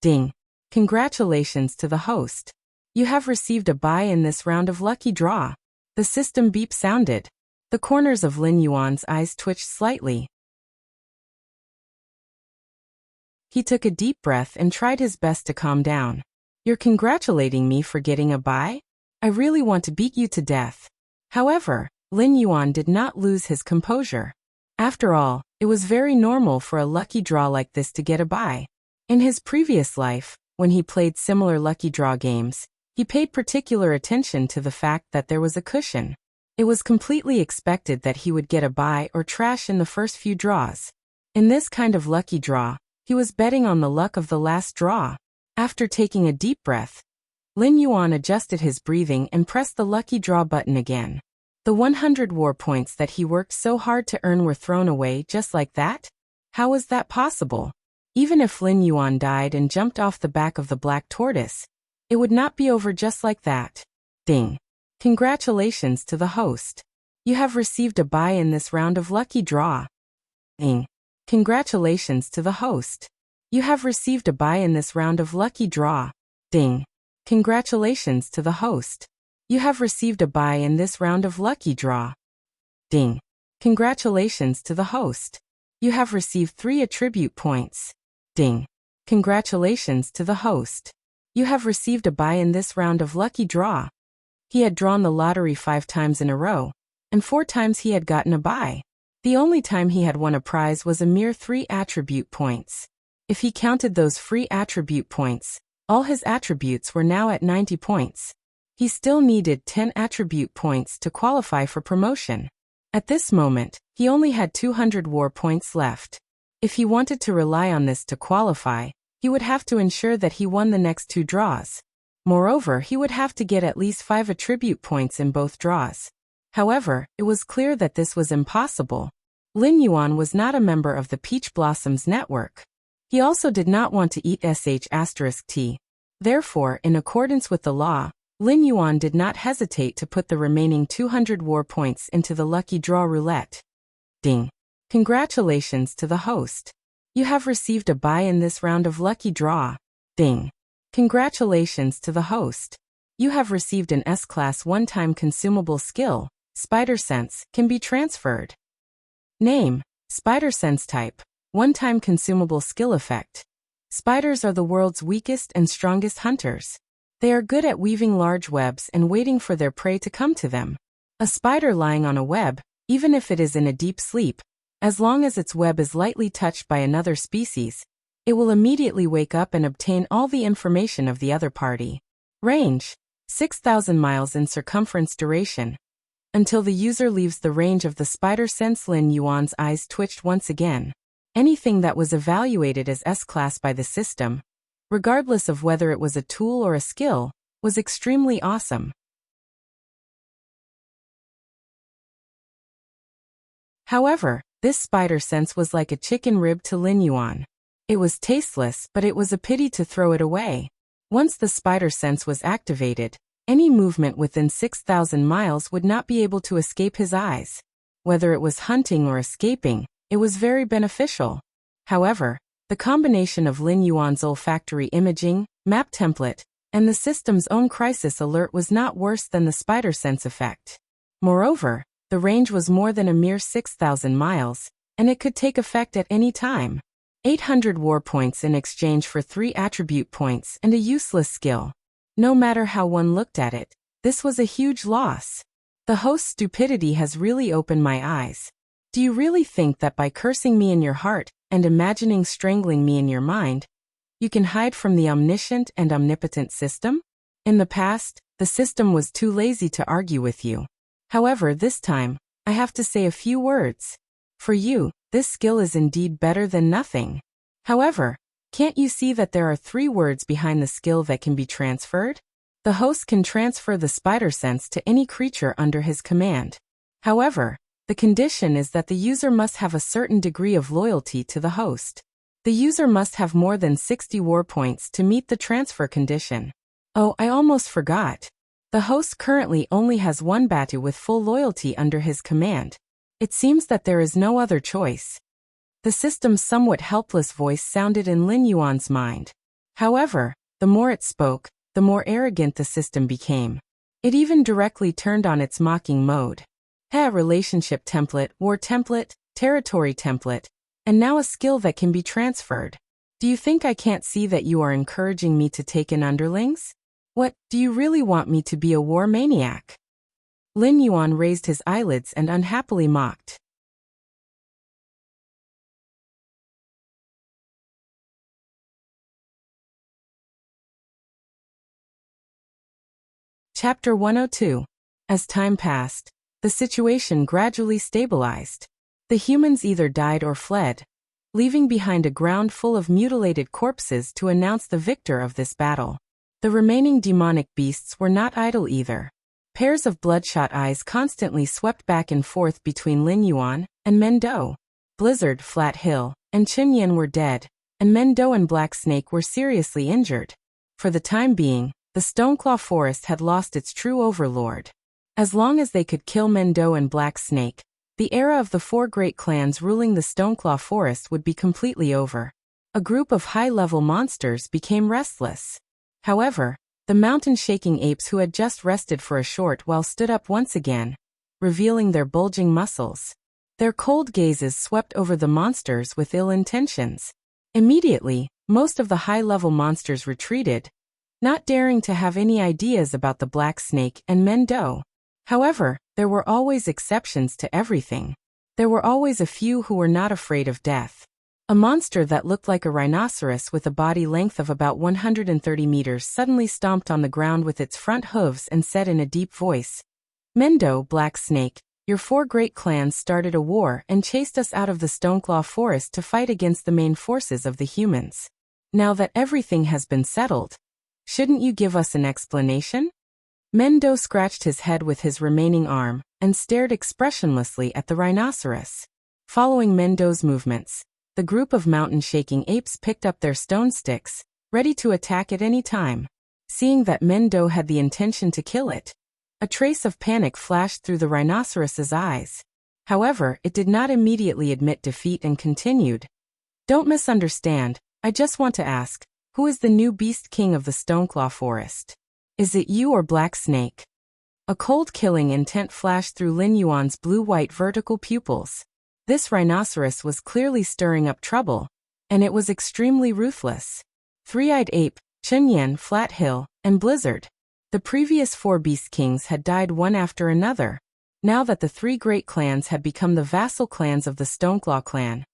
Ding! Congratulations to the host. You have received a buy in this round of lucky draw. The system beep sounded. The corners of Lin Yuan's eyes twitched slightly. He took a deep breath and tried his best to calm down. You're congratulating me for getting a buy? I really want to beat you to death. However, Lin Yuan did not lose his composure. After all, it was very normal for a lucky draw like this to get a buy. In his previous life, when he played similar lucky draw games, he paid particular attention to the fact that there was a cushion. It was completely expected that he would get a buy or trash in the first few draws. In this kind of lucky draw, he was betting on the luck of the last draw. After taking a deep breath, Lin Yuan adjusted his breathing and pressed the lucky draw button again. The 100 war points that he worked so hard to earn were thrown away just like that? How was that possible? Even if Lin Yuan died and jumped off the back of the black tortoise, it would not be over just like that. Ding. Congratulations to the host. You have received a buy in this round of lucky draw. Ding. Congratulations to the host. You have received a buy in this round of lucky draw. Ding. Congratulations to the host. You have received a buy in this round of lucky draw. Ding. Congratulations to the host. You have received 3 attribute points. Ding. Congratulations to the host. You have received a buy in this round of lucky draw. He had drawn the lottery 5 times in a row, and 4 times he had gotten a buy. The only time he had won a prize was a mere 3 attribute points. If he counted those free attribute points, all his attributes were now at 90 points. He still needed 10 attribute points to qualify for promotion. At this moment, he only had 200 war points left. If he wanted to rely on this to qualify, he would have to ensure that he won the next 2 draws. Moreover, he would have to get at least 5 attribute points in both draws. However, it was clear that this was impossible. Lin Yuan was not a member of the Peach Blossoms network. He also did not want to eat **T. Therefore, in accordance with the law, Lin Yuan did not hesitate to put the remaining 200 war points into the lucky draw roulette. Ding. Congratulations to the host. You have received a buy in this round of lucky draw. Ding. Congratulations to the host. You have received an S-Class one-time consumable skill, Spider Sense, can be transferred. Name, Spider Sense type, one-time consumable skill effect. Spiders are the world's weakest and strongest hunters. They are good at weaving large webs and waiting for their prey to come to them. A spider lying on a web, even if it is in a deep sleep, as long as its web is lightly touched by another species, it will immediately wake up and obtain all the information of the other party. Range, 6,000 miles in circumference. Duration, until the user leaves the range of the spider sense. Lin Yuan's eyes twitched once again. Anything that was evaluated as S-Class by the system, regardless of whether it was a tool or a skill, was extremely awesome. However, this spider sense was like a chicken rib to Lin Yuan. It was tasteless, but it was a pity to throw it away. Once the spider sense was activated, any movement within 6,000 miles would not be able to escape his eyes. Whether it was hunting or escaping, it was very beneficial. However, the combination of Lin Yuan's olfactory imaging, map template, and the system's own crisis alert was not worse than the spider sense effect. Moreover, the range was more than a mere 6,000 miles, and it could take effect at any time. 800 war points in exchange for 3 attribute points and a useless skill. No matter how one looked at it, this was a huge loss. The host's stupidity has really opened my eyes. Do you really think that by cursing me in your heart and imagining strangling me in your mind, you can hide from the omniscient and omnipotent system? In the past, the system was too lazy to argue with you. However, this time, I have to say a few words. For you, this skill is indeed better than nothing. However, can't you see that there are 3 words behind the skill that can be transferred? The host can transfer the spider sense to any creature under his command. However, the condition is that the user must have a certain degree of loyalty to the host. The user must have more than 60 war points to meet the transfer condition. Oh, I almost forgot. The host currently only has 1 Batu with full loyalty under his command. It seems that there is no other choice. The system's somewhat helpless voice sounded in Lin Yuan's mind. However, the more it spoke, the more arrogant the system became. It even directly turned on its mocking mode. Relationship template, war template, territory template, and now a skill that can be transferred. Do you think I can't see that you are encouraging me to take in underlings? What, do you really want me to be a war maniac? Lin Yuan raised his eyelids and unhappily mocked. Chapter 102. As time passed, the situation gradually stabilized. The humans either died or fled, leaving behind a ground full of mutilated corpses to announce the victor of this battle. The remaining demonic beasts were not idle either. Pairs of bloodshot eyes constantly swept back and forth between Lin Yuan and Mendo. Blizzard, Flat Hill, and Qin Yan were dead, and Mendo and Black Snake were seriously injured. For the time being, the Stoneclaw Forest had lost its true overlord. As long as they could kill Mendo and Black Snake, the era of the four great clans ruling the Stoneclaw Forest would be completely over. A group of high-level monsters became restless. However, the mountain-shaking apes who had just rested for a short while stood up once again, revealing their bulging muscles. Their cold gazes swept over the monsters with ill intentions. Immediately, most of the high-level monsters retreated, not daring to have any ideas about the Black Snake and Mendo. However, there were always exceptions to everything. There were always a few who were not afraid of death. A monster that looked like a rhinoceros with a body length of about 130 meters suddenly stomped on the ground with its front hooves and said in a deep voice, "Mendo, Black Snake, your four great clans started a war and chased us out of the Stoneclaw Forest to fight against the main forces of the humans. Now that everything has been settled, shouldn't you give us an explanation?" Mendo scratched his head with his remaining arm and stared expressionlessly at the rhinoceros. Following Mendo's movements, the group of mountain-shaking apes picked up their stone sticks, ready to attack at any time. Seeing that Mendo had the intention to kill it, a trace of panic flashed through the rhinoceros's eyes. However, it did not immediately admit defeat and continued, "Don't misunderstand, I just want to ask, who is the new beast king of the Stoneclaw Forest? Is it you or Black Snake?" A cold-killing intent flashed through Lin Yuan's blue-white vertical pupils. This rhinoceros was clearly stirring up trouble, and it was extremely ruthless. Three-eyed ape, Qin Yan, Flat Hill, and Blizzard. The previous four beast kings had died one after another. Now that the three great clans had become the vassal clans of the Stoneclaw clan,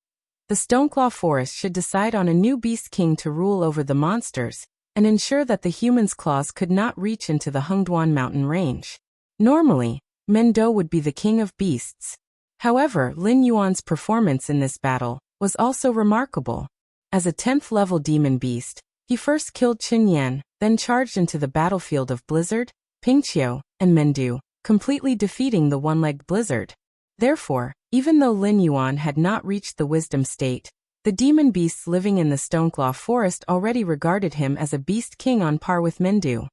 the Stoneclaw Forest should decide on a new beast king to rule over the monsters and ensure that the humans' claws could not reach into the Hengduan mountain range. Normally, Mendo would be the king of beasts. However, Lin Yuan's performance in this battle was also remarkable. As a 10th level demon beast, he first killed Qin Yan, then charged into the battlefield of Blizzard, Pingqiu, and Mendo, completely defeating the one-legged Blizzard. Therefore, even though Lin Yuan had not reached the wisdom state, the demon beasts living in the Stoneclaw Forest already regarded him as a beast king on par with Mendo.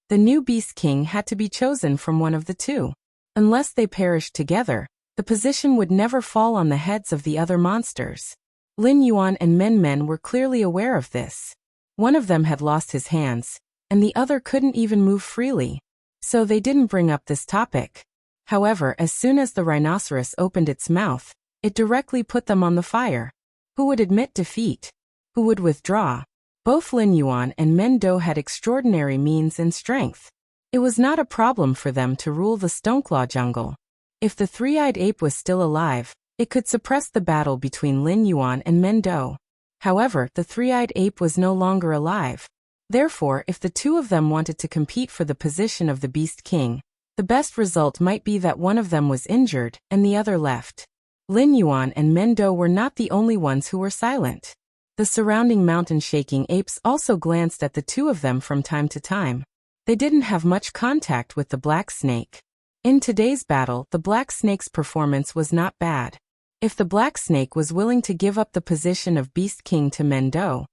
The new beast king had to be chosen from one of the two. Unless they perished together, the position would never fall on the heads of the other monsters. Lin Yuan and Men were clearly aware of this. One of them had lost his hands, and the other couldn't even move freely. So they didn't bring up this topic. However, as soon as the rhinoceros opened its mouth, it directly put them on the fire. Who would admit defeat? Who would withdraw? Both Lin Yuan and Mendo had extraordinary means and strength. It was not a problem for them to rule the Stoneclaw jungle. If the three-eyed ape was still alive, it could suppress the battle between Lin Yuan and Mendo. However, the three-eyed ape was no longer alive. Therefore, if the two of them wanted to compete for the position of the Beast King, the best result might be that one of them was injured and the other left. Lin Yuan and Mendo were not the only ones who were silent. The surrounding mountain-shaking apes also glanced at the two of them from time to time. They didn't have much contact with the Black Snake. In today's battle, the Black Snake's performance was not bad. If the Black Snake was willing to give up the position of Beast King to Mendo,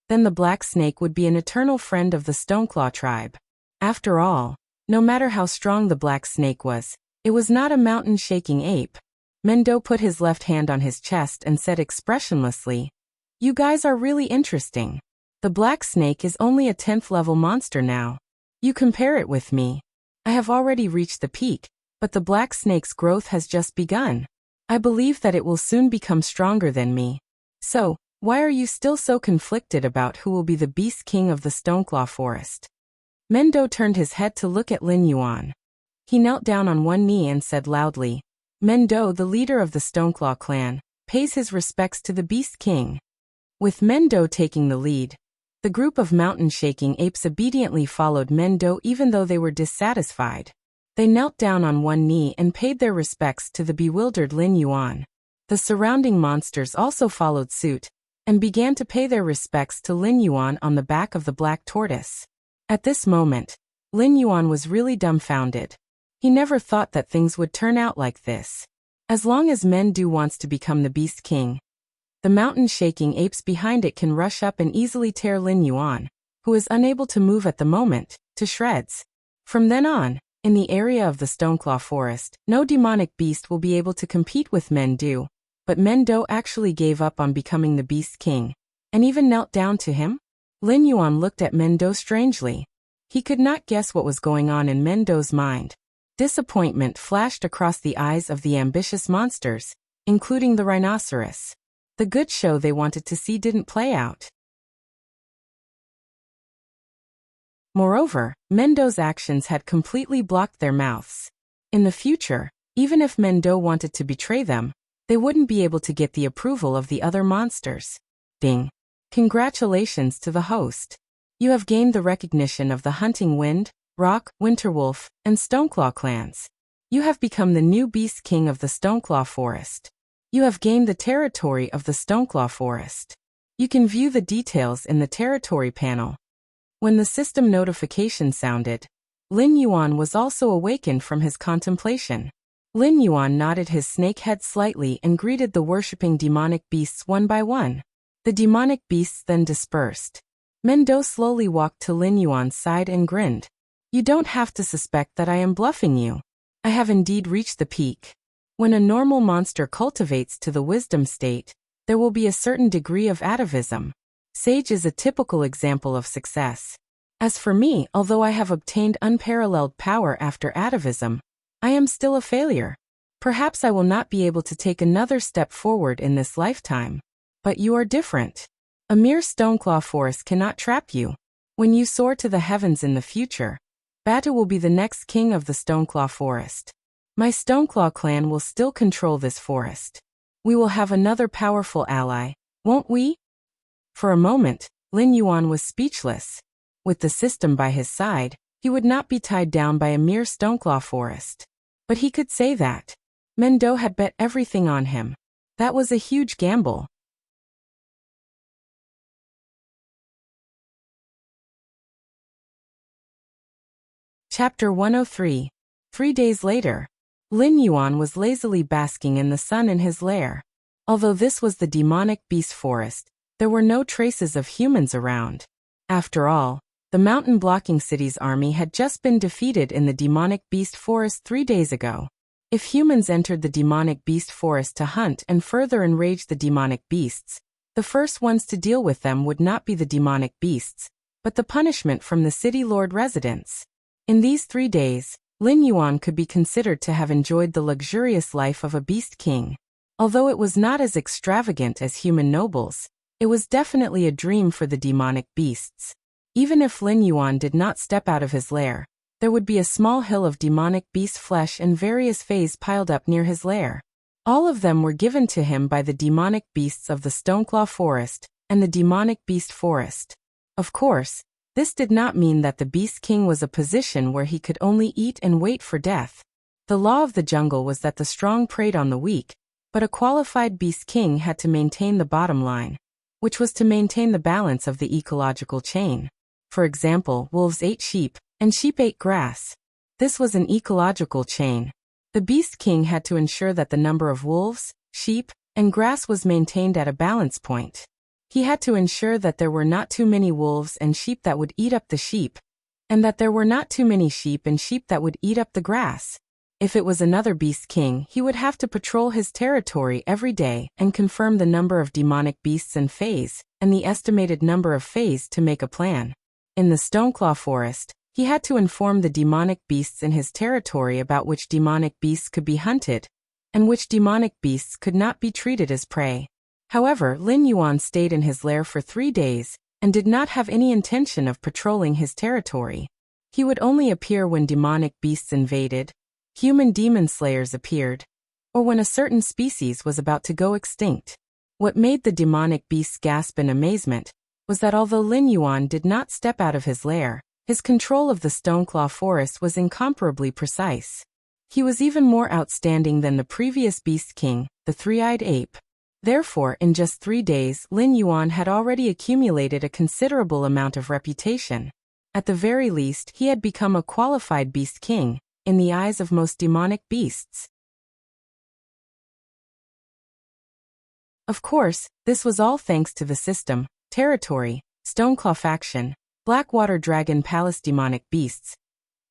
then the Black Snake would be an eternal friend of the Stoneclaw tribe. After all, no matter how strong the Black Snake was, it was not a mountain-shaking ape. Mendo put his left hand on his chest and said expressionlessly, "You guys are really interesting. The Black Snake is only a 10th level monster now. You compare it with me. I have already reached the peak, but the Black Snake's growth has just begun. I believe that it will soon become stronger than me. So, why are you still so conflicted about who will be the Beast King of the Stoneclaw Forest?" Mendo turned his head to look at Lin Yuan. He knelt down on one knee and said loudly, Mendo, the leader of the Stoneclaw clan, pays his respects to the Beast King. With Mendo taking the lead, the group of mountain-shaking apes obediently followed Mendo even though they were dissatisfied. They knelt down on one knee and paid their respects to the bewildered Lin Yuan. The surrounding monsters also followed suit and began to pay their respects to Lin Yuan on the back of the black tortoise. At this moment, Lin Yuan was really dumbfounded. He never thought that things would turn out like this. As long as Mendo wants to become the Beast King, the mountain-shaking apes behind it can rush up and easily tear Lin Yuan, who is unable to move at the moment, to shreds. From then on, in the area of the Stoneclaw forest, no demonic beast will be able to compete with Mendo, but Mendo actually gave up on becoming the Beast King, and even knelt down to him. Lin Yuan looked at Mendo strangely. He could not guess what was going on in Mendo's mind. Disappointment flashed across the eyes of the ambitious monsters, including the rhinoceros. The good show they wanted to see didn't play out. Moreover, Mendo's actions had completely blocked their mouths. In the future, even if Mendo wanted to betray them, they wouldn't be able to get the approval of the other monsters. Ding! Congratulations to the host. You have gained the recognition of the Hunting Wind, Rock, Winterwolf, and Stoneclaw clans. You have become the new Beast King of the Stoneclaw Forest. You have gained the territory of the Stoneclaw Forest. You can view the details in the territory panel. When the system notification sounded, Lin Yuan was also awakened from his contemplation. Lin Yuan nodded his snake head slightly and greeted the worshipping demonic beasts one by one. The demonic beasts then dispersed. Mendo slowly walked to Lin Yuan's side and grinned. You don't have to suspect that I am bluffing you. I have indeed reached the peak. When a normal monster cultivates to the wisdom state, there will be a certain degree of atavism. Sage is a typical example of success. As for me, although I have obtained unparalleled power after atavism, I am still a failure. Perhaps I will not be able to take another step forward in this lifetime. But you are different. A mere Stoneclaw forest cannot trap you. When you soar to the heavens in the future, Batu will be the next king of the Stoneclaw forest. My Stoneclaw clan will still control this forest. We will have another powerful ally, won't we? For a moment, Lin Yuan was speechless. With the system by his side, he would not be tied down by a mere Stoneclaw forest. But he could say that. Mendo had bet everything on him. That was a huge gamble. Chapter 103. 3 days later, Lin Yuan was lazily basking in the sun in his lair. Although this was the demonic beast forest, there were no traces of humans around. After all, the mountain-blocking city's army had just been defeated in the demonic beast forest 3 days ago. If humans entered the demonic beast forest to hunt and further enrage the demonic beasts, the first ones to deal with them would not be the demonic beasts, but the punishment from the city lord residents. In these 3 days, Lin Yuan could be considered to have enjoyed the luxurious life of a beast king. Although it was not as extravagant as human nobles, it was definitely a dream for the demonic beasts. Even if Lin Yuan did not step out of his lair, there would be a small hill of demonic beast flesh and various fays piled up near his lair. All of them were given to him by the demonic beasts of the Stoneclaw forest and the demonic beast forest. Of course, this did not mean that the Beast King was a position where he could only eat and wait for death. The law of the jungle was that the strong preyed on the weak, but a qualified Beast King had to maintain the bottom line, which was to maintain the balance of the ecological chain. For example, wolves ate sheep, and sheep ate grass. This was an ecological chain. The Beast King had to ensure that the number of wolves, sheep, and grass was maintained at a balance point. He had to ensure that there were not too many wolves and sheep that would eat up the sheep, and that there were not too many sheep and sheep that would eat up the grass. If it was another Beast King, he would have to patrol his territory every day and confirm the number of demonic beasts and fays, and the estimated number of fays to make a plan. In the Stoneclaw forest, he had to inform the demonic beasts in his territory about which demonic beasts could be hunted, and which demonic beasts could not be treated as prey. However, Lin Yuan stayed in his lair for 3 days, and did not have any intention of patrolling his territory. He would only appear when demonic beasts invaded, human demon slayers appeared, or when a certain species was about to go extinct. What made the demonic beasts gasp in amazement was that although Lin Yuan did not step out of his lair, his control of the Stoneclaw Forest was incomparably precise. He was even more outstanding than the previous Beast King, the three-eyed ape. Therefore, in just 3 days, Lin Yuan had already accumulated a considerable amount of reputation. At the very least, he had become a qualified Beast King, in the eyes of most demonic beasts. Of course, this was all thanks to the system, territory, Stoneclaw faction, Blackwater Dragon Palace demonic beasts.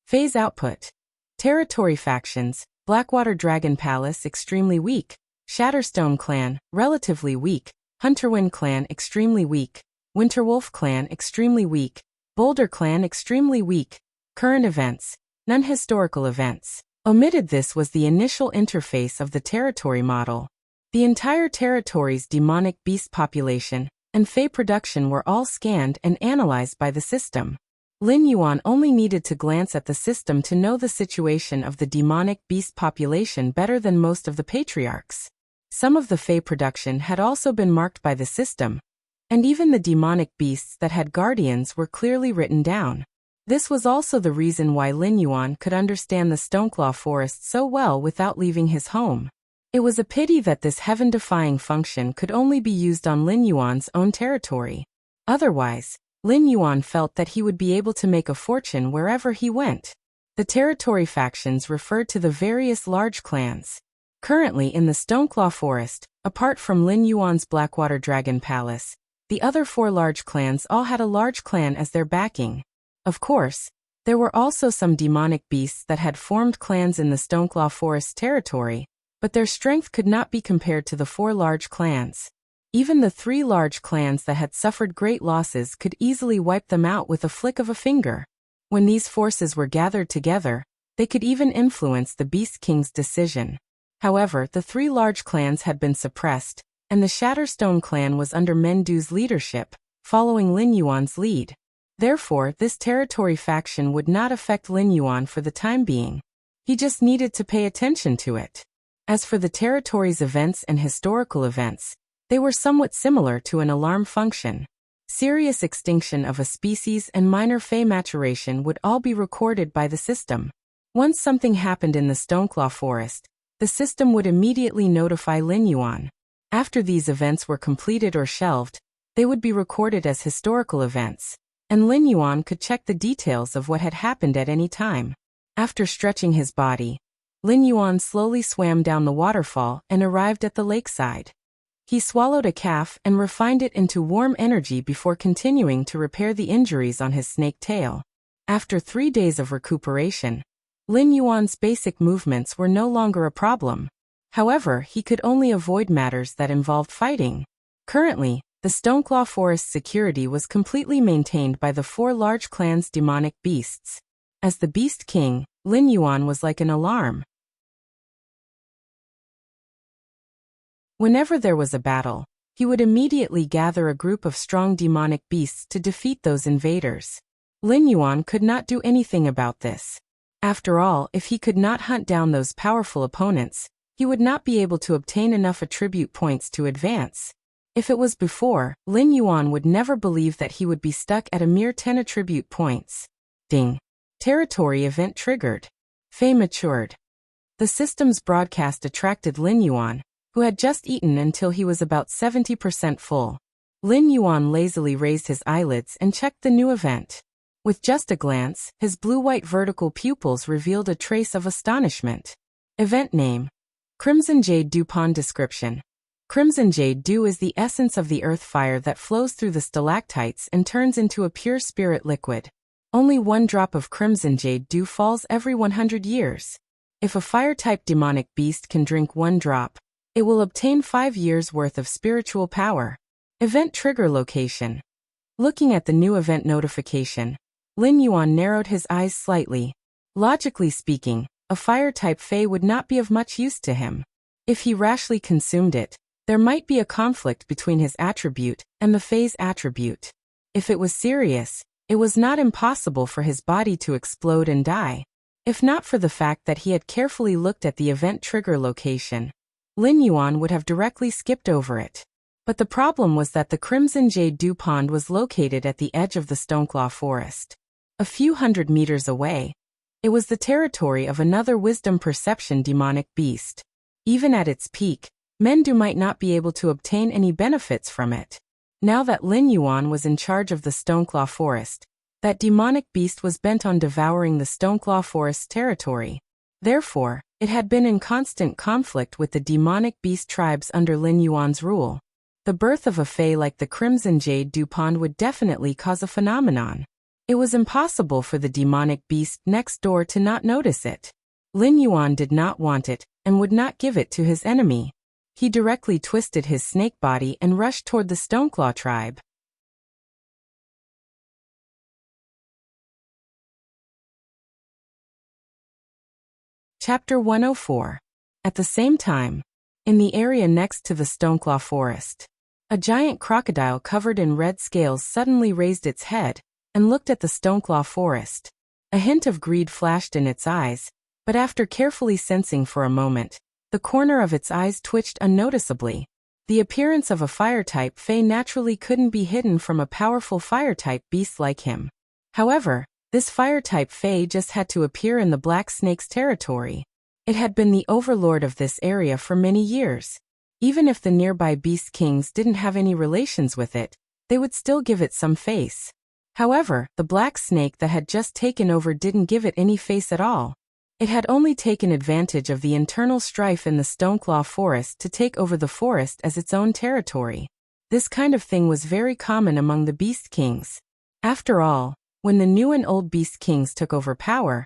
Phase output. Territory factions, Blackwater Dragon Palace extremely weak, Shatterstone Clan, relatively weak, Hunterwind Clan extremely weak, Winterwolf Clan extremely weak, Boulder Clan extremely weak. Current events, non-historical events. Omitted. This was the initial interface of the territory model. The entire territory's demonic beast population and Fey production were all scanned and analyzed by the system. Lin Yuan only needed to glance at the system to know the situation of the demonic beast population better than most of the patriarchs. Some of the Fey production had also been marked by the system, and even the demonic beasts that had guardians were clearly written down. This was also the reason why Lin Yuan could understand the Stoneclaw Forest so well without leaving his home. It was a pity that this heaven-defying function could only be used on Lin Yuan's own territory. Otherwise, Lin Yuan felt that he would be able to make a fortune wherever he went. The territory factions referred to the various large clans. Currently in the Stoneclaw Forest, apart from Lin Yuan's Blackwater Dragon Palace, the other 4 large clans all had a large clan as their backing. Of course, there were also some demonic beasts that had formed clans in the Stoneclaw Forest territory, but their strength could not be compared to the 4 large clans. Even the 3 large clans that had suffered great losses could easily wipe them out with a flick of a finger. When these forces were gathered together, they could even influence the Beast King's decision. However, the 3 large clans had been suppressed, and the Shatterstone clan was under Mendu's leadership, following Lin Yuan's lead. Therefore, this territory faction would not affect Lin Yuan for the time being. He just needed to pay attention to it. As for the territory's events and historical events, they were somewhat similar to an alarm function. Serious extinction of a species and minor Fey maturation would all be recorded by the system. Once something happened in the Stoneclaw Forest, the system would immediately notify Lin Yuan. After these events were completed or shelved, they would be recorded as historical events, and Lin Yuan could check the details of what had happened at any time. After stretching his body, Lin Yuan slowly swam down the waterfall and arrived at the lakeside. He swallowed a calf and refined it into warm energy before continuing to repair the injuries on his snake tail. After 3 days of recuperation, Lin Yuan's basic movements were no longer a problem. However, he could only avoid matters that involved fighting. Currently, the Stoneclaw Forest security was completely maintained by the 4 large clans' demonic beasts. As the Beast King, Lin Yuan was like an alarm. Whenever there was a battle, he would immediately gather a group of strong demonic beasts to defeat those invaders. Lin Yuan could not do anything about this. After all, if he could not hunt down those powerful opponents, he would not be able to obtain enough attribute points to advance. If it was before, Lin Yuan would never believe that he would be stuck at a mere 10 attribute points. Ding. Territory event triggered. Fey matured. The system's broadcast attracted Lin Yuan, who had just eaten until he was about 70% full. Lin Yuan lazily raised his eyelids and checked the new event. With just a glance, his blue-white vertical pupils revealed a trace of astonishment. Event name: Crimson Jade Dew. Pawn description: Crimson Jade Dew is the essence of the earth fire that flows through the stalactites and turns into a pure spirit liquid. Only 1 drop of Crimson Jade Dew falls every 100 years. If a fire-type demonic beast can drink 1 drop, it will obtain 5 years' worth of spiritual power. Event trigger location. Looking at the new event notification, Lin Yuan narrowed his eyes slightly. Logically speaking, a fire-type Fey would not be of much use to him. If he rashly consumed it, there might be a conflict between his attribute and the Fey's attribute. If it was serious, It was not impossible for his body to explode and die. If not for the fact that he had carefully looked at the event trigger location, Lin Yuan would have directly skipped over it. But the problem was that the Crimson Jade Dew Pond was located at the edge of the Stoneclaw Forest. A few hundred meters away, it was the territory of another wisdom perception demonic beast. Even at its peak, Mendu might not be able to obtain any benefits from it. Now that Lin Yuan was in charge of the Stoneclaw Forest, that demonic beast was bent on devouring the Stoneclaw Forest territory. Therefore, it had been in constant conflict with the demonic beast tribes under Lin Yuan's rule. The birth of a fae like the Crimson Jade Dew Pond would definitely cause a phenomenon. It was impossible for the demonic beast next door to not notice it. Lin Yuan did not want it, and would not give it to his enemy. He directly twisted his snake body and rushed toward the Stoneclaw tribe. Chapter 104. At the same time, in the area next to the Stoneclaw Forest, a giant crocodile covered in red scales suddenly raised its head and looked at the Stoneclaw Forest. A hint of greed flashed in its eyes, but after carefully sensing for a moment, the corner of its eyes twitched unnoticeably. The appearance of a fire-type fae naturally couldn't be hidden from a powerful fire-type beast like him. However, this fire-type fae just had to appear in the Black Snake's territory. It had been the overlord of this area for many years. Even if the nearby beast kings didn't have any relations with it, they would still give it some face. However, the Black Snake that had just taken over didn't give it any face at all. It had only taken advantage of the internal strife in the Stoneclaw Forest to take over the forest as its own territory. This kind of thing was very common among the beast kings. After all, when the new and old beast kings took over power,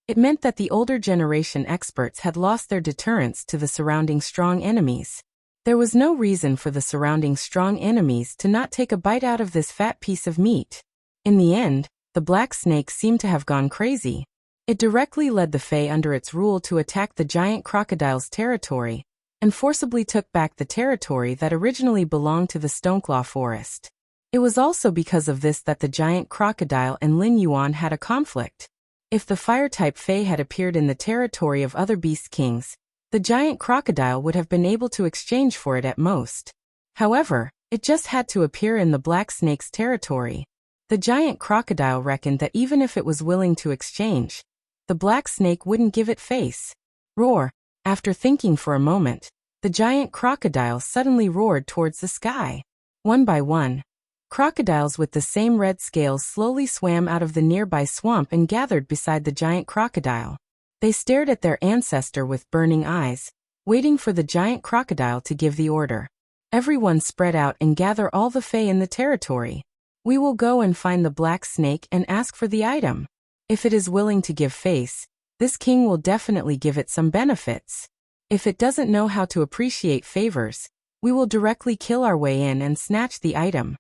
it meant that the older generation experts had lost their deterrence to the surrounding strong enemies. There was no reason for the surrounding strong enemies to not take a bite out of this fat piece of meat. In the end, the Black Snake seemed to have gone crazy. It directly led the fae under its rule to attack the giant crocodile's territory, and forcibly took back the territory that originally belonged to the Stoneclaw Forest. It was also because of this that the giant crocodile and Lin Yuan had a conflict. If the fire-type fae had appeared in the territory of other beast kings, the giant crocodile would have been able to exchange for it at most. However, it just had to appear in the Black Snake's territory. The giant crocodile reckoned that even if it was willing to exchange, the Black Snake wouldn't give it face. Roar! After thinking for a moment, the giant crocodile suddenly roared towards the sky. One by one, crocodiles with the same red scales slowly swam out of the nearby swamp and gathered beside the giant crocodile. They stared at their ancestor with burning eyes, waiting for the giant crocodile to give the order. Everyone spread out and gather all the fae in the territory. We will go and find the Black Snake and ask for the item. If it is willing to give face, this king will definitely give it some benefits. If it doesn't know how to appreciate favors, we will directly kill our way in and snatch the item.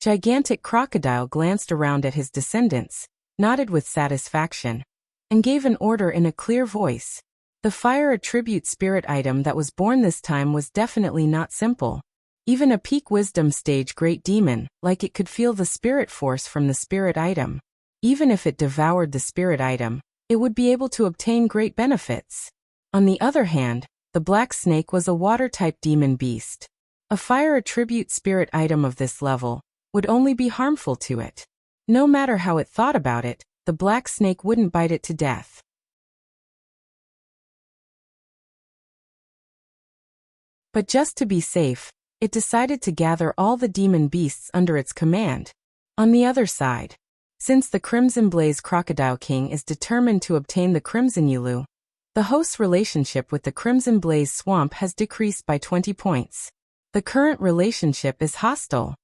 Gigantic Crocodile glanced around at his descendants, nodded with satisfaction, and gave an order in a clear voice. The fire attribute spirit item that was born this time was definitely not simple. Even a peak wisdom stage great demon, like it could feel the spirit force from the spirit item. Even if it devoured the spirit item, it would be able to obtain great benefits. On the other hand, the Black Snake was a water-type demon beast. A fire attribute spirit item of this level would only be harmful to it. No matter how it thought about it, the Black Snake wouldn't bite it to death. But just to be safe, it decided to gather all the demon beasts under its command. On the other side, since the Crimson Blaze Crocodile King is determined to obtain the Crimson Yulu, the host's relationship with the Crimson Blaze Swamp has decreased by 20 points. The current relationship is hostile.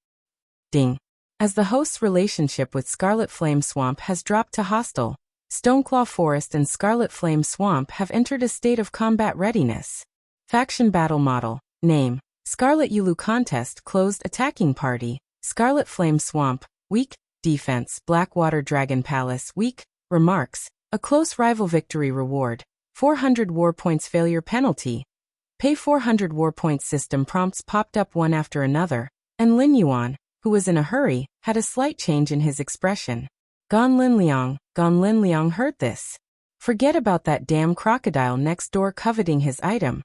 Ding. As the host's relationship with Scarlet Flame Swamp has dropped to hostile, Stoneclaw Forest and Scarlet Flame Swamp have entered a state of combat readiness. Faction Battle Model. Name: Scarlet Yulu Contest Closed Attacking Party. Scarlet Flame Swamp. Weak. Defense. Blackwater Dragon Palace. Weak. Remarks: a close rival victory reward. 400 war points failure penalty. Pay 400 war points. System prompts popped up one after another, and Lin Yuan, who was in a hurry, had a slight change in his expression. Gan Linliang heard this. Forget about that damn crocodile next door coveting his item.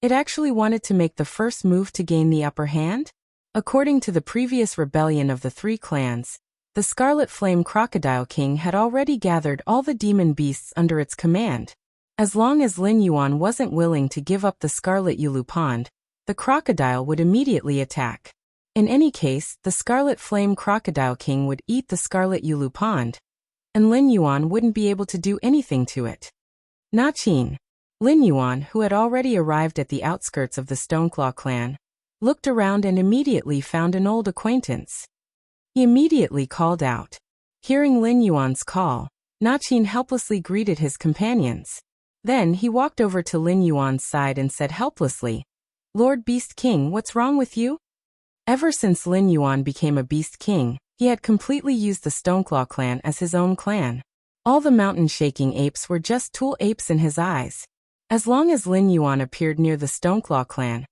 It actually wanted to make the first move to gain the upper hand? According to the previous rebellion of the three clans, the Scarlet Flame Crocodile King had already gathered all the demon beasts under its command. As long as Lin Yuan wasn't willing to give up the Scarlet Yulu Pond, the crocodile would immediately attack. In any case, the Scarlet Flame Crocodile King would eat the Scarlet Yulu Pond, and Lin Yuan wouldn't be able to do anything to it. Nachin. Lin Yuan, who had already arrived at the outskirts of the Stoneclaw clan, looked around and immediately found an old acquaintance. He immediately called out. Hearing Lin Yuan's call, Nachin helplessly greeted his companions. Then he walked over to Lin Yuan's side and said helplessly, "Lord Beast King, what's wrong with you?" Ever since Lin Yuan became a Beast King, he had completely used the Stoneclaw clan as his own clan. All the mountain-shaking apes were just tool apes in his eyes. As long as Lin Yuan appeared near the Stoneclaw clan,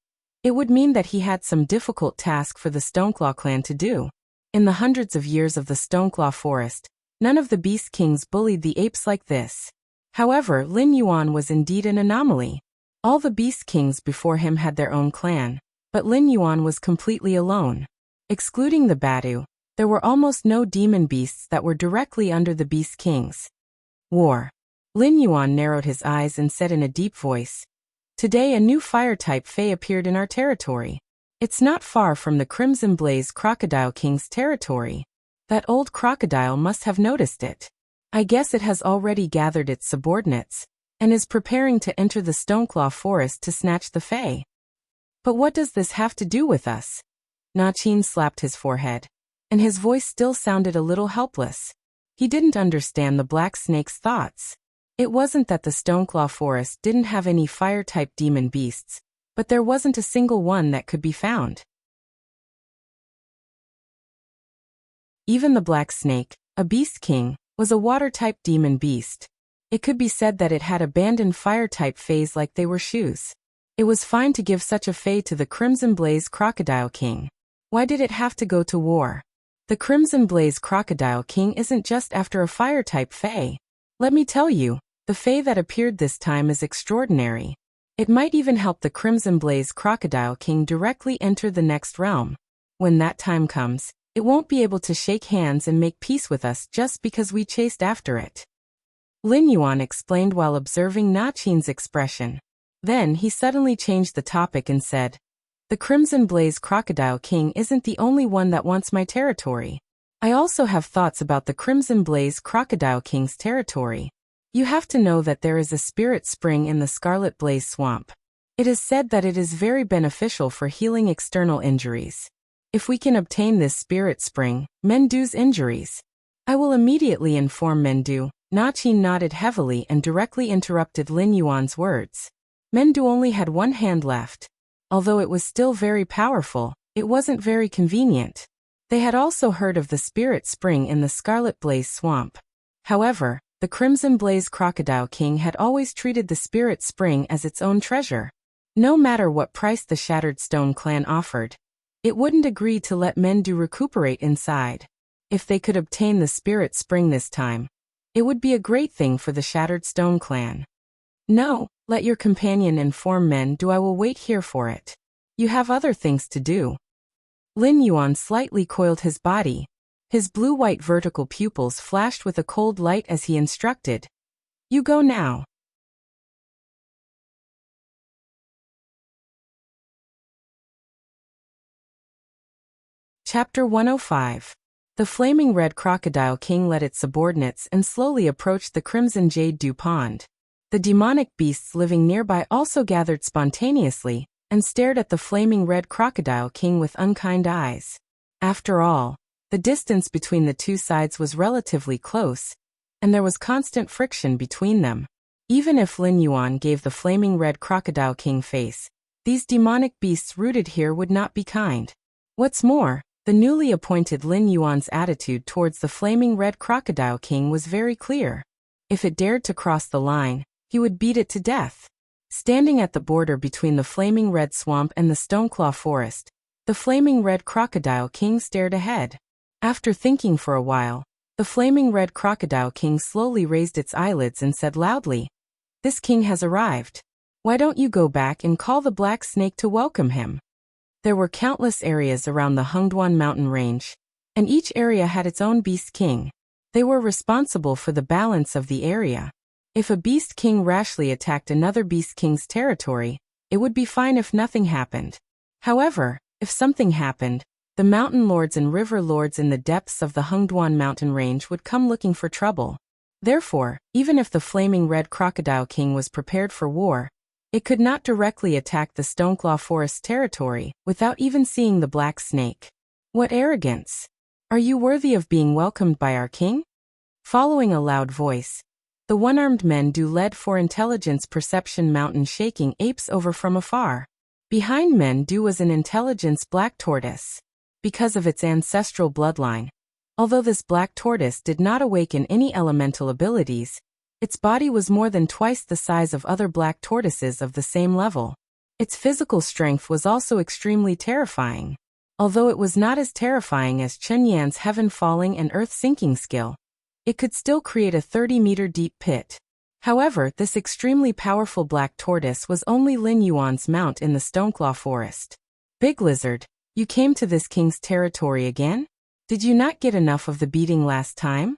it would mean that he had some difficult task for the Stoneclaw clan to do. In the hundreds of years of the Stoneclaw forest, none of the Beast Kings bullied the apes like this. However, Lin Yuan was indeed an anomaly. All the Beast Kings before him had their own clan, but Lin Yuan was completely alone. Excluding the Badu, there were almost no demon beasts that were directly under the Beast Kings. War. Lin Yuan narrowed his eyes and said in a deep voice, "Today a new fire-type Fae appeared in our territory. It's not far from the Crimson Blaze Crocodile King's territory. That old crocodile must have noticed it. I guess it has already gathered its subordinates, and is preparing to enter the Stoneclaw forest to snatch the Fae. But what does this have to do with us?" Nachin slapped his forehead, and his voice still sounded a little helpless. He didn't understand the Black Snake's thoughts. It wasn't that the Stoneclaw forest didn't have any fire-type demon beasts, but there wasn't a single one that could be found. Even the Black Snake, a Beast King, was a water-type demon beast. It could be said that it had abandoned fire-type Faes like they were shoes. It was fine to give such a Fae to the Crimson Blaze Crocodile King. Why did it have to go to war? The Crimson Blaze Crocodile King isn't just after a fire-type Fae. Let me tell you, the Fae that appeared this time is extraordinary. It might even help the Crimson Blaze Crocodile King directly enter the next realm. When that time comes, it won't be able to shake hands and make peace with us just because we chased after it." Lin Yuan explained while observing Nachin's expression. Then he suddenly changed the topic and said, "The Crimson Blaze Crocodile King isn't the only one that wants my territory. I also have thoughts about the Crimson Blaze Crocodile King's territory. You have to know that there is a spirit spring in the Scarlet Blaze Swamp. It is said that it is very beneficial for healing external injuries. If we can obtain this spirit spring, Mendu's injuries. I will immediately inform Mendu." Nachin nodded heavily and directly interrupted Lin Yuan's words. Mendu only had one hand left. Although it was still very powerful, it wasn't very convenient. They had also heard of the spirit spring in the Scarlet Blaze Swamp. However, the Crimson Blaze Crocodile King had always treated the spirit spring as its own treasure. No matter what price the Shattered Stone clan offered, it wouldn't agree to let Mendu recuperate inside. If they could obtain the spirit spring this time, it would be a great thing for the Shattered Stone clan. "No, let your companion inform Mendu. I will wait here for it. You have other things to do." Lin Yuan slightly coiled his body. His blue-white vertical pupils flashed with a cold light as he instructed, "You go now." Chapter 105. The Flaming Red Crocodile King led its subordinates and slowly approached the Crimson Jade Dew Pond. The demonic beasts living nearby also gathered spontaneously and stared at the Flaming Red Crocodile King with unkind eyes. After all, the distance between the two sides was relatively close, and there was constant friction between them. Even if Lin Yuan gave the Flaming Red Crocodile King face, these demonic beasts rooted here would not be kind. What's more, the newly appointed Lin Yuan's attitude towards the Flaming Red Crocodile King was very clear. If it dared to cross the line, he would beat it to death. Standing at the border between the Flaming Red Swamp and the Stoneclaw Forest, The flaming red crocodile king stared ahead. After thinking for a while, the flaming red crocodile king slowly raised its eyelids and said loudly, "This king has arrived. Why don't you go back and call the black snake to welcome him?" There were countless areas around the Hungduan mountain range, and each area had its own beast king. They were responsible for the balance of the area. If a beast king rashly attacked another beast king's territory, it would be fine if nothing happened. However, if something happened, the mountain lords and river lords in the depths of the Hungduan mountain range would come looking for trouble. Therefore, even if the flaming red crocodile king was prepared for war, it could not directly attack the Stoneclaw Forest territory without even seeing the black snake. What arrogance! Are you worthy of being welcomed by our king? Following a loud voice, the one-armed Mendu led for intelligence perception mountain shaking apes over from afar. Behind Mendu was an intelligence black tortoise. Because of its ancestral bloodline, although this black tortoise did not awaken any elemental abilities, its body was more than twice the size of other black tortoises of the same level. Its physical strength was also extremely terrifying. Although it was not as terrifying as Chunyan's heaven-falling and earth-sinking skill, it could still create a 30-meter deep pit. However, this extremely powerful black tortoise was only Lin Yuan's mount in the Stoneclaw Forest. Big Lizard, you came to this king's territory again? Did you not get enough of the beating last time?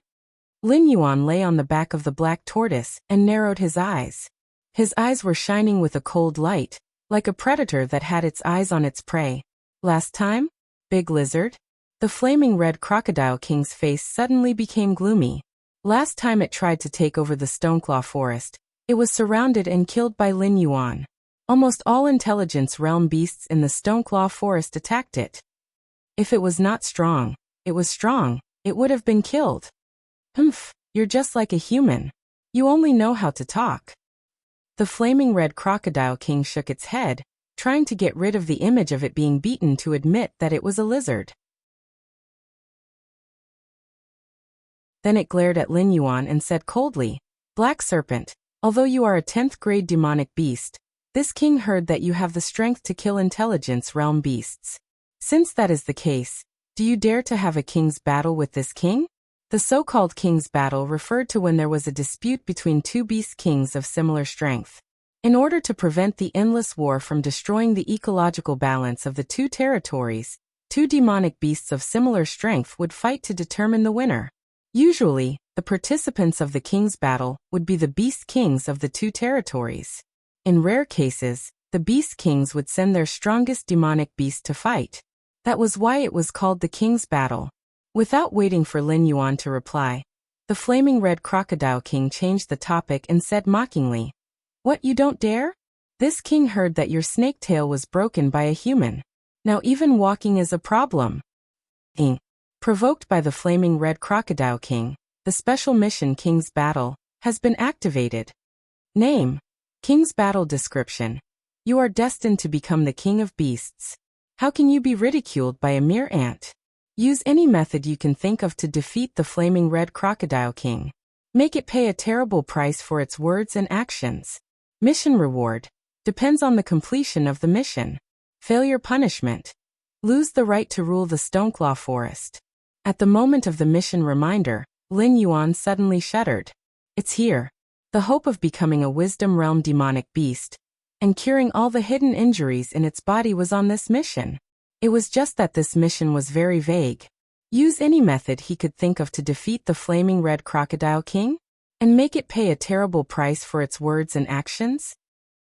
Lin Yuan lay on the back of the black tortoise and narrowed his eyes. His eyes were shining with a cold light, like a predator that had its eyes on its prey. Last time? Big Lizard? The flaming red crocodile king's face suddenly became gloomy. Last time it tried to take over the Stoneclaw Forest, it was surrounded and killed by Lin Yuan. Almost all intelligence realm beasts in the Stoneclaw Forest attacked it. If it was not strong, it was strong, it would have been killed. Humph, you're just like a human. You only know how to talk. The flaming red crocodile king shook its head, trying to get rid of the image of it being beaten to admit that it was a lizard. Then it glared at Lin Yuan and said coldly, "Black Serpent, although you are a 10th grade demonic beast, this king heard that you have the strength to kill intelligence realm beasts. Since that is the case, do you dare to have a king's battle with this king?" The so-called king's battle referred to when there was a dispute between two beast kings of similar strength. In order to prevent the endless war from destroying the ecological balance of the two territories, two demonic beasts of similar strength would fight to determine the winner. Usually, the participants of the king's battle would be the beast kings of the two territories. In rare cases, the beast kings would send their strongest demonic beast to fight. That was why it was called the king's battle. Without waiting for Lin Yuan to reply, the flaming red crocodile king changed the topic and said mockingly, "What, you don't dare? This king heard that your snake tail was broken by a human. Now even walking is a problem." Provoked by the flaming red crocodile king, the special mission King's Battle has been activated. Name: King's Battle description. You are destined to become the king of beasts. How can you be ridiculed by a mere ant? Use any method you can think of to defeat the flaming red crocodile king. Make it pay a terrible price for its words and actions. Mission reward. Depends on the completion of the mission. Failure punishment. Lose the right to rule the Stoneclaw Forest. At the moment of the mission reminder, Lin Yuan suddenly shuddered. It's here. The hope of becoming a wisdom realm demonic beast and curing all the hidden injuries in its body was on this mission. It was just that this mission was very vague. Use any method he could think of to defeat the flaming red crocodile king and make it pay a terrible price for its words and actions?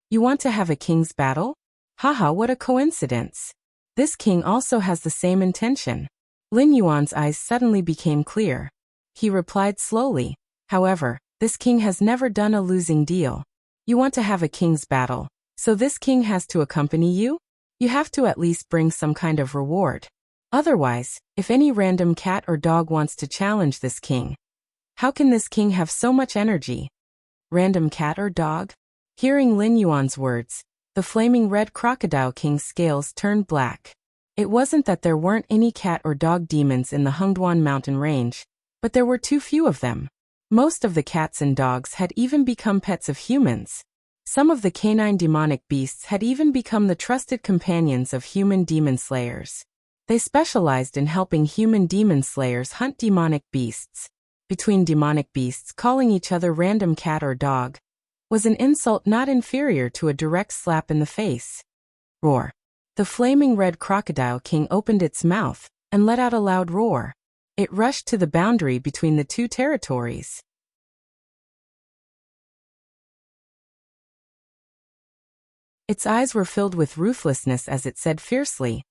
You want to have a king's battle? Haha, what a coincidence. This king also has the same intention. Lin Yuan's eyes suddenly became clear. He replied slowly, however, this king has never done a losing deal. You want to have a king's battle, so this king has to accompany you? You have to at least bring some kind of reward. Otherwise, if any random cat or dog wants to challenge this king, how can this king have so much energy? Random cat or dog? Hearing Lin Yuan's words, the flaming red crocodile king's scales turned black. It wasn't that there weren't any cat or dog demons in the Hungduan mountain range, but there were too few of them. Most of the cats and dogs had even become pets of humans. Some of the canine demonic beasts had even become the trusted companions of human demon slayers. They specialized in helping human demon slayers hunt demonic beasts. Between demonic beasts, calling each other random cat or dog was an insult not inferior to a direct slap in the face. Roar. The flaming red crocodile king opened its mouth and let out a loud roar. It rushed to the boundary between the two territories. Its eyes were filled with ruthlessness as it said fiercely,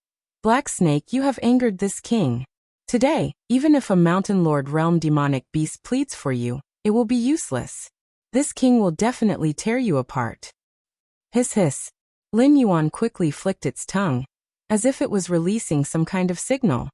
"Black Snake, you have angered this king. Today, even if a mountain lord realm demonic beast pleads for you, it will be useless. This king will definitely tear you apart." Hiss hiss. Lin Yuan quickly flicked its tongue, as if it was releasing some kind of signal.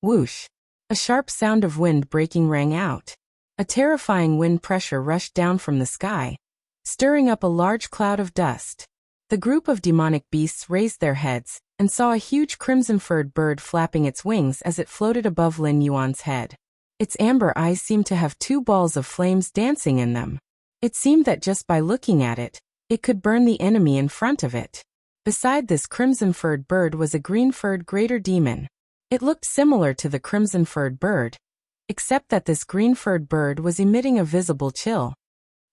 Whoosh. A sharp sound of wind breaking rang out. A terrifying wind pressure rushed down from the sky, stirring up a large cloud of dust. The group of demonic beasts raised their heads and saw a huge crimson-furred bird flapping its wings as it floated above Lin Yuan's head. Its amber eyes seemed to have two balls of flames dancing in them. It seemed that just by looking at it, it could burn the enemy in front of it. Beside this crimson-furred bird was a green-furred greater demon. It looked similar to the crimson-furred bird, except that this green-furred bird was emitting a visible chill.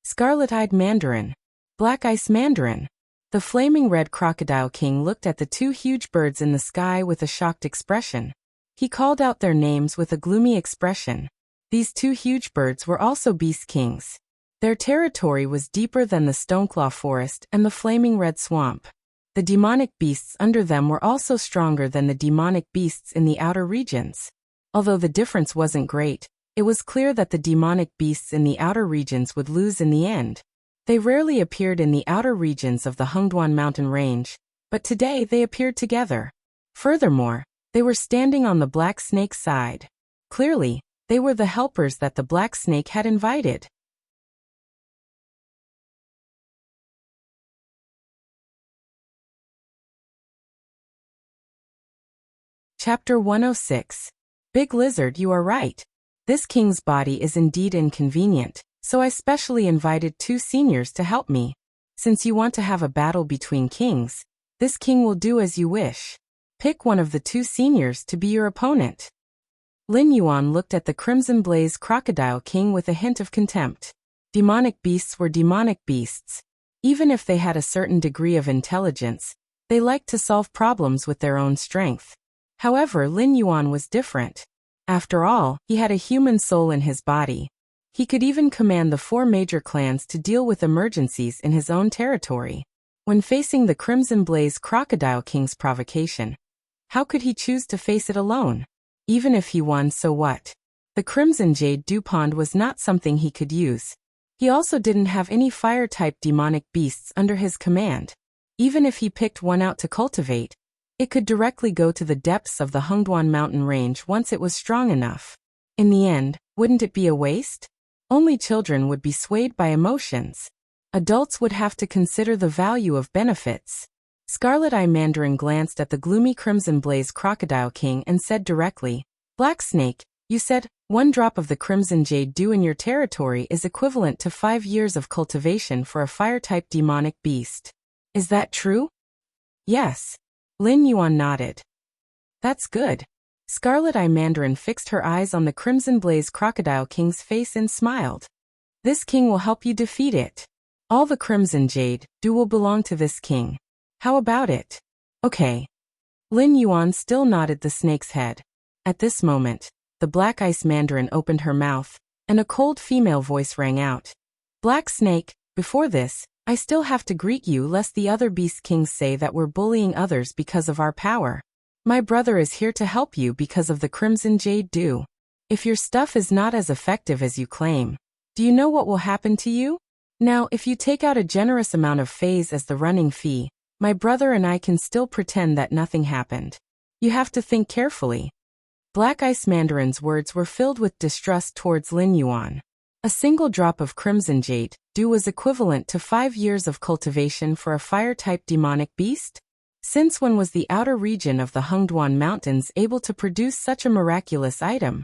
Scarlet-eyed Mandarin. Black Ice Mandarin. The flaming red crocodile king looked at the two huge birds in the sky with a shocked expression. He called out their names with a gloomy expression. These two huge birds were also beast kings. Their territory was deeper than the Stoneclaw Forest and the flaming red swamp. The demonic beasts under them were also stronger than the demonic beasts in the outer regions. Although the difference wasn't great, it was clear that the demonic beasts in the outer regions would lose in the end. They rarely appeared in the outer regions of the Hengduan mountain range, but today they appeared together. Furthermore, they were standing on the Black Snake's side. Clearly, they were the helpers that the Black Snake had invited. Chapter 106. Big Lizard, you are right. This king's body is indeed inconvenient, so I specially invited 2 seniors to help me. Since you want to have a battle between kings, this king will do as you wish. Pick one of the 2 seniors to be your opponent. Lin Yuan looked at the Crimson Blaze Crocodile King with a hint of contempt. Demonic beasts were demonic beasts. Even if they had a certain degree of intelligence, they liked to solve problems with their own strength. However, Lin Yuan was different. After all, he had a human soul in his body. He could even command the 4 major clans to deal with emergencies in his own territory. When facing the Crimson Blaze Crocodile King's provocation, how could he choose to face it alone? Even if he won, so what? The Crimson Jade Dew Pond was not something he could use. He also didn't have any fire-type demonic beasts under his command. Even if he picked one out to cultivate, it could directly go to the depths of the Hengduan mountain range once it was strong enough. In the end, wouldn't it be a waste? Only children would be swayed by emotions. Adults would have to consider the value of benefits. Scarlet Eye Mandarin glanced at the gloomy Crimson Blaze Crocodile King and said directly, "Black Snake, you said 1 drop of the Crimson Jade Dew in your territory is equivalent to 5 years of cultivation for a fire-type demonic beast. Is that true?" "Yes." Lin Yuan nodded. "That's good." Scarlet Eye Mandarin fixed her eyes on the Crimson Blaze Crocodile King's face and smiled. "This king will help you defeat it. All the Crimson Jade Dew will belong to this king. How about it?" "Okay." Lin Yuan still nodded the snake's head. At this moment, the Black Ice Mandarin opened her mouth, and a cold female voice rang out. "Black Snake, before this, I still have to greet you lest the other beast kings say that we're bullying others because of our power. My brother is here to help you because of the Crimson Jade Dew. If your stuff is not as effective as you claim, do you know what will happen to you? Now, if you take out a generous amount of phase as the running fee, my brother and I can still pretend that nothing happened. You have to think carefully." Black Ice Mandarin's words were filled with distrust towards Lin Yuan. A single drop of Crimson Jade Dew was equivalent to 5 years of cultivation for a fire-type demonic beast? Since when was the outer region of the Hengduan Mountains able to produce such a miraculous item?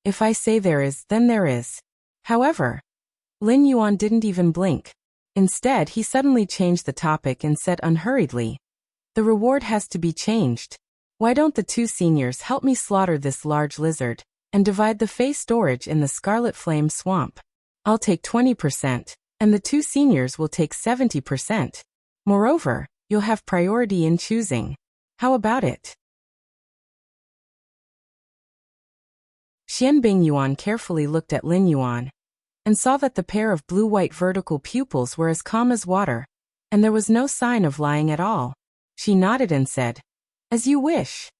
If I say there is, then there is. However, Lin Yuan didn't even blink. Instead, he suddenly changed the topic and said unhurriedly, "The reward has to be changed. Why don't the two seniors help me slaughter this large lizard and divide the Fey storage in the Scarlet Flame Swamp? I'll take 20%, and the two seniors will take 70%. Moreover, you'll have priority in choosing. How about it?" Xian Bingyuan carefully looked at Lin Yuan and saw that the pair of blue-white vertical pupils were as calm as water, and there was no sign of lying at all. She nodded and said, "As you wish.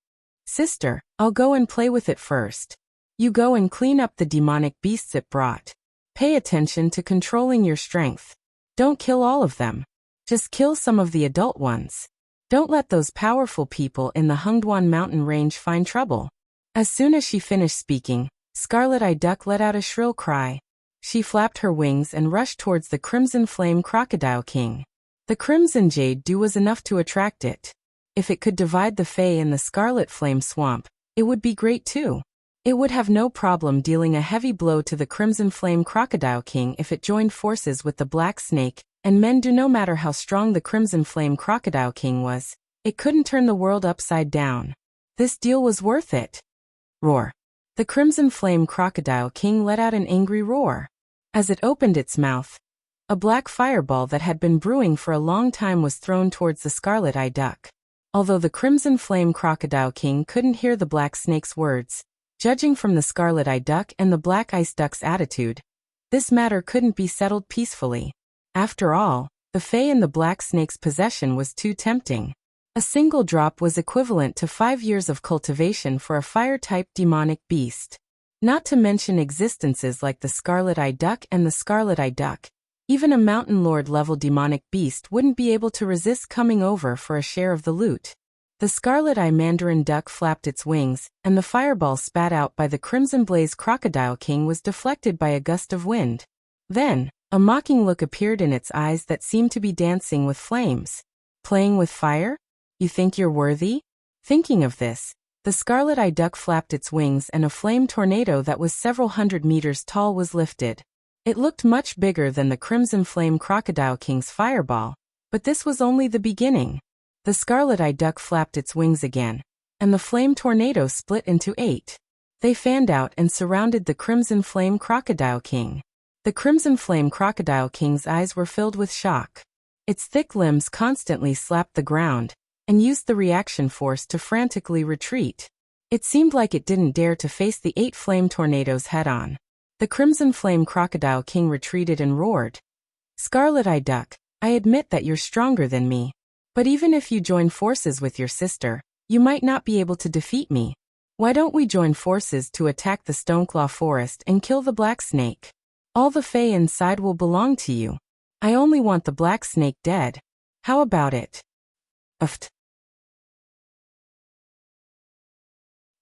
Sister, I'll go and play with it first. You go and clean up the demonic beasts it brought. Pay attention to controlling your strength. Don't kill all of them. Just kill some of the adult ones. Don't let those powerful people in the Hengduan mountain range find trouble." As soon as she finished speaking, Scarlet Eye Duck let out a shrill cry. She flapped her wings and rushed towards the Crimson Flame Crocodile King. The crimson jade dew was enough to attract it. If it could divide the Fae in the Scarlet Flame Swamp, it would be great too. It would have no problem dealing a heavy blow to the Crimson Flame Crocodile King if it joined forces with the Black Snake and Mendu. No matter how strong the Crimson Flame Crocodile King was, it couldn't turn the world upside down. This deal was worth it. Roar. The Crimson Flame Crocodile King let out an angry roar. As it opened its mouth, a black fireball that had been brewing for a long time was thrown towards the Scarlet Eye Duck. Although the Crimson Flame Crocodile King couldn't hear the Black Snake's words, judging from the Scarlet Eye Duck and the Black Ice Duck's attitude, this matter couldn't be settled peacefully. After all, the Fae in the Black Snake's possession was too tempting. A single drop was equivalent to 5 years of cultivation for a fire-type demonic beast. Not to mention existences like the Scarlet Eye Duck and the Scarlet Eye Duck. Even a Mountain Lord-level demonic beast wouldn't be able to resist coming over for a share of the loot. The Scarlet Eye Mandarin Duck flapped its wings, and the fireball spat out by the Crimson Blaze Crocodile King was deflected by a gust of wind. Then, a mocking look appeared in its eyes that seemed to be dancing with flames. Playing with fire? You think you're worthy? Thinking of this, the Scarlet Eye Duck flapped its wings and a flame tornado that was several hundred meters tall was lifted. It looked much bigger than the Crimson Flame Crocodile King's fireball, but this was only the beginning. The Scarlet Eye Duck flapped its wings again, and the flame tornado split into 8. They fanned out and surrounded the Crimson Flame Crocodile King. The Crimson Flame Crocodile King's eyes were filled with shock. Its thick limbs constantly slapped the ground and used the reaction force to frantically retreat. It seemed like it didn't dare to face the 8 flame tornadoes head-on. The Crimson Flame Crocodile King retreated and roared, "Scarlet Eye Duck, I admit that you're stronger than me. But even if you join forces with your sister, you might not be able to defeat me. Why don't we join forces to attack the Stoneclaw Forest and kill the Black Snake? All the Fae inside will belong to you. I only want the Black Snake dead. How about it?" Uft.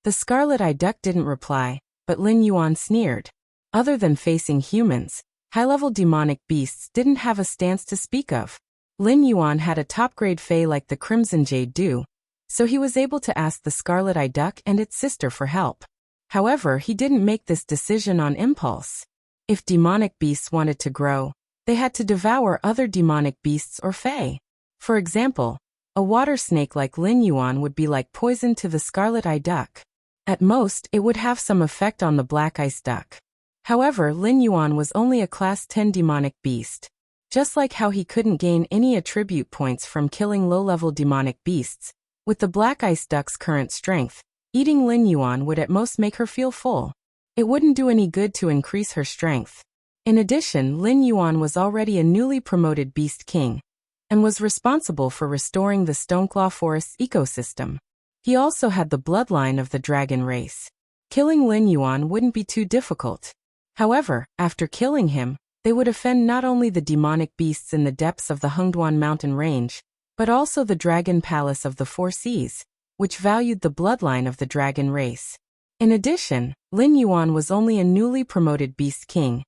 The Scarlet Eye Duck didn't reply, but Lin Yuan sneered. Other than facing humans, high-level demonic beasts didn't have a stance to speak of. Lin Yuan had a top-grade Fae like the Crimson Jade do, so he was able to ask the Scarlet Eye Duck and its sister for help. However, he didn't make this decision on impulse. If demonic beasts wanted to grow, they had to devour other demonic beasts or Fae. For example, a water snake like Lin Yuan would be like poison to the Scarlet Eye Duck. At most, it would have some effect on the Black Ice Duck. However, Lin Yuan was only a Class 10 demonic beast. Just like how he couldn't gain any attribute points from killing low-level demonic beasts, with the Black Ice Duck's current strength, eating Lin Yuan would at most make her feel full. It wouldn't do any good to increase her strength. In addition, Lin Yuan was already a newly promoted Beast King, and was responsible for restoring the Stoneclaw Forest's ecosystem. He also had the bloodline of the dragon race. Killing Lin Yuan wouldn't be too difficult. However, after killing him, they would offend not only the demonic beasts in the depths of the Hengduan mountain range, but also the Dragon Palace of the Four Seas, which valued the bloodline of the dragon race. In addition, Lin Yuan was only a newly promoted Beast King,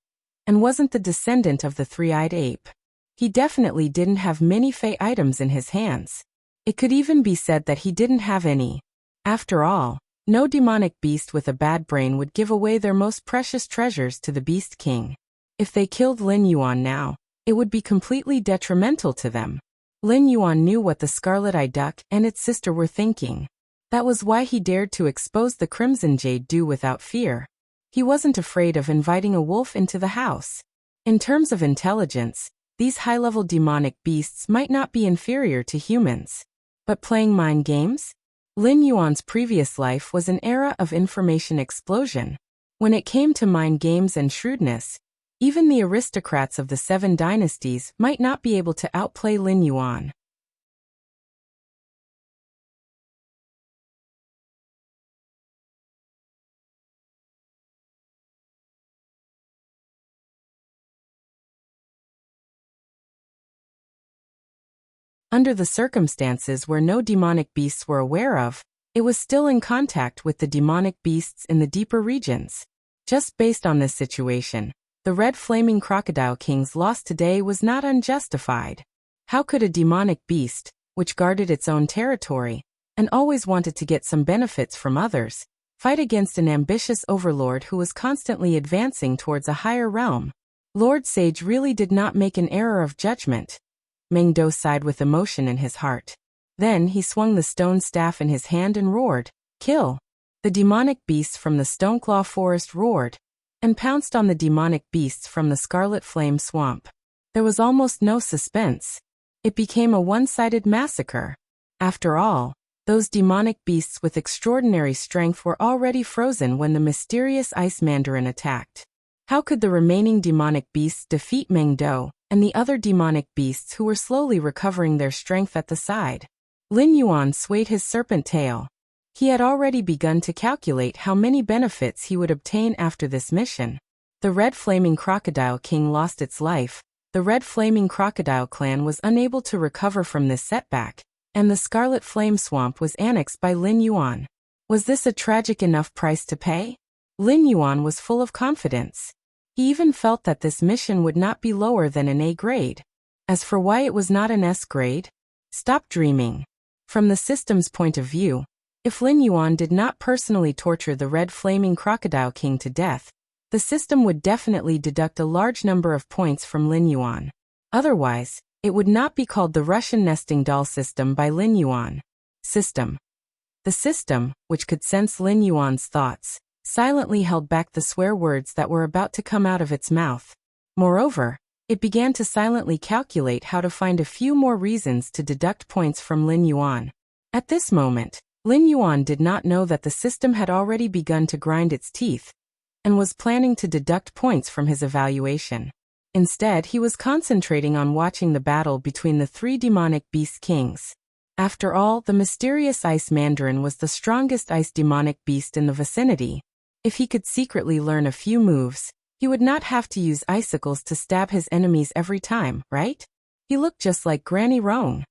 and wasn't the descendant of the three-eyed ape. He definitely didn't have many Fey items in his hands. It could even be said that he didn't have any. After all, no demonic beast with a bad brain would give away their most precious treasures to the Beast King. If they killed Lin Yuan now, It would be completely detrimental to them. Lin Yuan knew what the scarlet-eyed duck and its sister were thinking. That was why he dared to expose the Crimson Jade Dew without fear. He wasn't afraid of inviting a wolf into the house. In terms of intelligence, these high-level demonic beasts might not be inferior to humans. But playing mind games? Lin Yuan's previous life was an era of information explosion. When it came to mind games and shrewdness, even the aristocrats of the 7 dynasties might not be able to outplay Lin Yuan. Under the circumstances where no demonic beasts were aware of, it was still in contact with the demonic beasts in the deeper regions. Just based on this situation, the Red Flaming Crocodile King's loss today was not unjustified. How could a demonic beast, which guarded its own territory, and always wanted to get some benefits from others, fight against an ambitious overlord who was constantly advancing towards a higher realm? Lord Sage really did not make an error of judgment. Meng Do sighed with emotion in his heart. Then he swung the stone staff in his hand and roared, "Kill!" The demonic beasts from the Stoneclaw Forest roared, and pounced on the demonic beasts from the Scarlet Flame Swamp. There was almost no suspense. It became a one-sided massacre. After all, those demonic beasts with extraordinary strength were already frozen when the mysterious Ice Mandarin attacked. How could the remaining demonic beasts defeat Meng Do and the other demonic beasts who were slowly recovering their strength at the side? Lin Yuan swayed his serpent tail. He had already begun to calculate how many benefits he would obtain after this mission. The Red Flaming Crocodile King lost its life, the Red Flaming Crocodile clan was unable to recover from this setback, and the Scarlet Flame Swamp was annexed by Lin Yuan. Was this a tragic enough price to pay? Lin Yuan was full of confidence. He even felt that this mission would not be lower than an A grade. As for why it was not an S grade? Stop dreaming. From the system's point of view, if Lin Yuan did not personally torture the Red Flaming Crocodile King to death, the system would definitely deduct a large number of points from Lin Yuan. Otherwise, it would not be called the Russian nesting doll system by Lin Yuan. System. The system, which could sense Lin Yuan's thoughts, silently held back the swear words that were about to come out of its mouth. Moreover, it began to silently calculate how to find a few more reasons to deduct points from Lin Yuan. At this moment, Lin Yuan did not know that the system had already begun to grind its teeth, and was planning to deduct points from his evaluation. Instead, he was concentrating on watching the battle between the 3 demonic beast kings. After all, the mysterious Ice Mandarin was the strongest ice demonic beast in the vicinity. If he could secretly learn a few moves, he would not have to use icicles to stab his enemies every time, right? He looked just like Granny Roan.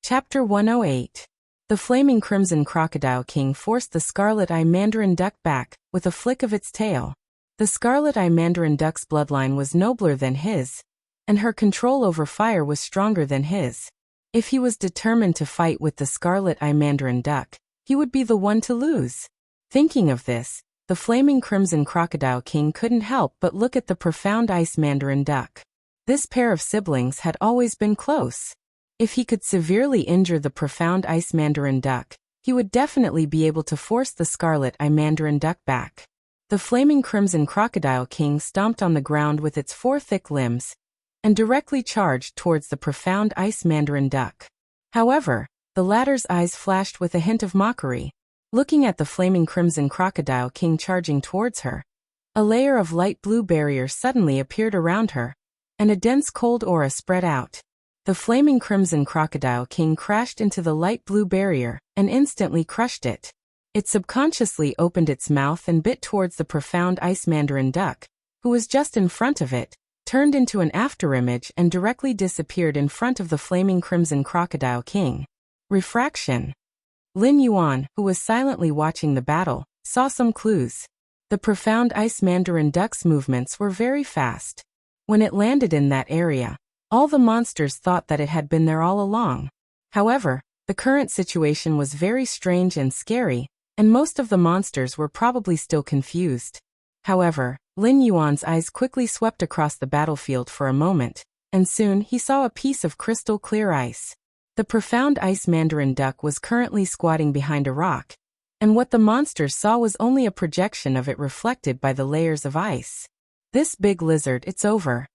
Chapter 108. The Flaming Crimson Crocodile King forced the Scarlet-Eye Mandarin Duck back with a flick of its tail. The Scarlet-Eye Mandarin Duck's bloodline was nobler than his, and her control over fire was stronger than his. If he was determined to fight with the Scarlet-Eye Mandarin Duck, he would be the one to lose. Thinking of this, the Flaming Crimson Crocodile King couldn't help but look at the profound Ice Mandarin Duck. This pair of siblings had always been close. If he could severely injure the profound Ice Mandarin Duck, he would definitely be able to force the Scarlet-Eye Mandarin Duck back. The Flaming Crimson Crocodile King stomped on the ground with its 4 thick limbs, and directly charged towards the profound Ice Mandarin Duck. However, the latter's eyes flashed with a hint of mockery. Looking at the Flaming Crimson Crocodile King charging towards her, a layer of light blue barrier suddenly appeared around her, and a dense cold aura spread out. The Flaming Crimson Crocodile King crashed into the light blue barrier and instantly crushed it. It subconsciously opened its mouth and bit towards the profound Ice Mandarin Duck, who was just in front of it, turned into an afterimage and directly disappeared in front of the Flaming Crimson Crocodile King. Refraction. Lin Yuan, who was silently watching the battle, saw some clues. The profound Ice Mandarin Duck's movements were very fast. When it landed in that area, all the monsters thought that it had been there all along. However, the current situation was very strange and scary, and most of the monsters were probably still confused. However, Lin Yuan's eyes quickly swept across the battlefield for a moment, and soon he saw a piece of crystal-clear ice. The profound ice mandarin duck was currently squatting behind a rock, and what the monsters saw was only a projection of it reflected by the layers of ice. This big lizard, it's over.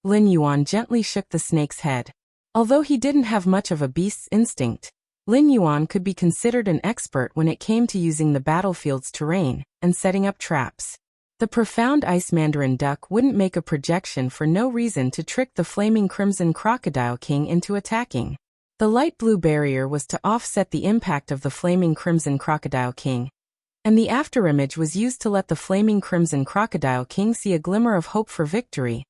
Lin Yuan gently shook the snake's head. Although he didn't have much of a beast's instinct, Lin Yuan could be considered an expert when it came to using the battlefield's terrain and setting up traps. The profound ice mandarin duck wouldn't make a projection for no reason to trick the flaming crimson crocodile king into attacking. The light blue barrier was to offset the impact of the flaming crimson crocodile king, and the afterimage was used to let the flaming crimson crocodile king see a glimmer of hope for victory,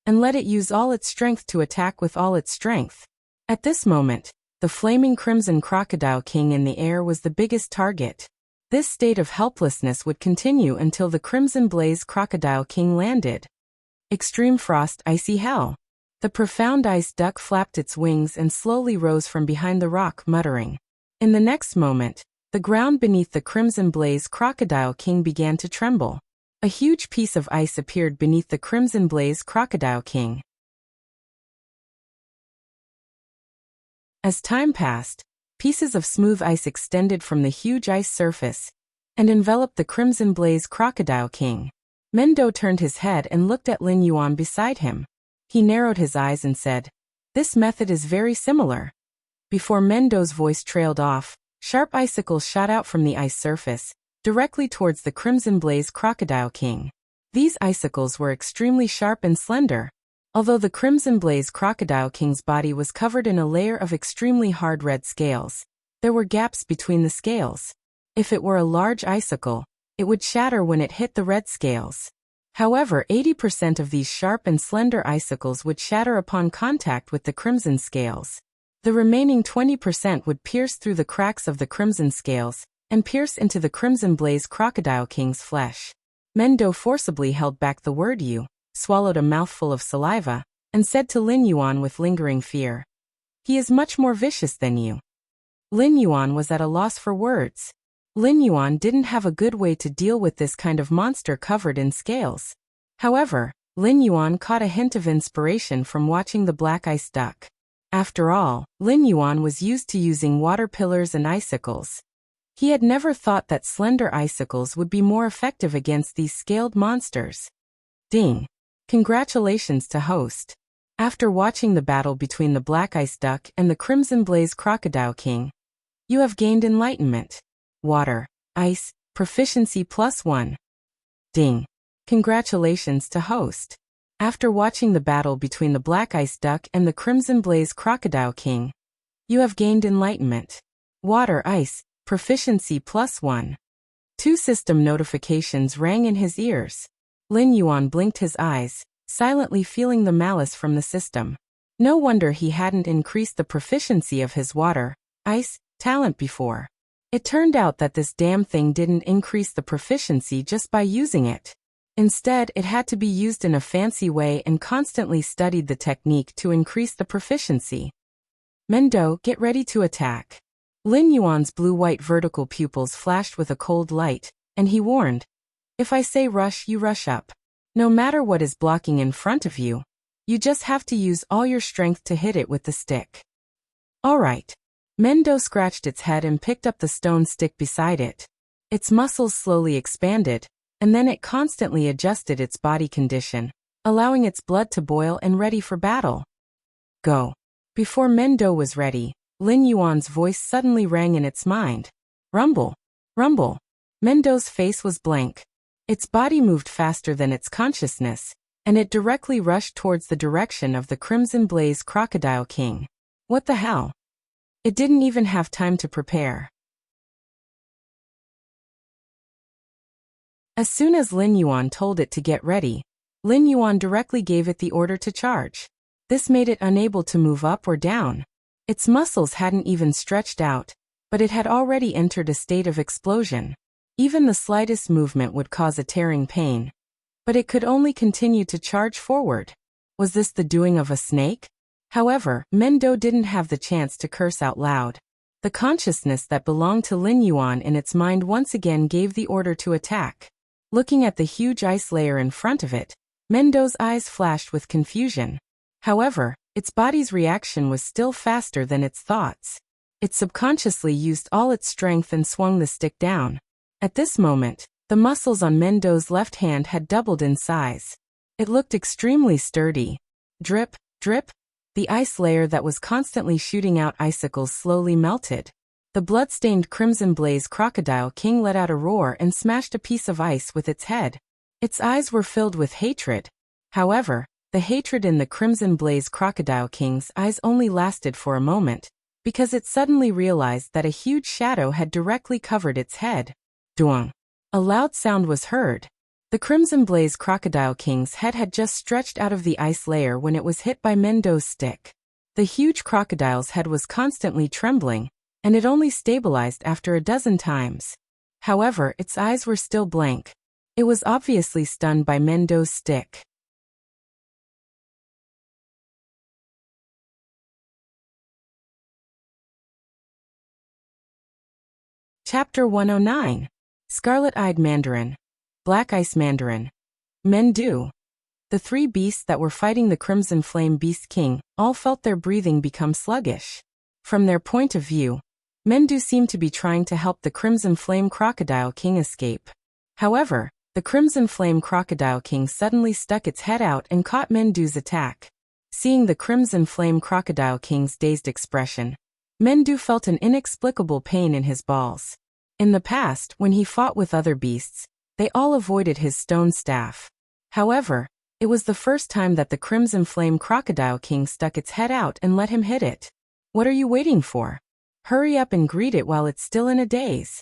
and let it use all its strength to attack with all its strength. At this moment, the flaming crimson crocodile king in the air was the biggest target. This state of helplessness would continue until the crimson blaze crocodile king landed. Extreme frost, icy hell. The profound ice duck flapped its wings and slowly rose from behind the rock, muttering. In the next moment, the ground beneath the crimson blaze crocodile king began to tremble. A huge piece of ice appeared beneath the crimson blaze crocodile king. As time passed, pieces of smooth ice extended from the huge ice surface and enveloped the crimson blaze crocodile king. Mendo turned his head and looked at Lin Yuan beside him. He narrowed his eyes and said, "This method is very similar." Before Mendo's voice trailed off, sharp icicles shot out from the ice surface, directly towards the crimson blaze crocodile king. These icicles were extremely sharp and slender. Although the crimson blaze crocodile king's body was covered in a layer of extremely hard red scales, there were gaps between the scales. If it were a large icicle, it would shatter when it hit the red scales. However, 80% of these sharp and slender icicles would shatter upon contact with the crimson scales. The remaining 20% would pierce through the cracks of the crimson scales and pierce into the crimson blaze crocodile king's flesh. Mendo forcibly held back the word "you," swallowed a mouthful of saliva, and said to Lin Yuan with lingering fear, "He is much more vicious than you." Lin Yuan was at a loss for words. Lin Yuan didn't have a good way to deal with this kind of monster covered in scales. However, Lin Yuan caught a hint of inspiration from watching the black ice duck. After all, Lin Yuan was used to using water pillars and icicles. He had never thought that slender icicles would be more effective against these scaled monsters. Ding! Congratulations to host. After watching the battle between the black ice duck and the crimson blaze crocodile king, you have gained enlightenment. Water, ice, proficiency +1. Ding! Congratulations to host. After watching the battle between the black ice duck and the crimson blaze crocodile king, you have gained enlightenment. Water, ice, proficiency +1. 2 system notifications rang in his ears. Lin Yuan blinked his eyes, silently feeling the malice from the system. No wonder he hadn't increased the proficiency of his water, ice, talent before. It turned out that this damn thing didn't increase the proficiency just by using it. Instead, it had to be used in a fancy way and constantly studied the technique to increase the proficiency. Mendo, get ready to attack. Lin Yuan's blue-white vertical pupils flashed with a cold light, and he warned, "If I say rush, you rush up. No matter what is blocking in front of you, you just have to use all your strength to hit it with the stick." All right. Mendo scratched its head and picked up the stone stick beside it. Its muscles slowly expanded, and then it constantly adjusted its body condition, allowing its blood to boil and ready for battle. Go. Before Mendo was ready, Lin Yuan's voice suddenly rang in its mind. Rumble. Rumble. Mendo's face was blank. Its body moved faster than its consciousness, and it directly rushed towards the direction of the crimson blaze crocodile king. What the hell? It didn't even have time to prepare. As soon as Lin Yuan told it to get ready, Lin Yuan directly gave it the order to charge. This made it unable to move up or down. Its muscles hadn't even stretched out, but it had already entered a state of explosion. Even the slightest movement would cause a tearing pain. But it could only continue to charge forward. Was this the doing of a snake? However, Mendo didn't have the chance to curse out loud. The consciousness that belonged to Lin Yuan in its mind once again gave the order to attack. Looking at the huge ice layer in front of it, Mendo's eyes flashed with confusion. However, its body's reaction was still faster than its thoughts. It subconsciously used all its strength and swung the stick down. At this moment, the muscles on Mendo's left hand had doubled in size. It looked extremely sturdy. Drip, drip. The ice layer that was constantly shooting out icicles slowly melted. The blood-stained Crimson Blaze Crocodile King let out a roar and smashed a piece of ice with its head. Its eyes were filled with hatred. However, the hatred in the Crimson Blaze Crocodile King's eyes only lasted for a moment, because it suddenly realized that a huge shadow had directly covered its head. Duang! A loud sound was heard. The Crimson Blaze Crocodile King's head had just stretched out of the ice layer when it was hit by Mendo's stick. The huge crocodile's head was constantly trembling, and it only stabilized after a dozen times. However, its eyes were still blank. It was obviously stunned by Mendo's stick. Chapter 109. Scarlet-Eyed Mandarin. Black Ice Mandarin. Mendu. The three beasts that were fighting the Crimson Flame Beast King all felt their breathing become sluggish. From their point of view, Mendu seemed to be trying to help the Crimson Flame Crocodile King escape. However, the Crimson Flame Crocodile King suddenly stuck its head out and caught Mendu's attack. Seeing the Crimson Flame Crocodile King's dazed expression, Mendu felt an inexplicable pain in his balls. In the past, when he fought with other beasts, they all avoided his stone staff. However, it was the first time that the Crimson Flame Crocodile King stuck its head out and let him hit it. What are you waiting for? Hurry up and greet it while it's still in a daze.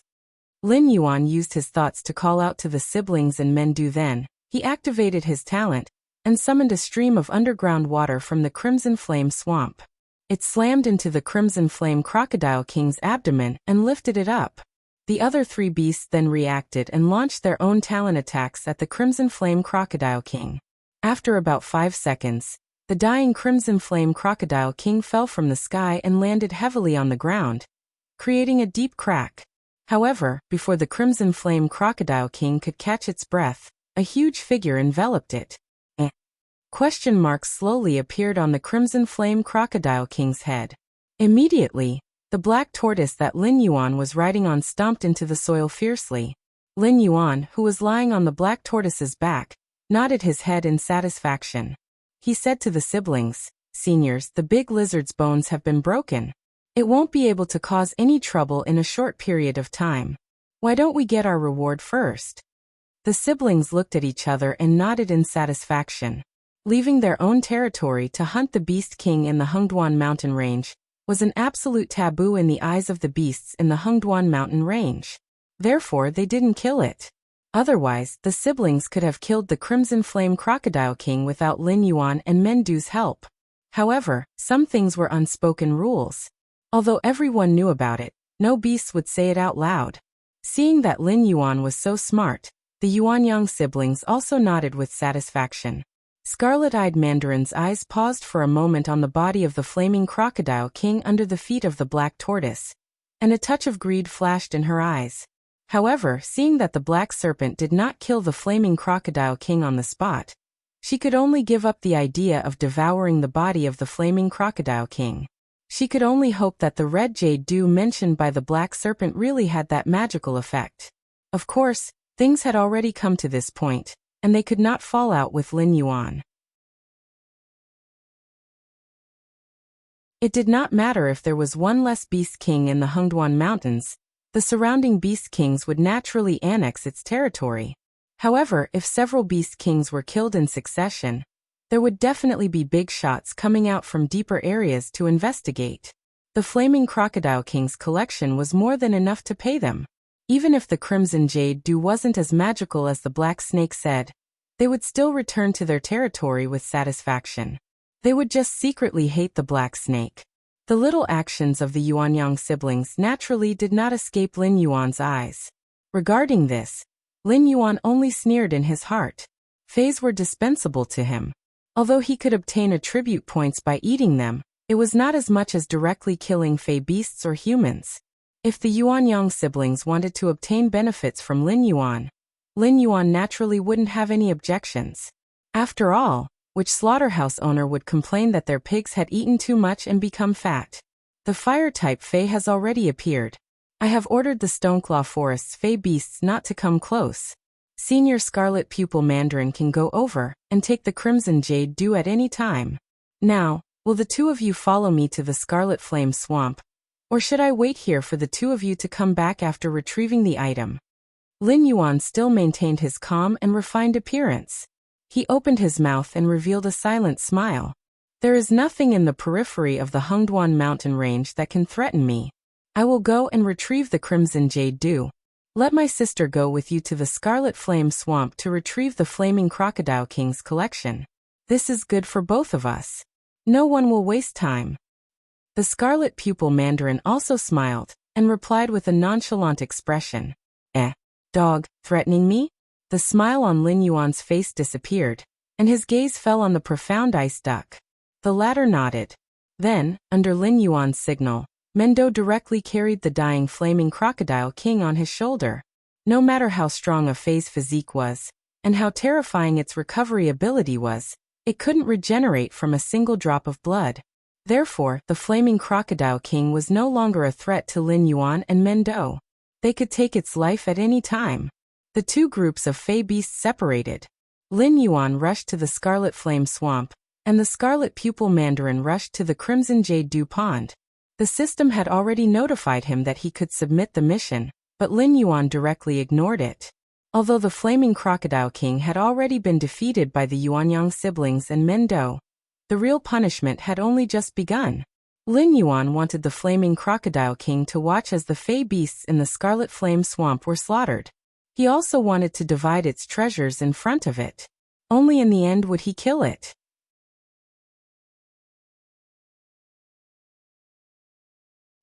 Lin Yuan used his thoughts to call out to the siblings and Mendu. Then, he activated his talent and summoned a stream of underground water from the Crimson Flame Swamp. It slammed into the Crimson Flame Crocodile King's abdomen and lifted it up. The other three beasts then reacted and launched their own talent attacks at the Crimson Flame Crocodile King. After about 5 seconds, the dying Crimson Flame Crocodile King fell from the sky and landed heavily on the ground, creating a deep crack. However, before the Crimson Flame Crocodile King could catch its breath, a huge figure enveloped it. Question marks slowly appeared on the Crimson Flame Crocodile King's head. Immediately, the black tortoise that Lin Yuan was riding on stomped into the soil fiercely. Lin Yuan, who was lying on the black tortoise's back, nodded his head in satisfaction. He said to the siblings, "Seniors, the big lizard's bones have been broken. It won't be able to cause any trouble in a short period of time. Why don't we get our reward first?" The siblings looked at each other and nodded in satisfaction. Leaving their own territory to hunt the Beast King in the Hengduan mountain range was an absolute taboo in the eyes of the beasts in the Hengduan mountain range. Therefore, they didn't kill it. Otherwise, the siblings could have killed the Crimson Flame Crocodile King without Lin Yuan and Mendu's help. However, some things were unspoken rules. Although everyone knew about it, no beasts would say it out loud. Seeing that Lin Yuan was so smart, the Yuanyang siblings also nodded with satisfaction. Scarlet-Eyed Mandarin's eyes paused for a moment on the body of the Flaming Crocodile King under the feet of the Black Tortoise, and a touch of greed flashed in her eyes. However, seeing that the Black Serpent did not kill the Flaming Crocodile King on the spot, she could only give up the idea of devouring the body of the Flaming Crocodile King. She could only hope that the red jade dew mentioned by the Black Serpent really had that magical effect. Of course, things had already come to this point, and they could not fall out with Lin Yuan. It did not matter if there was one less Beast King in the Hengduan Mountains. The surrounding Beast Kings would naturally annex its territory. However, if several Beast Kings were killed in succession, there would definitely be big shots coming out from deeper areas to investigate. The Flaming Crocodile King's collection was more than enough to pay them. Even if the Crimson Jade Dew wasn't as magical as the Black Snake said, they would still return to their territory with satisfaction. They would just secretly hate the Black Snake. The little actions of the Yuanyang siblings naturally did not escape Lin Yuan's eyes. Regarding this, Lin Yuan only sneered in his heart. Fays were dispensable to him. Although he could obtain attribute points by eating them, It was not as much as directly killing fey beasts or humans. If the Yuanyang siblings wanted to obtain benefits from Lin Yuan naturally wouldn't have any objections. After all, which slaughterhouse owner would complain that their pigs had eaten too much and become fat? The fire-type fey has already appeared. I have ordered the Stoneclaw Forest's fey beasts not to come close. Senior Scarlet Pupil Mandarin can go over and take the Crimson Jade Dew at any time. Now, will the two of you follow me to the Scarlet Flame Swamp? Or should I wait here for the two of you to come back after retrieving the item? Lin Yuan still maintained his calm and refined appearance. He opened his mouth and revealed a silent smile. There is nothing in the periphery of the Hengduan mountain range that can threaten me. I will go and retrieve the Crimson Jade Dew. Let my sister go with you to the Scarlet Flame Swamp to retrieve the Flaming Crocodile King's collection. This is good for both of us. No one will waste time. The Scarlet Pupil Mandarin also smiled and replied with a nonchalant expression. Dog, threatening me? The smile on Lin Yuan's face disappeared, and his gaze fell on the profound ice duck. The latter nodded. Then, under Lin Yuan's signal, Mendo directly carried the dying Flaming Crocodile King on his shoulder. No matter how strong a Fey's physique was, and how terrifying its recovery ability was, it couldn't regenerate from a single drop of blood. Therefore, the Flaming Crocodile King was no longer a threat to Lin Yuan and Mendo. They could take its life at any time. The two groups of Fey beasts separated. Lin Yuan rushed to the Scarlet Flame Swamp, and the Scarlet Pupil Mandarin rushed to the Crimson Jade Dew Pond. The system had already notified him that he could submit the mission, but Lin Yuan directly ignored it. Although the Flaming Crocodile King had already been defeated by the Yuanyang siblings and Mendo, the real punishment had only just begun. Lin Yuan wanted the Flaming Crocodile King to watch as the Fey beasts in the Scarlet Flame Swamp were slaughtered. He also wanted to divide its treasures in front of it. Only in the end would he kill it.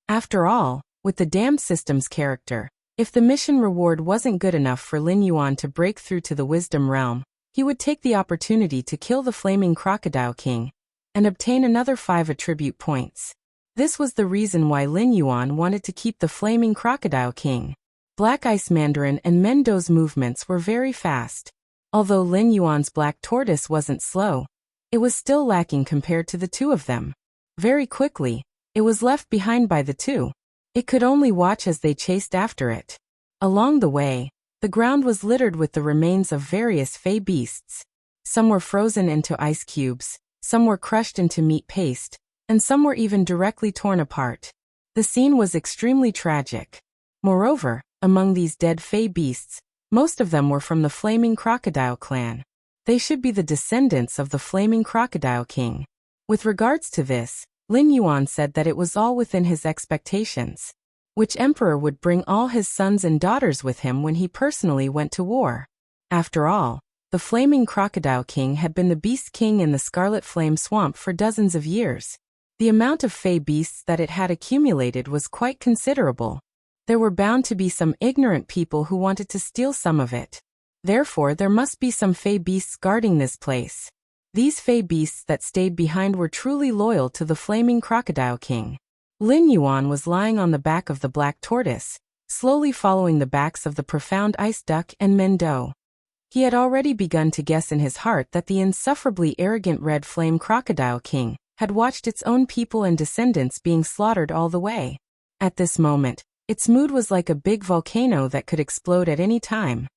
After all, with the damned system's character, if the mission reward wasn't good enough for Lin Yuan to break through to the Wisdom Realm, he would take the opportunity to kill the Flaming Crocodile King and obtain another 5 attribute points. This was the reason why Lin Yuan wanted to keep the Flaming Crocodile King. Black Ice Mandarin and Mendo's movements were very fast. Although Lin Yuan's Black Tortoise wasn't slow, it was still lacking compared to the two of them. Very quickly, it was left behind by the two. It could only watch as they chased after it. Along the way, the ground was littered with the remains of various Fey beasts. Some were frozen into ice cubes, some were crushed into meat paste, and some were even directly torn apart. The scene was extremely tragic. Moreover, among these dead Fey beasts, most of them were from the Flaming Crocodile clan. They should be the descendants of the Flaming Crocodile King. With regards to this, Lin Yuan said that it was all within his expectations. Which emperor would bring all his sons and daughters with him when he personally went to war? After all, the Flaming Crocodile King had been the Beast King in the Scarlet Flame Swamp for dozens of years. The amount of Fey beasts that it had accumulated was quite considerable. There were bound to be some ignorant people who wanted to steal some of it. Therefore, there must be some Fey beasts guarding this place. These Fey beasts that stayed behind were truly loyal to the Flaming Crocodile King. Lin Yuan was lying on the back of the Black Tortoise, slowly following the backs of the Profound Ice Duck and Mendo. He had already begun to guess in his heart that the insufferably arrogant Red Flame Crocodile King had watched its own people and descendants being slaughtered all the way. At this moment, its mood was like a big volcano that could explode at any time.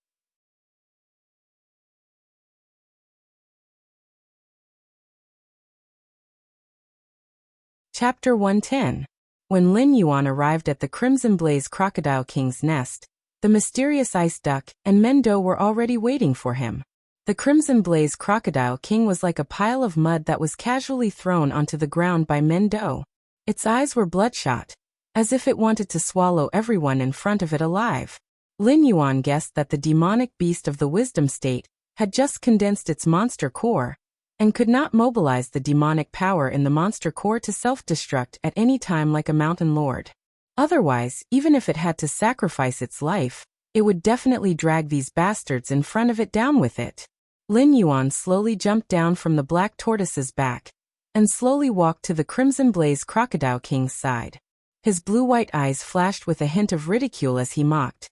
Chapter 110. When Lin Yuan arrived at the Crimson Blaze Crocodile King's nest, the mysterious Ice Duck and Mendo were already waiting for him. The Crimson Blaze Crocodile King was like a pile of mud that was casually thrown onto the ground by Mendo. Its eyes were bloodshot, as if it wanted to swallow everyone in front of it alive. Lin Yuan guessed that the demonic beast of the Wisdom State had just condensed its monster core, and could not mobilize the demonic power in the monster core to self-destruct at any time like a mountain lord. Otherwise, even if it had to sacrifice its life, it would definitely drag these bastards in front of it down with it. Lin Yuan slowly jumped down from the Black Tortoise's back, and slowly walked to the Crimson Blaze Crocodile King's side. His blue-white eyes flashed with a hint of ridicule as he mocked.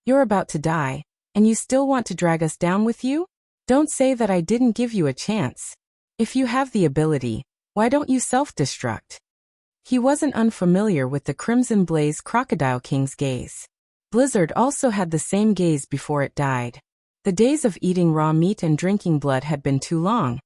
"You're about to die, and you still want to drag us down with you? Don't say that I didn't give you a chance. If you have the ability, why don't you self-destruct?" He wasn't unfamiliar with the Crimson Blaze Crocodile King's gaze. Blizzard also had the same gaze before it died. The days of eating raw meat and drinking blood had been too long,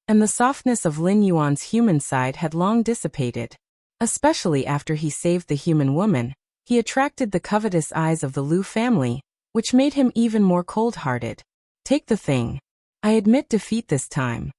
and the softness of Lin Yuan's human side had long dissipated. Especially after he saved the human woman, he attracted the covetous eyes of the Liu family, which made him even more cold-hearted. "Take the thing. I admit defeat this time."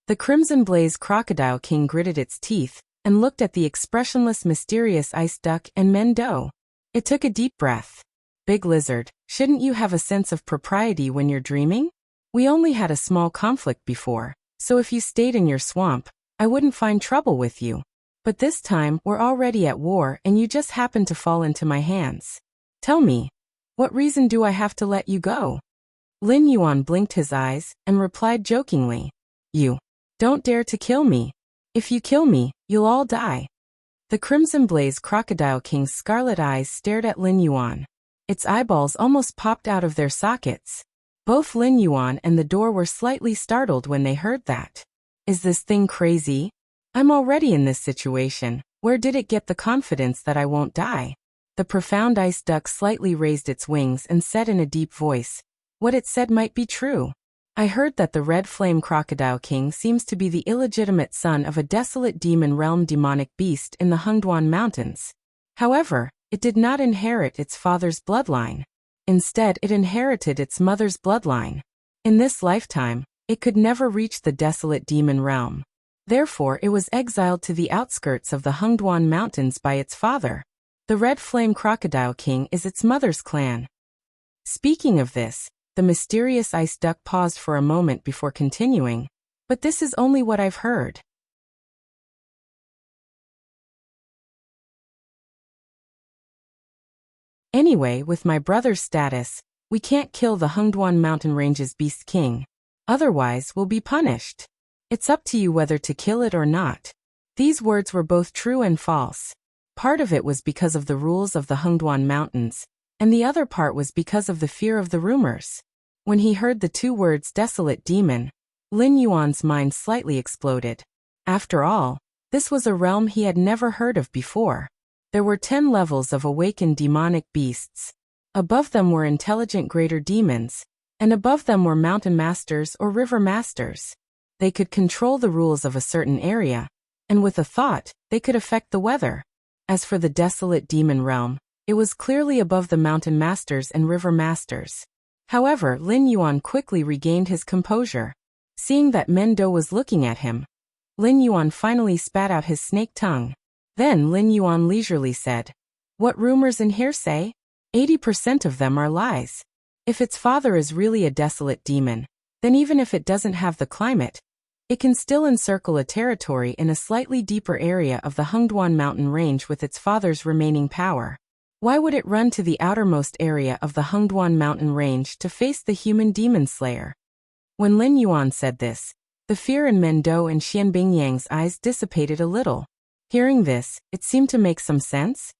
The Crimson Blaze Crocodile King gritted its teeth and looked at the expressionless mysterious ice duck and Mendo. It took a deep breath. "Big Lizard, shouldn't you have a sense of propriety when you're dreaming? We only had a small conflict before, so if you stayed in your swamp, I wouldn't find trouble with you. But this time we're already at war and you just happen to fall into my hands. Tell me, what reason do I have to let you go?" Lin Yuan blinked his eyes and replied jokingly, "You don't dare to kill me. If you kill me, you'll all die." The Crimson Blaze Crocodile King's scarlet eyes stared at Lin Yuan. Its eyeballs almost popped out of their sockets. Both Lin Yuan and the door were slightly startled when they heard that. "Is this thing crazy? I'm already in this situation. Where did it get the confidence that I won't die?" The profound ice duck slightly raised its wings and said in a deep voice, "What it said might be true. I heard that the Red Flame Crocodile King seems to be the illegitimate son of a desolate demon realm demonic beast in the Hengduan Mountains. However, it did not inherit its father's bloodline. Instead, it inherited its mother's bloodline. In this lifetime, it could never reach the desolate demon realm. Therefore, it was exiled to the outskirts of the Hengduan Mountains by its father. The Red Flame Crocodile King is its mother's clan." Speaking of this, the mysterious ice duck paused for a moment before continuing, "But this is only what I've heard. Anyway, with my brother's status, we can't kill the Hengduan Mountain Range's Beast King. Otherwise, we'll be punished. It's up to you whether to kill it or not." These words were both true and false. Part of it was because of the rules of the Hengduan Mountains, and the other part was because of the fear of the rumors. When he heard the two words desolate demon, Lin Yuan's mind slightly exploded. After all, this was a realm he had never heard of before. There were 10 levels of awakened demonic beasts. Above them were intelligent greater demons, and above them were mountain masters or river masters. They could control the rules of a certain area, and with a thought, they could affect the weather. As for the desolate demon realm, it was clearly above the mountain masters and river masters. However, Lin Yuan quickly regained his composure. Seeing that Mendo was looking at him, Lin Yuan finally spat out his snake tongue. Then Lin Yuan leisurely said, "What rumors and hearsay? 80% of them are lies. If its father is really a desolate demon, then even if it doesn't have the climate, it can still encircle a territory in a slightly deeper area of the Hengduan mountain range with its father's remaining power. Why would it run to the outermost area of the Hengduan mountain range to face the human demon slayer?" When Lin Yuan said this, the fear in Mendo and Xianbing Yang's eyes dissipated a little. Hearing this, it seemed to make some sense.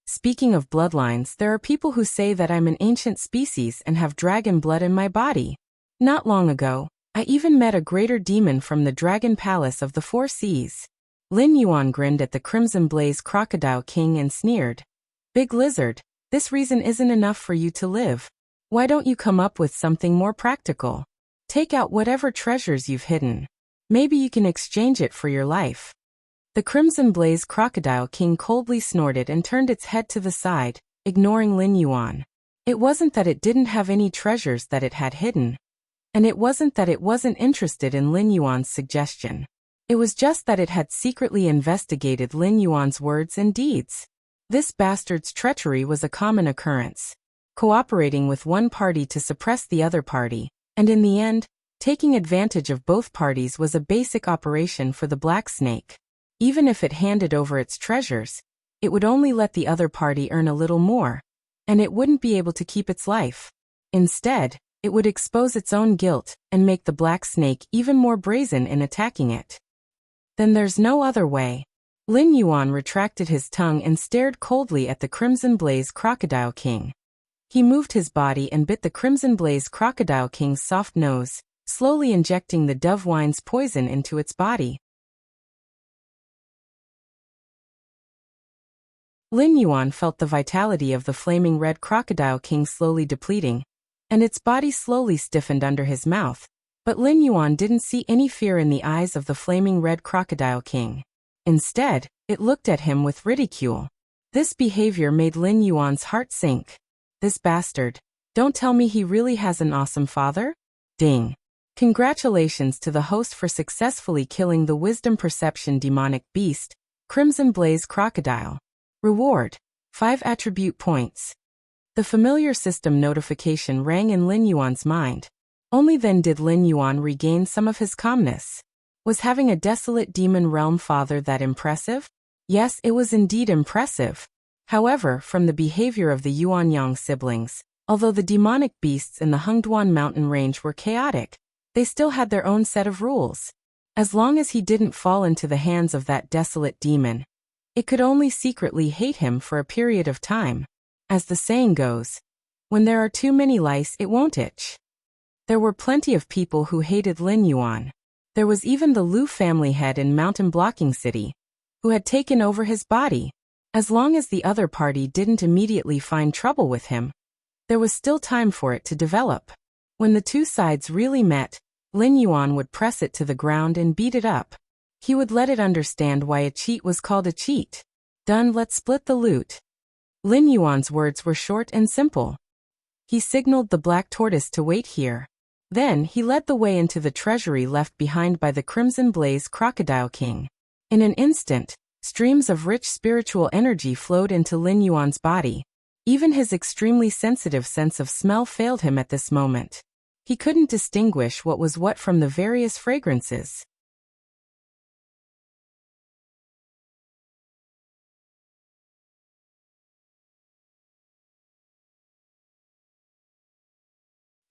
Speaking of bloodlines, there are people who say that I'm an ancient species and have dragon blood in my body. Not long ago, I even met a greater demon from the Dragon Palace of the Four Seas. Lin Yuan grinned at the Crimson Blaze Crocodile King and sneered, "Big Lizard, this reason isn't enough for you to live. Why don't you come up with something more practical? Take out whatever treasures you've hidden. Maybe you can exchange it for your life." The Crimson Blaze Crocodile King coldly snorted and turned its head to the side, ignoring Lin Yuan. It wasn't that it didn't have any treasures that it had hidden. And it wasn't that it wasn't interested in Lin Yuan's suggestion. It was just that it had secretly investigated Lin Yuan's words and deeds. This bastard's treachery was a common occurrence. Cooperating with one party to suppress the other party, and in the end, taking advantage of both parties was a basic operation for the Black Snake. Even if it handed over its treasures, it would only let the other party earn a little more, and it wouldn't be able to keep its life. Instead, it would expose its own guilt and make the Black Snake even more brazen in attacking it. Then there's no other way. Lin Yuan retracted his tongue and stared coldly at the Crimson Blaze Crocodile King. He moved his body and bit the Crimson Blaze Crocodile King's soft nose, slowly injecting the dove wine's poison into its body. Lin Yuan felt the vitality of the flaming red Crocodile King slowly depleting, and its body slowly stiffened under his mouth, but Lin Yuan didn't see any fear in the eyes of the flaming red Crocodile King. Instead, it looked at him with ridicule. This behavior made Lin Yuan's heart sink. This bastard. Don't tell me he really has an awesome father? Ding. Congratulations to the host for successfully killing the wisdom perception demonic beast, Crimson Blaze Crocodile. Reward: 5 attribute points. The familiar system notification rang in Lin Yuan's mind. Only then did Lin Yuan regain some of his calmness. Was having a desolate demon realm father that impressive? Yes, it was indeed impressive. However, from the behavior of the Yuanyang siblings, although the demonic beasts in the Hengduan mountain range were chaotic, they still had their own set of rules. As long as he didn't fall into the hands of that desolate demon, it could only secretly hate him for a period of time. As the saying goes, when there are too many lice, it won't itch. There were plenty of people who hated Lin Yuan. There was even the Liu family head in Mountain Blocking City, who had taken over his body. As long as the other party didn't immediately find trouble with him, there was still time for it to develop. When the two sides really met, Lin Yuan would press it to the ground and beat it up. He would let it understand why a cheat was called a cheat. Done, let's split the loot. Lin Yuan's words were short and simple. He signaled the black tortoise to wait here. Then he led the way into the treasury left behind by the Crimson Blaze Crocodile King. In an instant, streams of rich spiritual energy flowed into Lin Yuan's body. Even his extremely sensitive sense of smell failed him at this moment. He couldn't distinguish what was what from the various fragrances.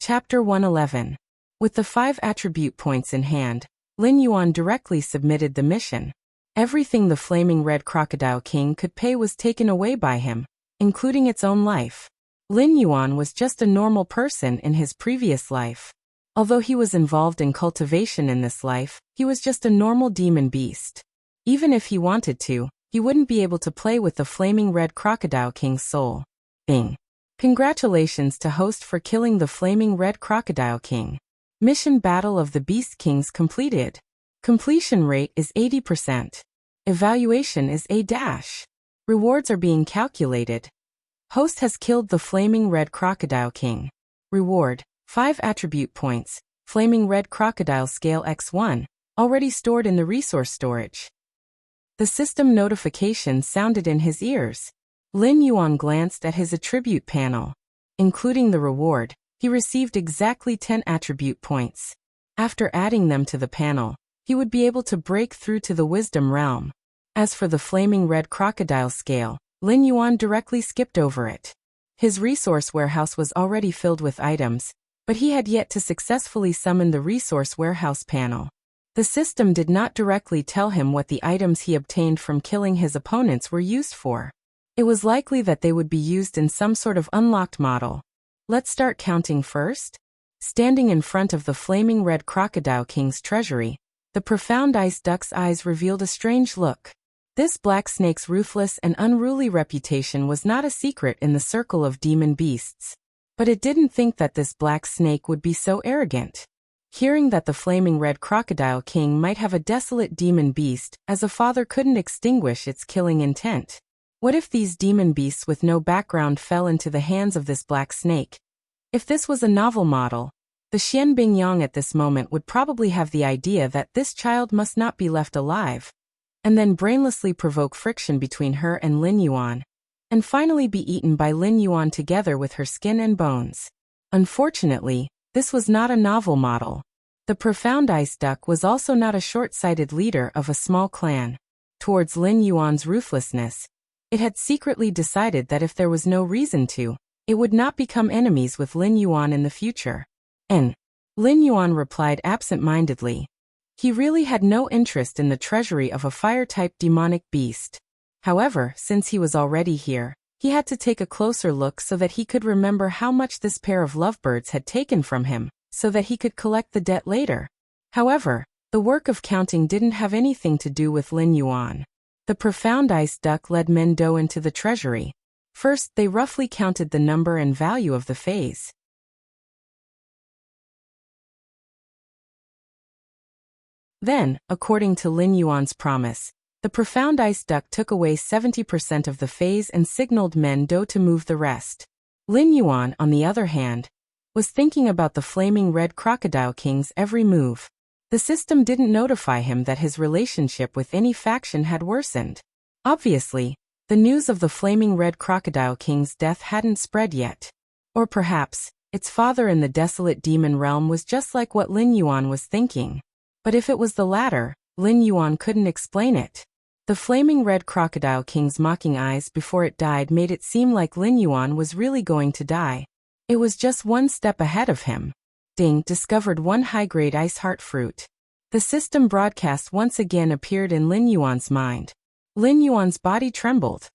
Chapter 111. With the 5 attribute points in hand, Lin Yuan directly submitted the mission. Everything the flaming red Crocodile King could pay was taken away by him, including its own life. Lin Yuan was just a normal person in his previous life. Although he was involved in cultivation in this life, he was just a normal demon beast. Even if he wanted to, he wouldn't be able to play with the flaming red Crocodile King's soul. Bing. Congratulations to host for killing the flaming red Crocodile King. Mission Battle of the Beast Kings completed. Completion rate is 80%. Evaluation is A-. Rewards are being calculated. Host has killed the flaming red Crocodile King. Reward: 5 attribute points. Flaming red Crocodile Scale X1, already stored in the resource storage. The system notification sounded in his ears. Lin Yuan glanced at his attribute panel. Including the reward, he received exactly 10 attribute points. After adding them to the panel, he would be able to break through to the wisdom realm. As for the flaming red crocodile scale, Lin Yuan directly skipped over it. His resource warehouse was already filled with items, but he had yet to successfully summon the resource warehouse panel. The system did not directly tell him what the items he obtained from killing his opponents were used for. It was likely that they would be used in some sort of unlocked model. Let's start counting first. Standing in front of the flaming red crocodile king's treasury, the profound ice duck's eyes revealed a strange look. This black snake's ruthless and unruly reputation was not a secret in the circle of demon beasts. But it didn't think that this black snake would be so arrogant. Hearing that the flaming red crocodile king might have a desolate demon beast, as a father couldn't extinguish its killing intent. What if these demon beasts with no background fell into the hands of this black snake? If this was a novel model, the Xian Bingyang at this moment would probably have the idea that this child must not be left alive, and then brainlessly provoke friction between her and Lin Yuan, and finally be eaten by Lin Yuan together with her skin and bones. Unfortunately, this was not a novel model. The profound ice duck was also not a short-sighted leader of a small clan. Towards Lin Yuan's ruthlessness, it had secretly decided that if there was no reason to, it would not become enemies with Lin Yuan in the future. And Lin Yuan replied absent-mindedly. He really had no interest in the treasury of a fire-type demonic beast. However, since he was already here, he had to take a closer look so that he could remember how much this pair of lovebirds had taken from him, so that he could collect the debt later. However, the work of counting didn't have anything to do with Lin Yuan. The profound ice duck led Men Do into the treasury. First, they roughly counted the number and value of the phase. Then, according to Lin Yuan's promise, the profound ice duck took away 70% of the phase and signaled Men Do to move the rest. Lin Yuan, on the other hand, was thinking about the flaming red crocodile king's every move. The system didn't notify him that his relationship with any faction had worsened. Obviously, the news of the flaming red crocodile king's death hadn't spread yet. Or perhaps, its father in the desolate demon realm was just like what Lin Yuan was thinking. But if it was the latter, Lin Yuan couldn't explain it. The flaming red crocodile king's mocking eyes before it died made it seem like Lin Yuan was really going to die. It was just one step ahead of him. Ding discovered one high-grade ice heart fruit. The system broadcast once again appeared in Lin Yuan's mind. Lin Yuan's body trembled.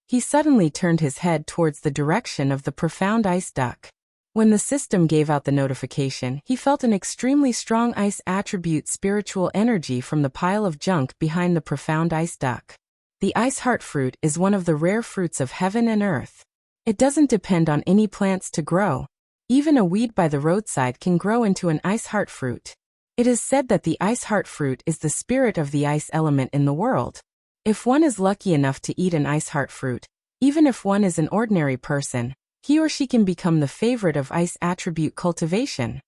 He suddenly turned his head towards the direction of the profound ice duck. When the system gave out the notification, he felt an extremely strong ice attribute spiritual energy from the pile of junk behind the profound ice duck. The ice heart fruit is one of the rare fruits of heaven and earth. It doesn't depend on any plants to grow. Even a weed by the roadside can grow into an ice heart fruit. It is said that the ice heart fruit is the spirit of the ice element in the world. If one is lucky enough to eat an ice heart fruit, even if one is an ordinary person, he or she can become the favorite of ice attribute cultivation.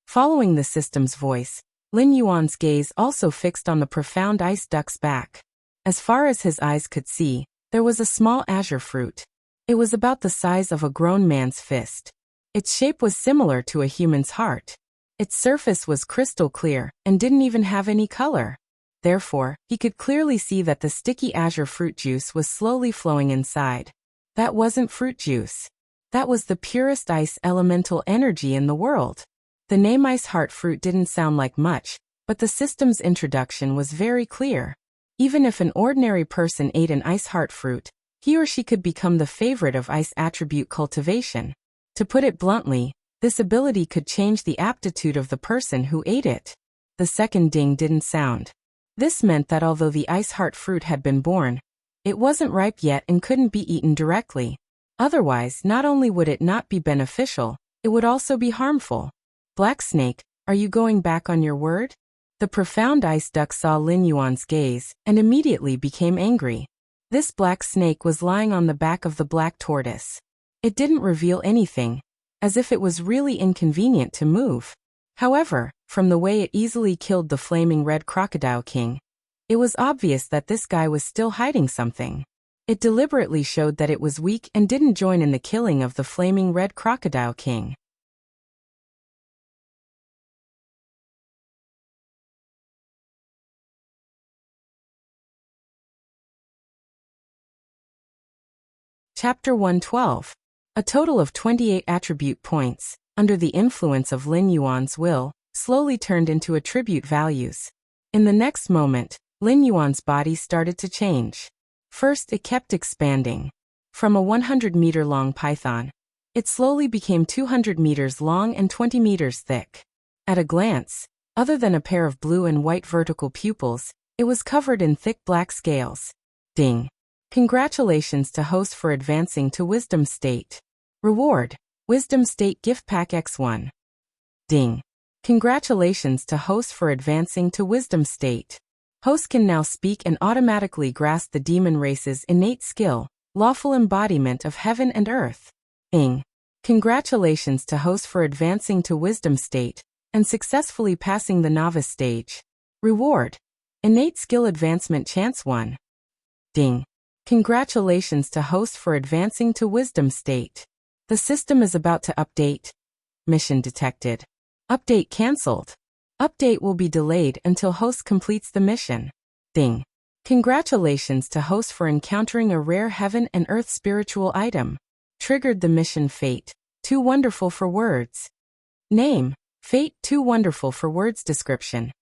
Following the system's voice, Lin Yuan's gaze also fixed on the profound ice duck's back. As far as his eyes could see, there was a small azure fruit. It was about the size of a grown man's fist. Its shape was similar to a human's heart. Its surface was crystal clear and didn't even have any color. Therefore, he could clearly see that the sticky azure fruit juice was slowly flowing inside. That wasn't fruit juice. That was the purest ice elemental energy in the world. The name ice heart fruit didn't sound like much, but the system's introduction was very clear. Even if an ordinary person ate an ice heart fruit, he or she could become the favorite of ice attribute cultivation. To put it bluntly, this ability could change the aptitude of the person who ate it. The second ding didn't sound. This meant that although the ice heart fruit had been born, it wasn't ripe yet and couldn't be eaten directly. Otherwise, not only would it not be beneficial, it would also be harmful. Black Snake, are you going back on your word? The profound ice duck saw Lin Yuan's gaze and immediately became angry. This black snake was lying on the back of the black tortoise. It didn't reveal anything, as if it was really inconvenient to move. However, from the way it easily killed the flaming red crocodile king, it was obvious that this guy was still hiding something. It deliberately showed that it was weak and didn't join in the killing of the flaming red crocodile king. Chapter 112. A total of 28 attribute points, under the influence of Lin Yuan's will, slowly turned into attribute values. In the next moment, Lin Yuan's body started to change. First, it kept expanding. From a 100-meter-long python, it slowly became 200 meters long and 20 meters thick. At a glance, other than a pair of blue and white vertical pupils, it was covered in thick black scales. Ding. Congratulations to host for advancing to Wisdom State. Reward: Wisdom State Gift Pack X1. Ding. Congratulations to host for advancing to Wisdom State. Host can now speak and automatically grasp the demon race's innate skill, lawful embodiment of heaven and earth. Ing. Congratulations to host for advancing to Wisdom State and successfully passing the novice stage. Reward: Innate skill advancement chance 1. Ding. Congratulations to host for advancing to Wisdom State. The system is about to update. Mission detected. Update cancelled. Update will be delayed until host completes the mission. Ding. Congratulations to host for encountering a rare heaven and earth spiritual item. Triggered the mission Fate. Too wonderful for words. Name: Fate. Too wonderful for words. Description: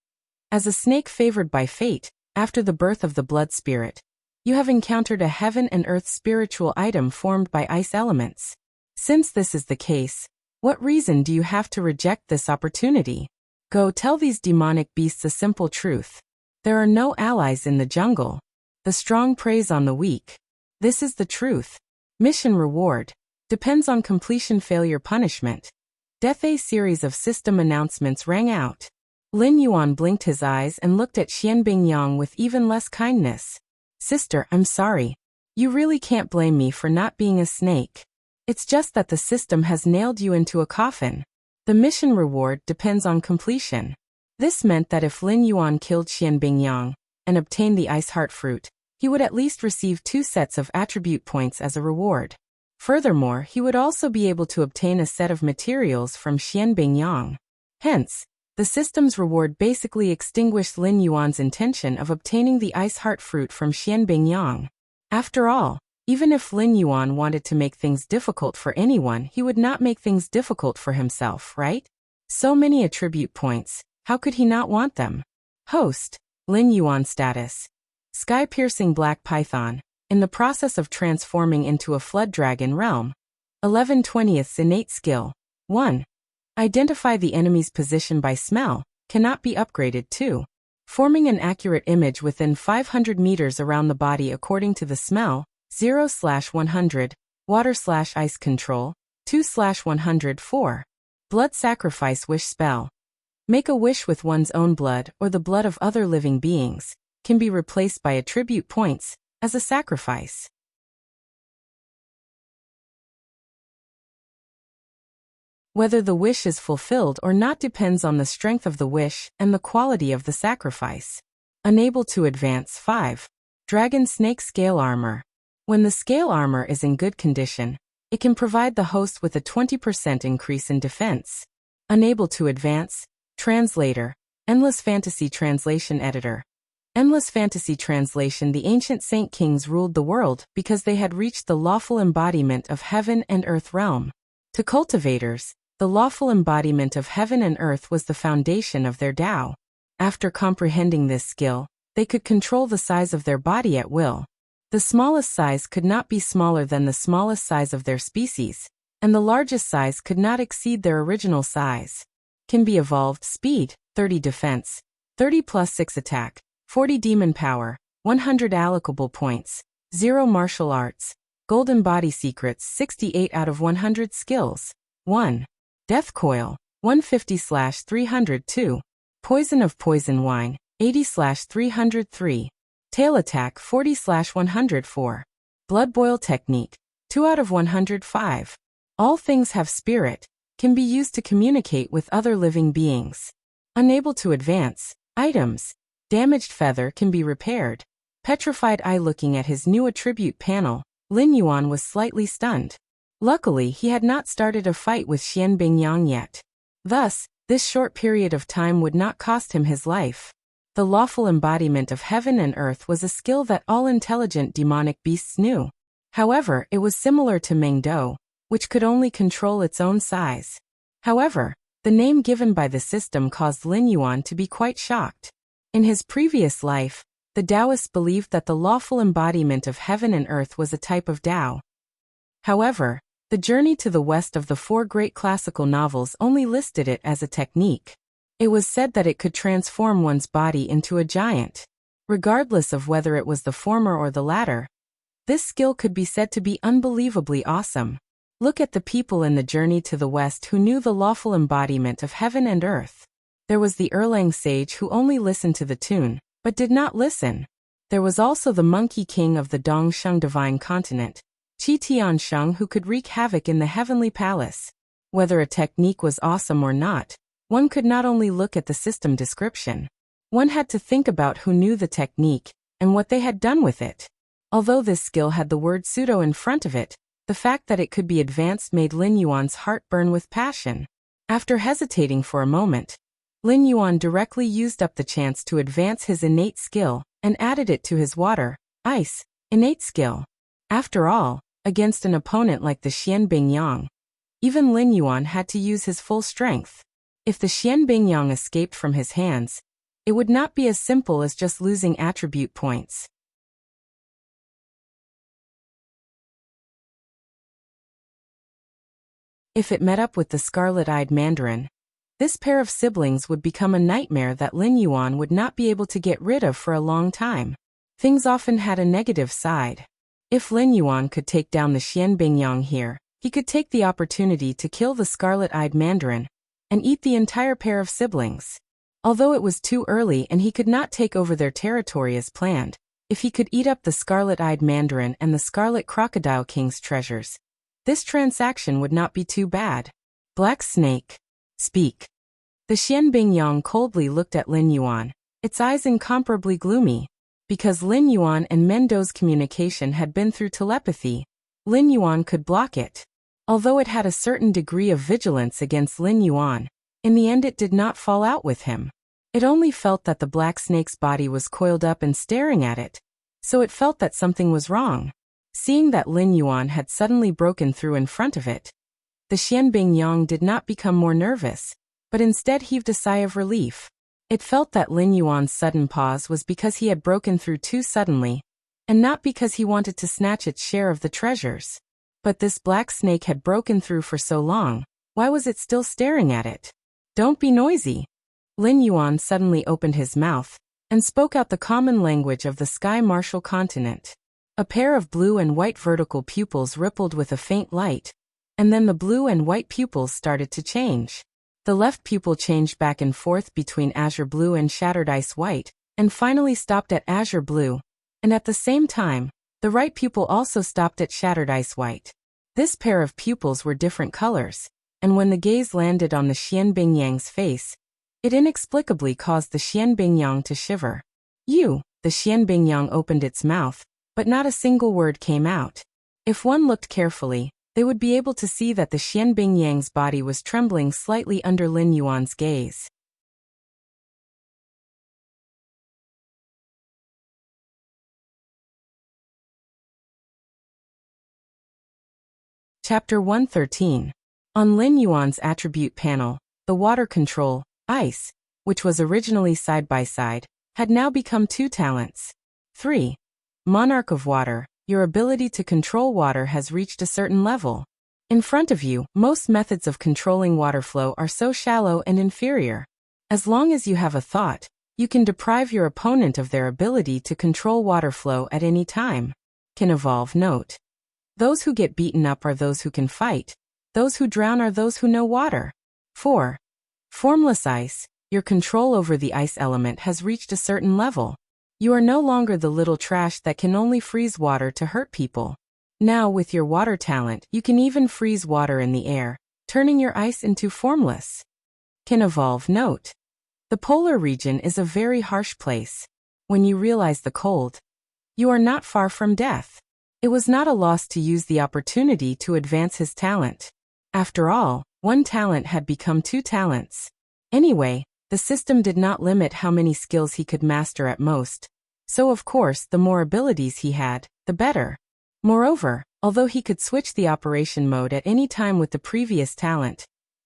As a snake favored by fate, after the birth of the blood spirit, you have encountered a heaven and earth spiritual item formed by ice elements. Since this is the case, what reason do you have to reject this opportunity? Go tell these demonic beasts a simple truth. There are no allies in the jungle. The strong preys on the weak. This is the truth. Mission reward. Depends on completion failure punishment. Death. A series of system announcements rang out. Lin Yuan blinked his eyes and looked at Xianbing Yang with even less kindness. Sister, I'm sorry. You really can't blame me for not being a snake. It's just that the system has nailed you into a coffin. The mission reward depends on completion. This meant that if Lin Yuan killed Xianbing Yang and obtained the ice heart fruit, he would at least receive 2 sets of attribute points as a reward. Furthermore, he would also be able to obtain a set of materials from Xianbing Yang. Hence, the system's reward basically extinguished Lin Yuan's intention of obtaining the ice heart fruit from Xianbing Yang. After all, even if Lin Yuan wanted to make things difficult for anyone, he would not make things difficult for himself, right? So many attribute points, how could he not want them? Host, Lin Yuan status. Sky-piercing black python, in the process of transforming into a flood dragon realm. 11/20th innate skill. 1. Identify the enemy's position by smell, cannot be upgraded. 2. Forming an accurate image within 500 meters around the body according to the smell. 0/100, water/ice control, 2/100. 4. Blood sacrifice wish spell. Make a wish with one's own blood or the blood of other living beings, can be replaced by attribute points, as a sacrifice. Whether the wish is fulfilled or not depends on the strength of the wish and the quality of the sacrifice. Unable to advance. 5. Dragon snake scale armor. When the scale armor is in good condition, it can provide the host with a 20% increase in defense. Unable to advance. Translator. Endless Fantasy Translation Editor. Endless Fantasy Translation. The ancient Saint Kings ruled the world because they had reached the lawful embodiment of heaven and earth realm. To cultivators, the lawful embodiment of heaven and earth was the foundation of their Tao. After comprehending this skill, they could control the size of their body at will. The smallest size could not be smaller than the smallest size of their species, and the largest size could not exceed their original size. Can be evolved. Speed, 30 defense, 30 plus 6 attack, 40 demon power, 100 allocable points, 0 martial arts, golden body secrets. 68 out of 100 skills. 1. Death coil, 150/302. Poison of poison wine, 80/303. Tail attack, 40/104. Blood boil technique, 2 out of 105. All things have spirit, can be used to communicate with other living beings. Unable to advance. Items. Damaged feather can be repaired. Petrified eye. Looking at his new attribute panel, Lin Yuan was slightly stunned. Luckily, he had not started a fight with Xianbing Yang yet. Thus, this short period of time would not cost him his life. The lawful embodiment of heaven and earth was a skill that all intelligent demonic beasts knew. However, it was similar to Mengdo, which could only control its own size. However, the name given by the system caused Lin Yuan to be quite shocked. In his previous life, the Taoists believed that the lawful embodiment of heaven and earth was a type of Tao. However, the journey to the west of the 4 great classical novels only listed it as a technique. It was said that it could transform one's body into a giant. Regardless of whether it was the former or the latter, this skill could be said to be unbelievably awesome. Look at the people in the journey to the west who knew the lawful embodiment of heaven and earth. There was the Erlang sage who only listened to the tune, but did not listen. There was also the monkey king of the Dongsheng divine continent, Qi Tiansheng, who could wreak havoc in the heavenly palace. Whether a technique was awesome or not, one could not only look at the system description. One had to think about who knew the technique, and what they had done with it. Although this skill had the word pseudo in front of it, the fact that it could be advanced made Lin Yuan's heart burn with passion. After hesitating for a moment, Lin Yuan directly used up the chance to advance his innate skill, and added it to his water, ice, innate skill. After all, against an opponent like the Xianbing Yang, even Lin Yuan had to use his full strength. If the Xianbing Yang escaped from his hands, It would not be as simple as just losing attribute points. If it met up with the scarlet-eyed Mandarin, this pair of siblings would become a nightmare that Lin Yuan would not be able to get rid of for a long time. Things often had a negative side. If Lin Yuan could take down the Xian Bingyang here, he could take the opportunity to kill the scarlet-eyed Mandarin and eat the entire pair of siblings. Although it was too early and he could not take over their territory as planned, if he could eat up the scarlet-eyed Mandarin and the Scarlet Crocodile King's treasures, this transaction would not be too bad. Black Snake, speak. The Xian Bingyang coldly looked at Lin Yuan, its eyes incomparably gloomy. Because Lin Yuan and Mendo's communication had been through telepathy, Lin Yuan could block it. Although it had a certain degree of vigilance against Lin Yuan, in the end it did not fall out with him. It only felt that the black snake's body was coiled up and staring at it, so it felt that something was wrong. Seeing that Lin Yuan had suddenly broken through in front of it, the Xian Bingyang did not become more nervous, but instead heaved a sigh of relief. It felt that Lin Yuan's sudden pause was because he had broken through too suddenly, and not because he wanted to snatch its share of the treasures. But this black snake had broken through for so long, why was it still staring at it? Don't be noisy. Lin Yuan suddenly opened his mouth and spoke out the common language of the Sky Martial continent. A pair of blue and white vertical pupils rippled with a faint light, and then the blue and white pupils started to change. The left pupil changed back and forth between azure blue and shattered ice white, and finally stopped at azure blue, and at the same time, the right pupil also stopped at shattered ice white. This pair of pupils were different colors, and when the gaze landed on the Xian Bingyang's face, it inexplicably caused the Xian Bingyang to shiver. The Xian Bingyang opened its mouth, but not a single word came out. If one looked carefully, they would be able to see that the Xian Bingyang's body was trembling slightly under Lin Yuan's gaze. Chapter 113. On Lin Yuan's attribute panel, the water control, ice, which was originally side by side, had now become 2 talents. 3. Monarch of Water, your ability to control water has reached a certain level. In front of you, most methods of controlling water flow are so shallow and inferior. As long as you have a thought, you can deprive your opponent of their ability to control water flow at any time. Can evolve. Note. Those who get beaten up are those who can fight. Those who drown are those who know water. 4. Formless ice, your control over the ice element has reached a certain level. You are no longer the little trash that can only freeze water to hurt people. Now with your water talent, you can even freeze water in the air, turning your ice into formless. Can evolve. Note. The polar region is a very harsh place. When you realize the cold, you are not far from death. It was not a loss to use the opportunity to advance his talent. After all, 1 talent had become 2 talents. Anyway, the system did not limit how many skills he could master at most. So of course, the more abilities he had, the better. Moreover, although he could switch the operation mode at any time with the previous talent,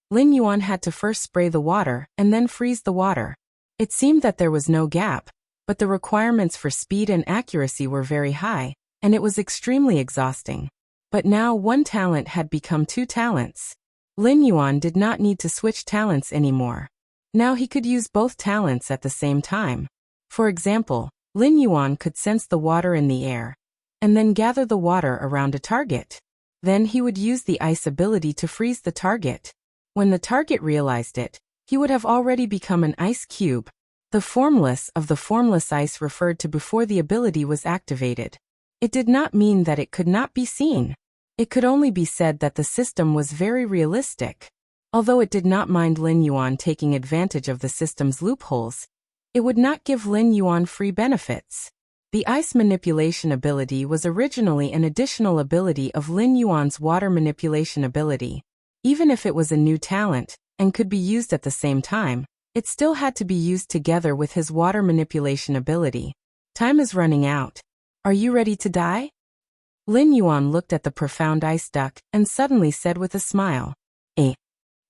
Lin Yuan had to first spray the water and then freeze the water. It seemed that there was no gap, but the requirements for speed and accuracy were very high, and it was extremely exhausting. But now 1 talent had become 2 talents. Lin Yuan did not need to switch talents anymore. Now he could use both talents at the same time. For example, Lin Yuan could sense the water in the air, and then gather the water around a target. Then he would use the ice ability to freeze the target. When the target realized it, he would have already become an ice cube. The formless of the formless ice referred to before the ability was activated. It did not mean that it could not be seen. It could only be said that the system was very realistic. Although it did not mind Lin Yuan taking advantage of the system's loopholes, it would not give Lin Yuan free benefits. The ice manipulation ability was originally an additional ability of Lin Yuan's water manipulation ability. Even if it was a new talent, and could be used at the same time, it still had to be used together with his water manipulation ability. Time is running out. Are you ready to die? Lin Yuan looked at the profound ice duck and suddenly said with a smile.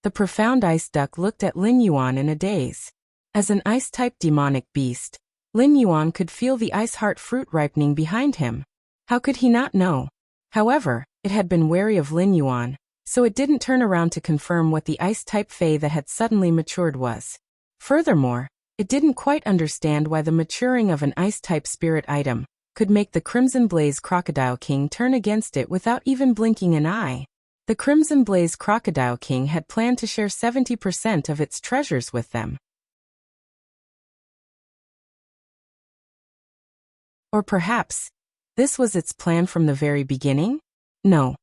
The profound ice duck looked at Lin Yuan in a daze. As an ice-type demonic beast, Lin Yuan could feel the ice heart fruit ripening behind him. How could he not know? However, it had been wary of Lin Yuan, so it didn't turn around to confirm what the ice-type fey that had suddenly matured was. Furthermore, it didn't quite understand why the maturing of an ice-type spirit item could make the Crimson Blaze Crocodile King turn against it without even blinking an eye. The Crimson Blaze Crocodile King had planned to share 70% of its treasures with them. Or perhaps, this was its plan from the very beginning? No.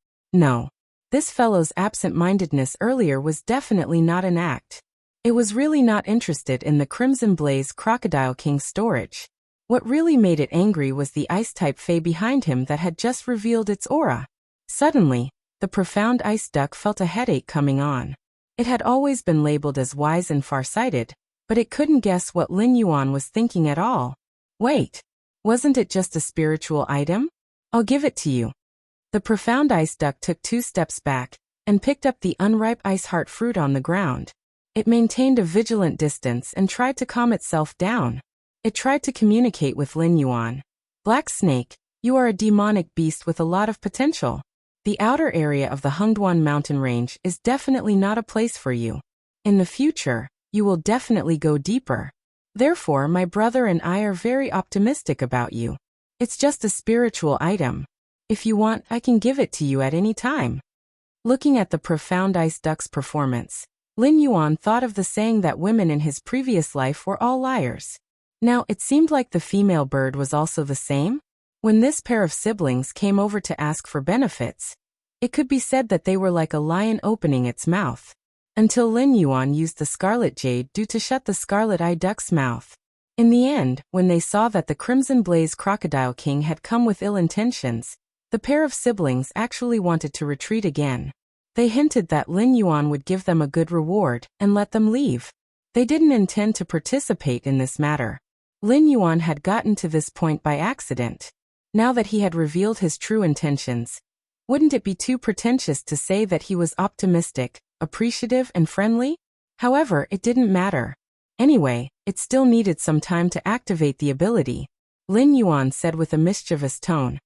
This fellow's absent-mindedness earlier was definitely not an act. It was really not interested in the Crimson Blaze Crocodile King's storage. What really made it angry was the ice-type fey behind him that had just revealed its aura. Suddenly, the profound ice duck felt a headache coming on. It had always been labeled as wise and far-sighted, but it couldn't guess what Lin Yuan was thinking at all. Wait, wasn't it just a spiritual item? I'll give it to you. The profound ice duck took 2 steps back and picked up the unripe ice heart fruit on the ground. It maintained a vigilant distance and tried to calm itself down. It tried to communicate with Lin Yuan. Black Snake, you are a demonic beast with a lot of potential. The outer area of the Hungduan mountain range is definitely not a place for you. In the future, you will definitely go deeper. Therefore, my brother and I are very optimistic about you. It's just a spiritual item. If you want, I can give it to you at any time. Looking at the profound ice duck's performance, Lin Yuan thought of the saying that women in his previous life were all liars. Now, it seemed like the female bird was also the same. When this pair of siblings came over to ask for benefits, it could be said that they were like a lion opening its mouth. Until Lin Yuan used the scarlet jade to shut the scarlet eye duck's mouth. In the end, when they saw that the Crimson Blaze Crocodile King had come with ill intentions, the pair of siblings actually wanted to retreat again. They hinted that Lin Yuan would give them a good reward and let them leave. They didn't intend to participate in this matter. Lin Yuan had gotten to this point by accident. Now that he had revealed his true intentions, wouldn't it be too pretentious to say that he was optimistic, appreciative, and friendly? However, it didn't matter. Anyway, it still needed some time to activate the ability. Lin Yuan said with a mischievous tone,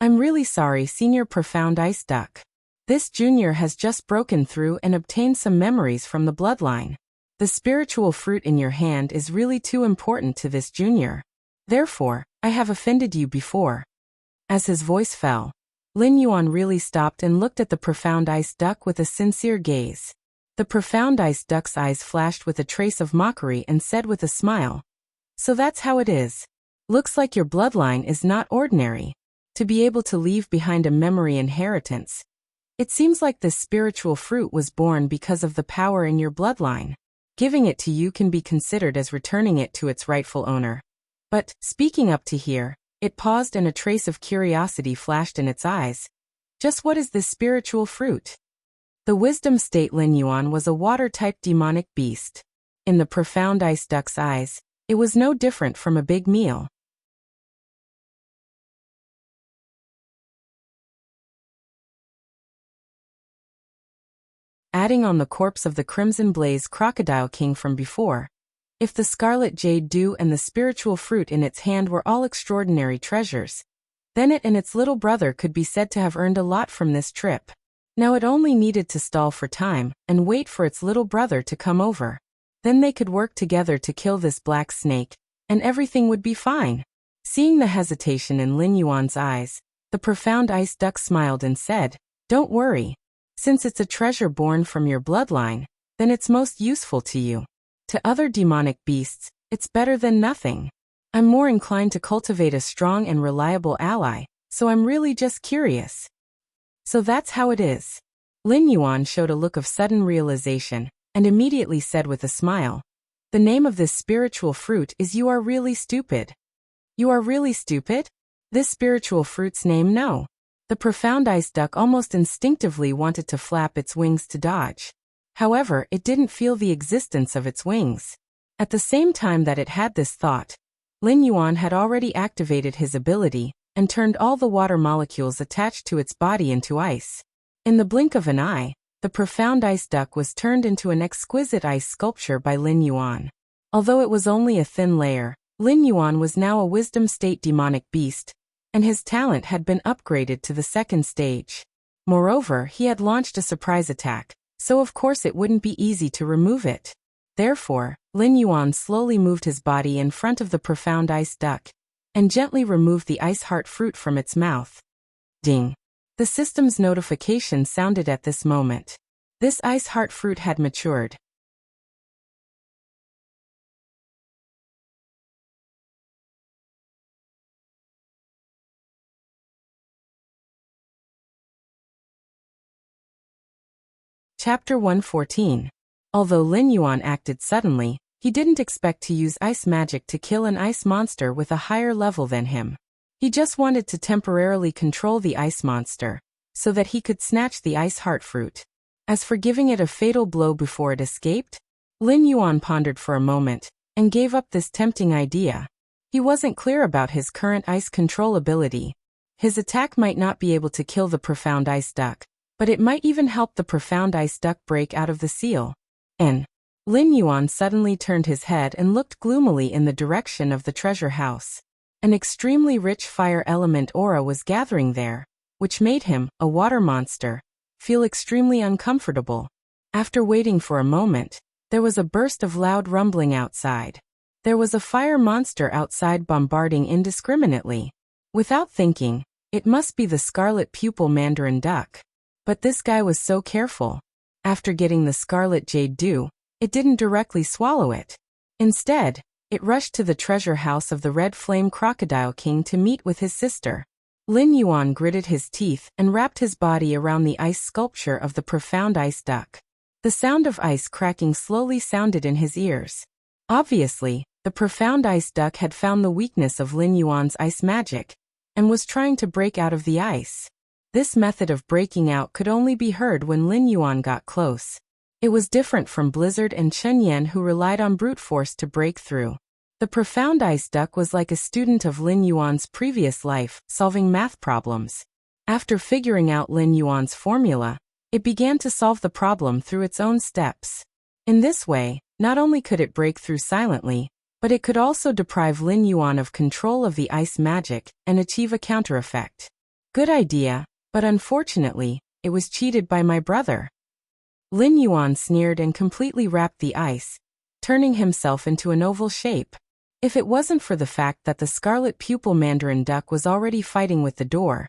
I'm really sorry, Senior Profound Ice Duck. This junior has just broken through and obtained some memories from the bloodline. The spiritual fruit in your hand is really too important to this junior. Therefore, I have offended you before. As his voice fell, Lin Yuan really stopped and looked at the profound ice duck with a sincere gaze. The profound ice duck's eyes flashed with a trace of mockery and said with a smile, So that's how it is. Looks like your bloodline is not ordinary. To be able to leave behind a memory inheritance. It seems like this spiritual fruit was born because of the power in your bloodline. Giving it to you can be considered as returning it to its rightful owner. But, speaking up to here, it paused and a trace of curiosity flashed in its eyes. Just what is this spiritual fruit? The wisdom state Lin Yuan was a water-type demonic beast. In the profound ice duck's eyes, it was no different from a big meal. Adding on the corpse of the Crimson Blaze Crocodile King from before, if the scarlet jade dew and the spiritual fruit in its hand were all extraordinary treasures, then it and its little brother could be said to have earned a lot from this trip. Now it only needed to stall for time and wait for its little brother to come over. Then they could work together to kill this black snake, and everything would be fine. Seeing the hesitation in Lin Yuan's eyes, the profound ice duck smiled and said, Don't worry. Since it's a treasure born from your bloodline, then it's most useful to you. To other demonic beasts, it's better than nothing. I'm more inclined to cultivate a strong and reliable ally, so I'm really just curious. So that's how it is. Lin Yuan showed a look of sudden realization, and immediately said with a smile, The name of this spiritual fruit is You Are Really Stupid. You are really stupid? This spiritual fruit's name, no. The profound ice duck almost instinctively wanted to flap its wings to dodge. However, it didn't feel the existence of its wings. At the same time that it had this thought, Lin Yuan had already activated his ability and turned all the water molecules attached to its body into ice. In the blink of an eye, the profound ice duck was turned into an exquisite ice sculpture by Lin Yuan. Although it was only a thin layer, Lin Yuan was now a wisdom state demonic beast, and his talent had been upgraded to the second stage. Moreover, he had launched a surprise attack, so of course it wouldn't be easy to remove it. Therefore, Lin Yuan slowly moved his body in front of the profound ice duck, and gently removed the ice heart fruit from its mouth. Ding! The system's notification sounded at this moment. This ice heart fruit had matured. Chapter 114. Although Lin Yuan acted suddenly, he didn't expect to use ice magic to kill an ice monster with a higher level than him. He just wanted to temporarily control the ice monster, so that he could snatch the ice heart fruit. As for giving it a fatal blow before it escaped, Lin Yuan pondered for a moment, and gave up this tempting idea. He wasn't clear about his current ice control ability. His attack might not be able to kill the profound ice duck, but it might even help the profound ice duck break out of the seal. Lin Yuan suddenly turned his head and looked gloomily in the direction of the treasure house. An extremely rich fire element aura was gathering there, which made him, a water monster, feel extremely uncomfortable. After waiting for a moment, there was a burst of loud rumbling outside. There was a fire monster outside bombarding indiscriminately. Without thinking, it must be the scarlet pupil mandarin duck. But this guy was so careful. After getting the scarlet jade dew, it didn't directly swallow it. Instead, it rushed to the treasure house of the Red Flame Crocodile King to meet with his sister. Lin Yuan gritted his teeth and wrapped his body around the ice sculpture of the profound ice duck. The sound of ice cracking slowly sounded in his ears. Obviously, the profound ice duck had found the weakness of Lin Yuan's ice magic, and was trying to break out of the ice. This method of breaking out could only be heard when Lin Yuan got close. It was different from Blizzard and Chen Yan, who relied on brute force to break through. The profound ice duck was like a student of Lin Yuan's previous life, solving math problems. After figuring out Lin Yuan's formula, it began to solve the problem through its own steps. In this way, not only could it break through silently, but it could also deprive Lin Yuan of control of the ice magic and achieve a counter effect. Good idea, but unfortunately, it was cheated by my brother. Lin Yuan sneered and completely wrapped the ice, turning himself into an oval shape. If it wasn't for the fact that the scarlet pupil mandarin duck was already fighting with the door,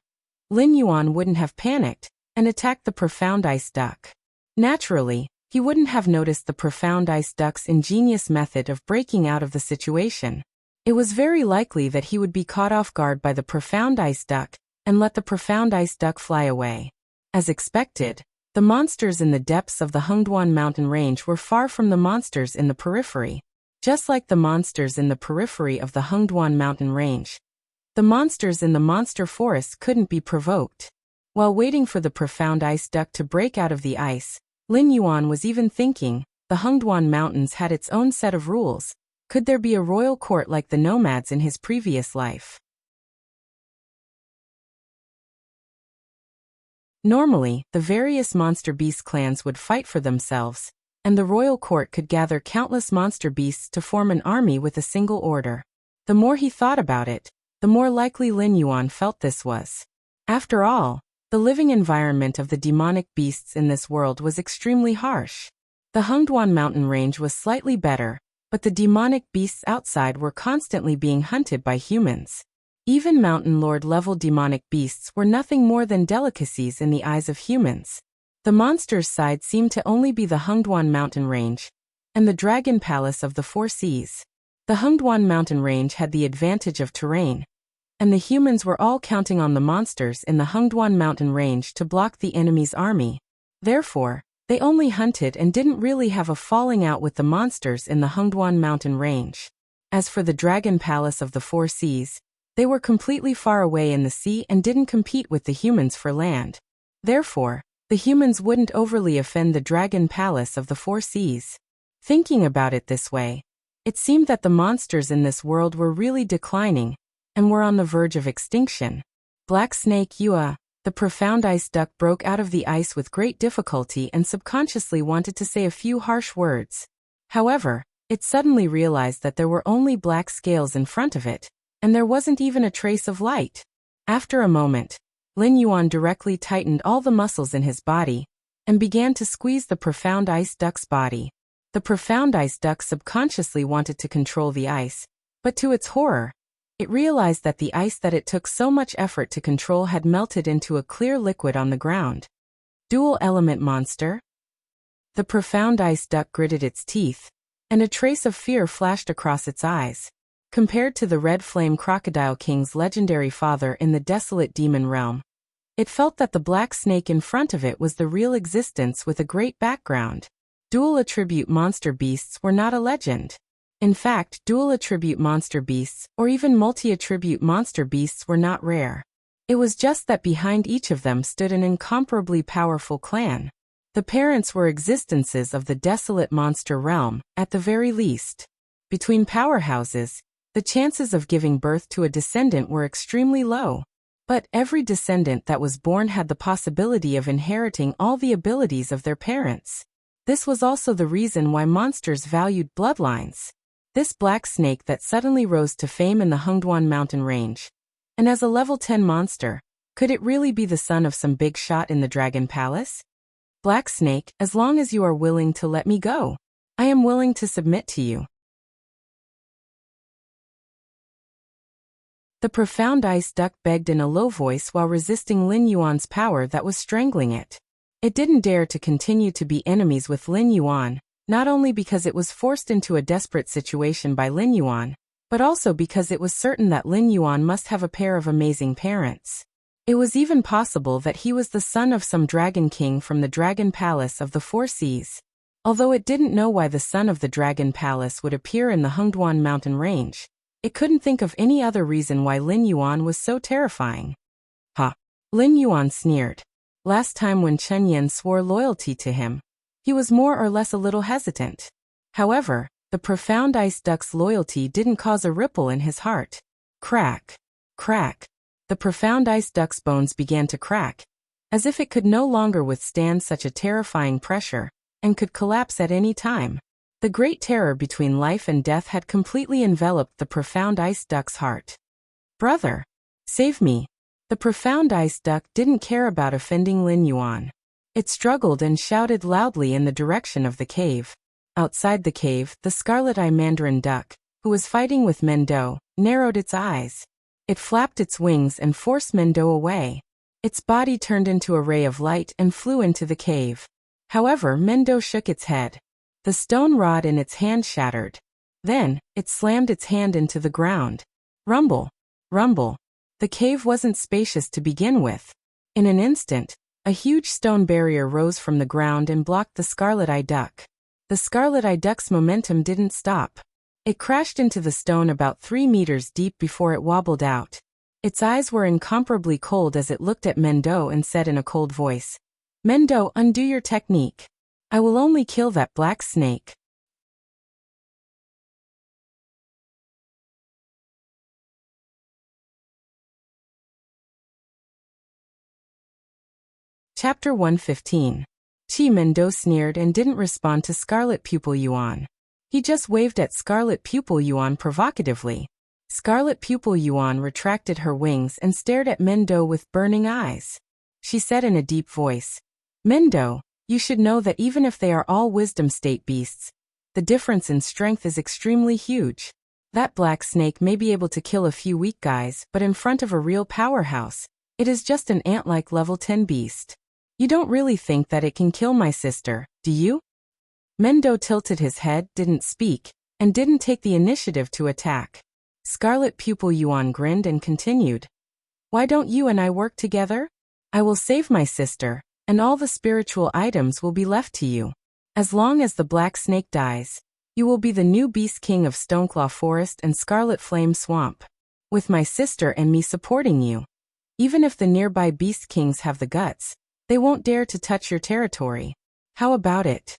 Lin Yuan wouldn't have panicked and attacked the profound ice duck. Naturally, he wouldn't have noticed the profound ice duck's ingenious method of breaking out of the situation. It was very likely that he would be caught off guard by the profound ice duck and let the profound ice duck fly away. As expected, the monsters in the depths of the Hengduan mountain range were far from the monsters in the periphery. Just like the monsters in the periphery of the Hengduan mountain range, the monsters in the monster forest couldn't be provoked. While waiting for the profound ice duck to break out of the ice, Lin Yuan was even thinking, the Hengduan mountains had its own set of rules. Could there be a royal court like the nomads in his previous life? Normally, the various monster beast clans would fight for themselves, and the royal court could gather countless monster beasts to form an army with a single order. The more he thought about it, the more likely Lin Yuan felt this was. After all, the living environment of the demonic beasts in this world was extremely harsh. The Hengduan mountain range was slightly better, but the demonic beasts outside were constantly being hunted by humans. Even Mountain Lord-level demonic beasts were nothing more than delicacies in the eyes of humans. The monsters' side seemed to only be the Hengduan mountain range, and the Dragon Palace of the Four Seas. The Hengduan mountain range had the advantage of terrain, and the humans were all counting on the monsters in the Hengduan mountain range to block the enemy's army. Therefore, they only hunted and didn't really have a falling out with the monsters in the Hengduan mountain range. As for the Dragon Palace of the Four Seas, they were completely far away in the sea and didn't compete with the humans for land. Therefore, the humans wouldn't overly offend the Dragon Palace of the Four Seas. Thinking about it this way, it seemed that the monsters in this world were really declining, and were on the verge of extinction. Black Snake Yua, the profound ice duck, broke out of the ice with great difficulty and subconsciously wanted to say a few harsh words. However, It suddenly realized that there were only black scales in front of it, and there wasn't even a trace of light. After a moment, Lin Yuan directly tightened all the muscles in his body and began to squeeze the profound ice duck's body. The profound ice duck subconsciously wanted to control the ice, but to its horror, it realized that the ice that it took so much effort to control had melted into a clear liquid on the ground. Dual element monster? The profound ice duck gritted its teeth, and a trace of fear flashed across its eyes. Compared to the Red Flame Crocodile King's legendary father in the desolate demon realm, it felt that the black snake in front of it was the real existence with a great background. Dual attribute monster beasts were not a legend. In fact, dual attribute monster beasts, or even multi-attribute monster beasts, were not rare. It was just that behind each of them stood an incomparably powerful clan. The parents were existences of the desolate monster realm, at the very least. Between powerhouses, the chances of giving birth to a descendant were extremely low. But every descendant that was born had the possibility of inheriting all the abilities of their parents. This was also the reason why monsters valued bloodlines. This black snake that suddenly rose to fame in the Hungduan mountain range. And as a level 10 monster, could it really be the son of some big shot in the Dragon Palace? Black snake, as long as you are willing to let me go, I am willing to submit to you. The profound ice duck begged in a low voice while resisting Lin Yuan's power that was strangling it. It didn't dare to continue to be enemies with Lin Yuan, not only because it was forced into a desperate situation by Lin Yuan, but also because it was certain that Lin Yuan must have a pair of amazing parents. It was even possible that he was the son of some dragon king from the Dragon Palace of the Four Seas. Although it didn't know why the son of the Dragon Palace would appear in the Hungduan mountain range, it couldn't think of any other reason why Lin Yuan was so terrifying. Ha! Lin Yuan sneered. Last time when Chen Yan swore loyalty to him, he was more or less a little hesitant. However, the profound ice duck's loyalty didn't cause a ripple in his heart. Crack! Crack! The profound ice duck's bones began to crack, as if it could no longer withstand such a terrifying pressure, and could collapse at any time. The great terror between life and death had completely enveloped the profound ice duck's heart. Brother! Save me! The profound ice duck didn't care about offending Lin Yuan. It struggled and shouted loudly in the direction of the cave. Outside the cave, the scarlet-eye mandarin duck, who was fighting with Mendo, narrowed its eyes. It flapped its wings and forced Mendo away. Its body turned into a ray of light and flew into the cave. However, Mendo shook its head. The stone rod in its hand shattered. Then, it slammed its hand into the ground. Rumble! Rumble! The cave wasn't spacious to begin with. In an instant, a huge stone barrier rose from the ground and blocked the scarlet-eye duck. The scarlet-eye duck's momentum didn't stop. It crashed into the stone about 3 meters deep before it wobbled out. Its eyes were incomparably cold as it looked at Mendo and said in a cold voice, "Mendo, undo your technique. I will only kill that black snake." Chapter 115. Chi Mendo sneered and didn't respond to Scarlet Pupil Yuan. He just waved at Scarlet Pupil Yuan provocatively. Scarlet Pupil Yuan retracted her wings and stared at Mendo with burning eyes. She said in a deep voice, "Mendo, you should know that even if they are all wisdom state beasts, the difference in strength is extremely huge. That black snake may be able to kill a few weak guys, but in front of a real powerhouse, it is just an ant-like level 10 beast. You don't really think that it can kill my sister, do you?" Mendo tilted his head, didn't speak, and didn't take the initiative to attack. Scarlet Pupil Yuan grinned and continued, "Why don't you and I work together? I will save my sister, and all the spiritual items will be left to you. As long as the black snake dies, you will be the new beast king of Stoneclaw Forest and Scarlet Flame Swamp, with my sister and me supporting you. Even if the nearby beast kings have the guts, they won't dare to touch your territory. How about it?"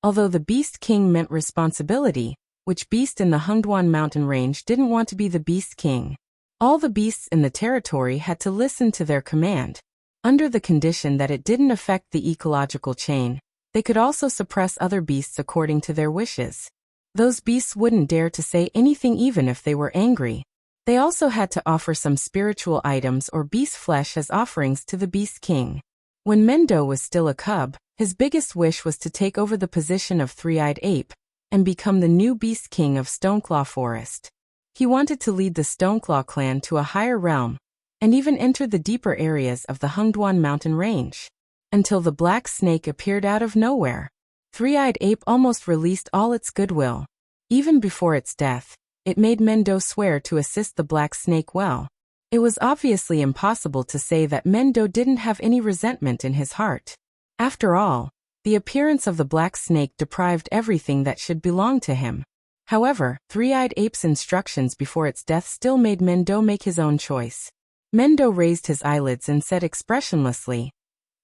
Although the beast king meant responsibility, which beast in the Hungduan mountain range didn't want to be the beast king? All the beasts in the territory had to listen to their command. Under the condition that it didn't affect the ecological chain, they could also suppress other beasts according to their wishes. Those beasts wouldn't dare to say anything even if they were angry. They also had to offer some spiritual items or beast flesh as offerings to the Beast King. When Mendo was still a cub, his biggest wish was to take over the position of Three-Eyed Ape and become the new Beast King of Stoneclaw Forest. He wanted to lead the Stoneclaw clan to a higher realm and even enter the deeper areas of the Hungduan mountain range. Until the black snake appeared out of nowhere. Three-Eyed Ape almost released all its goodwill. Even before its death, it made Mendo swear to assist the black snake well. It was obviously impossible to say that Mendo didn't have any resentment in his heart. After all, the appearance of the black snake deprived everything that should belong to him. However, Three-Eyed Ape's instructions before its death still made Mendo make his own choice. Mendo raised his eyelids and said expressionlessly,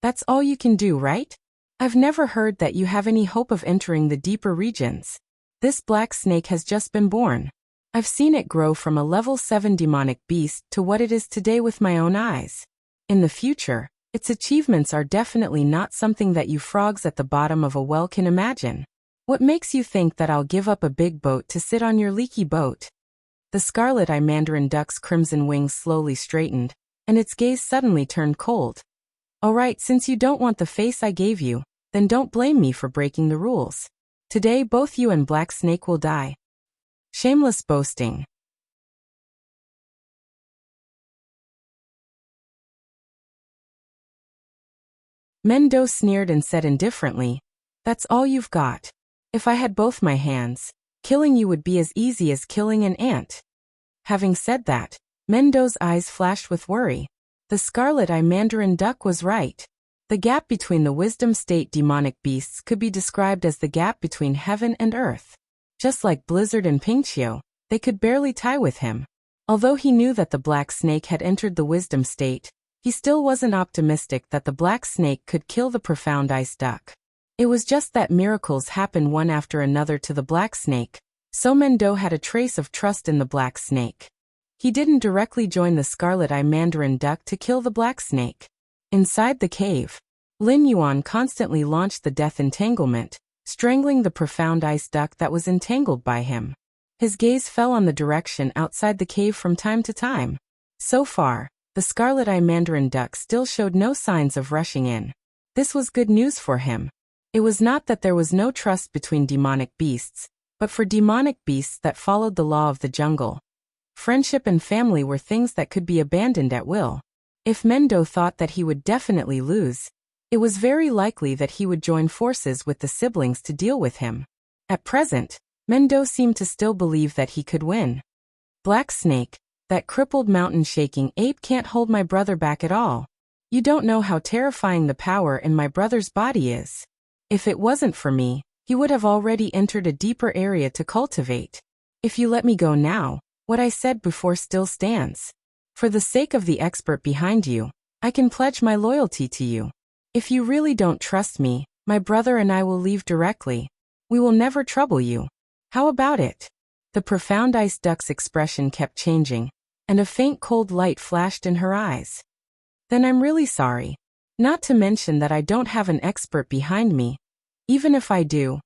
"That's all you can do, right? I've never heard that you have any hope of entering the deeper regions. This black snake has just been born. I've seen it grow from a level 7 demonic beast to what it is today with my own eyes. In the future, its achievements are definitely not something that you frogs at the bottom of a well can imagine. What makes you think that I'll give up a big boat to sit on your leaky boat?" The scarlet-eye mandarin duck's crimson wings slowly straightened, and its gaze suddenly turned cold. "All right, since you don't want the face I gave you, then don't blame me for breaking the rules. Today both you and Black Snake will die." Shameless boasting. Mendo sneered and said indifferently, "That's all you've got. If I had both my hands, killing you would be as easy as killing an ant." Having said that, Mendo's eyes flashed with worry. The scarlet-eye mandarin duck was right. The gap between the wisdom state demonic beasts could be described as the gap between heaven and earth. Just like Blizzard and Pinkchio, they could barely tie with him. Although he knew that the black snake had entered the wisdom state, he still wasn't optimistic that the black snake could kill the profound ice duck. It was just that miracles happen one after another to the black snake, so Mendo had a trace of trust in the black snake. He didn't directly join the scarlet-eye mandarin duck to kill the black snake. Inside the cave, Lin Yuan constantly launched the death entanglement, strangling the profound ice duck that was entangled by him. His gaze fell on the direction outside the cave from time to time. So far, the scarlet-eye mandarin duck still showed no signs of rushing in. This was good news for him. It was not that there was no trust between demonic beasts, but for demonic beasts that followed the law of the jungle, friendship and family were things that could be abandoned at will. If Mendo thought that he would definitely lose, it was very likely that he would join forces with the siblings to deal with him. At present, Mendo seemed to still believe that he could win. "Black Snake, that crippled mountain-shaking ape can't hold my brother back at all. You don't know how terrifying the power in my brother's body is. If it wasn't for me, he would have already entered a deeper area to cultivate. If you let me go now, what I said before still stands. For the sake of the expert behind you, I can pledge my loyalty to you. If you really don't trust me, my brother and I will leave directly. We will never trouble you. How about it?" The profound ice duck's expression kept changing, and a faint cold light flashed in her eyes. "Then I'm really sorry. Not to mention that I don't have an expert behind me. Even if I do,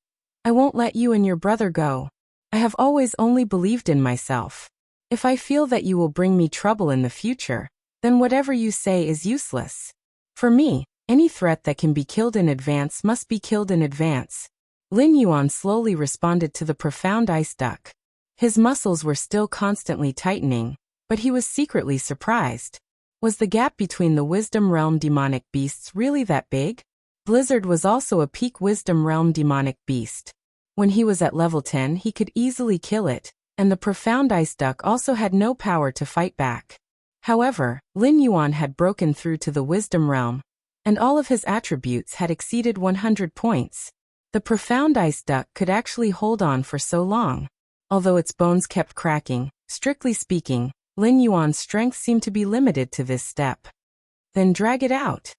I won't let you and your brother go. I have always only believed in myself. If I feel that you will bring me trouble in the future, then whatever you say is useless. For me, any threat that can be killed in advance must be killed in advance." Lin Yuan slowly responded to the profound ice duck. His muscles were still constantly tightening, but he was secretly surprised. Was the gap between the Wisdom Realm demonic beasts really that big? Blizzard was also a peak Wisdom Realm demonic beast. When he was at level 10, he could easily kill it, and the profound ice duck also had no power to fight back. However, Lin Yuan had broken through to the Wisdom Realm, and all of his attributes had exceeded 100 points. The profound ice duck could actually hold on for so long. Although its bones kept cracking, strictly speaking, Lin Yuan's strength seemed to be limited to this step. "Then drag it out."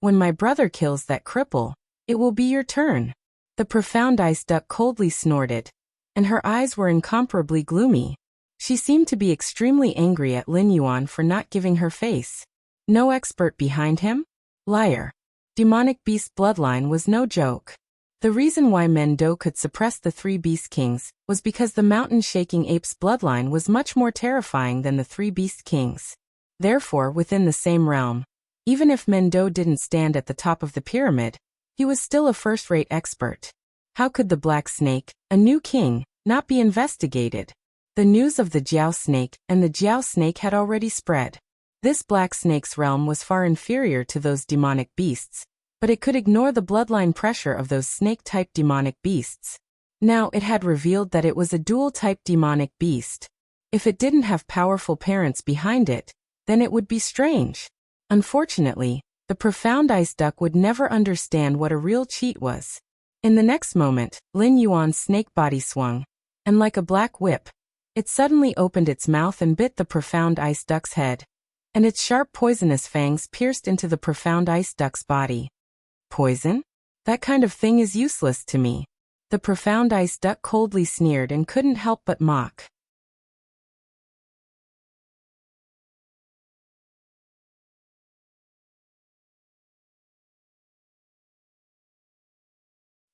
"When my brother kills that cripple, it will be your turn." The profound ice duck coldly snorted, and her eyes were incomparably gloomy. She seemed to be extremely angry at Lin Yuan for not giving her face. No expert behind him? Liar. demonic beast bloodline was no joke. The reason why Mendo could suppress the three beast kings was because the mountain-shaking ape's bloodline was much more terrifying than the three beast kings. Therefore, within the same realm, even if Mendo didn't stand at the top of the pyramid, he was still a first-rate expert. How could the Black Snake, a new king, not be investigated? The news of the Jiao Snake and the Jiao Snake had already spread. This Black Snake's realm was far inferior to those demonic beasts, but it could ignore the bloodline pressure of those snake-type demonic beasts. Now it had revealed that it was a dual-type demonic beast. If it didn't have powerful parents behind it, then it would be strange. Unfortunately, the profound ice duck would never understand what a real cheat was. In the next moment, Lin Yuan's snake body swung, and like a black whip, it suddenly opened its mouth and bit the profound ice duck's head, and its sharp poisonous fangs pierced into the profound ice duck's body. Poison? That kind of thing is useless to me. The profound ice duck coldly sneered and couldn't help but mock.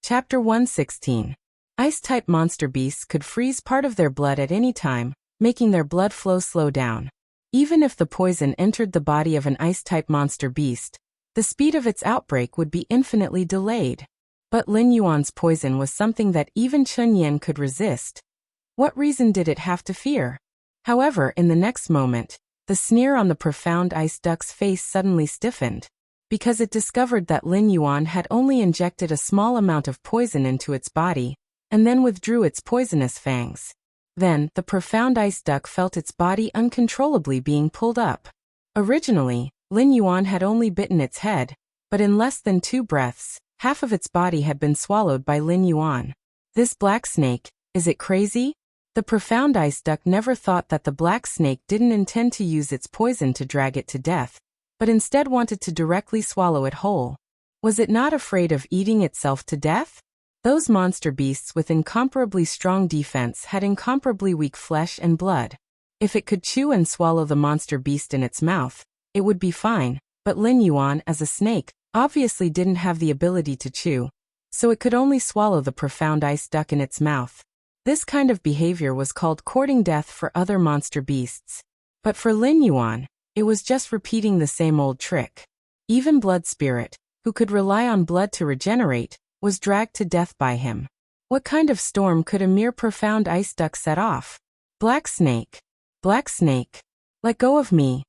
Chapter 116. Ice-type monster beasts could freeze part of their blood at any time, making their blood flow slow down. Even if the poison entered the body of an ice-type monster beast, the speed of its outbreak would be infinitely delayed. But Lin Yuan's poison was something that even Chun Yan could resist. What reason did it have to fear? However, in the next moment, the sneer on the profound ice duck's face suddenly stiffened, because it discovered that Lin Yuan had only injected a small amount of poison into its body, and then withdrew its poisonous fangs. Then, the profound ice duck felt its body uncontrollably being pulled up. Originally, Lin Yuan had only bitten its head, but in less than 2 breaths, half of its body had been swallowed by Lin Yuan. This black snake, is it crazy? The profound ice duck never thought that the black snake didn't intend to use its poison to drag it to death, but instead wanted to directly swallow it whole. Was it not afraid of eating itself to death? Those monster beasts with incomparably strong defense had incomparably weak flesh and blood. If it could chew and swallow the monster beast in its mouth, it would be fine, but Lin Yuan, as a snake, obviously didn't have the ability to chew, so it could only swallow the profound ice duck in its mouth. This kind of behavior was called courting death for other monster beasts. But for Lin Yuan, it was just repeating the same old trick. Even Blood Spirit, who could rely on blood to regenerate, was dragged to death by him. What kind of storm could a mere profound ice duck set off? Black Snake. Black Snake. Let go of me.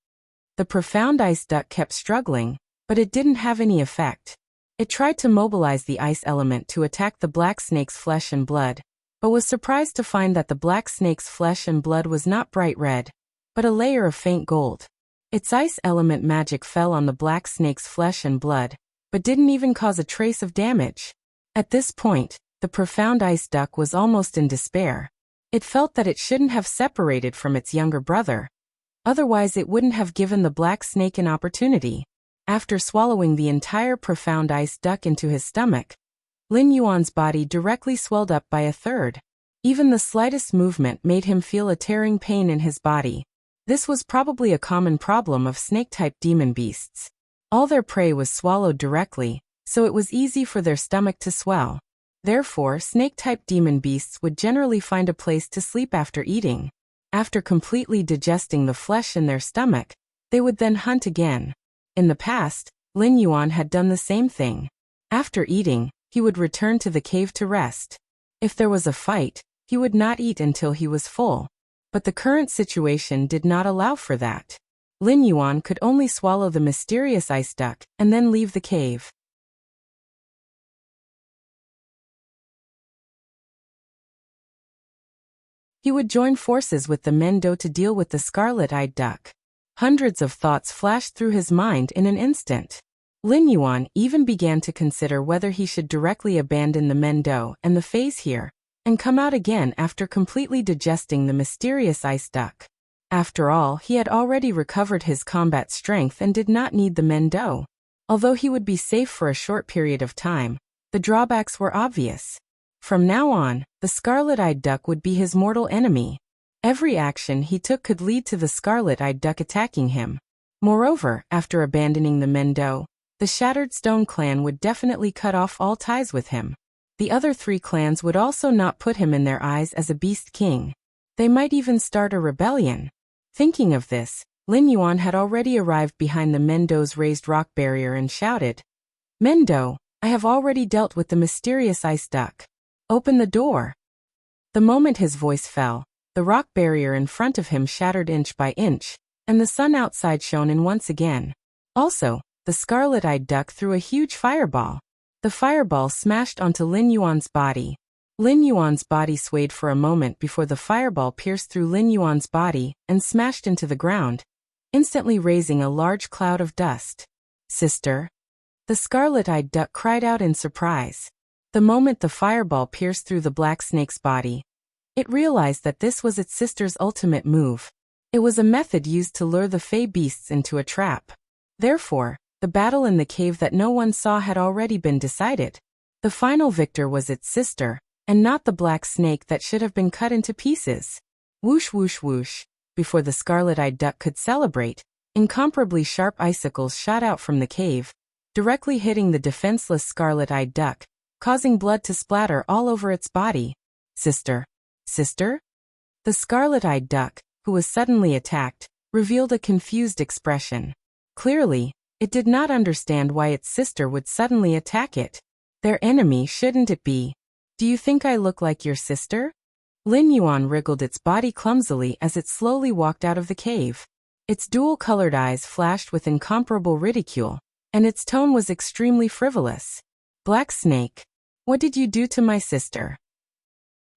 The profound ice duck kept struggling, but it didn't have any effect. It tried to mobilize the ice element to attack the black snake's flesh and blood, but was surprised to find that the black snake's flesh and blood was not bright red, but a layer of faint gold. Its ice element magic fell on the black snake's flesh and blood, but didn't even cause a trace of damage. At this point, the profound ice duck was almost in despair. It felt that it shouldn't have separated from its younger brother. Otherwise it wouldn't have given the black snake an opportunity. After swallowing the entire profound ice duck into his stomach, Lin Yuan's body directly swelled up by 1/3. Even the slightest movement made him feel a tearing pain in his body. This was probably a common problem of snake-type demon beasts. All their prey was swallowed directly, so it was easy for their stomach to swell. Therefore, snake-type demon beasts would generally find a place to sleep after eating. After completely digesting the flesh in their stomach, they would then hunt again. In the past, Lin Yuan had done the same thing. After eating, he would return to the cave to rest. If there was a fight, he would not eat until he was full. But the current situation did not allow for that. Lin Yuan could only swallow the mysterious ice duck and then leave the cave. He would join forces with the Mendo to deal with the scarlet-eyed duck. Hundreds of thoughts flashed through his mind in an instant. Lin Yuan even began to consider whether he should directly abandon the Mendo and the phase here, and come out again after completely digesting the mysterious ice duck. After all, he had already recovered his combat strength and did not need the Mendo. Although he would be safe for a short period of time, the drawbacks were obvious. From now on, the scarlet-eyed duck would be his mortal enemy. Every action he took could lead to the scarlet-eyed duck attacking him. Moreover, after abandoning the Mendo, The Shattered Stone clan would definitely cut off all ties with him. The other 3 clans would also not put him in their eyes as a beast king. They might even start a rebellion. Thinking of this, Lin Yuan had already arrived behind the Mendo's raised rock barrier and shouted, "Mendo, I have already dealt with the mysterious ice duck. Open the door." The moment his voice fell, the rock barrier in front of him shattered inch by inch, and the sun outside shone in once again. Also, the scarlet-eyed duck threw a huge fireball. The fireball smashed onto Lin Yuan's body. Lin Yuan's body swayed for a moment before the fireball pierced through Lin Yuan's body and smashed into the ground, instantly raising a large cloud of dust. "Sister?" The scarlet-eyed duck cried out in surprise. The moment the fireball pierced through the black snake's body, it realized that this was its sister's ultimate move. It was a method used to lure the fey beasts into a trap. Therefore, the battle in the cave that no one saw had already been decided. The final victor was its sister, and not the black snake that should have been cut into pieces. Whoosh whoosh whoosh. Before the scarlet-eyed duck could celebrate, incomparably sharp icicles shot out from the cave, directly hitting the defenseless scarlet-eyed duck, causing blood to splatter all over its body. "Sister? Sister?" The scarlet-eyed duck, who was suddenly attacked, revealed a confused expression. Clearly, it did not understand why its sister would suddenly attack it. Their enemy, shouldn't it be? "Do you think I look like your sister?" Lin Yuan wriggled its body clumsily as it slowly walked out of the cave. Its dual-colored eyes flashed with incomparable ridicule, and its tone was extremely frivolous. "Black Snake, what did you do to my sister?"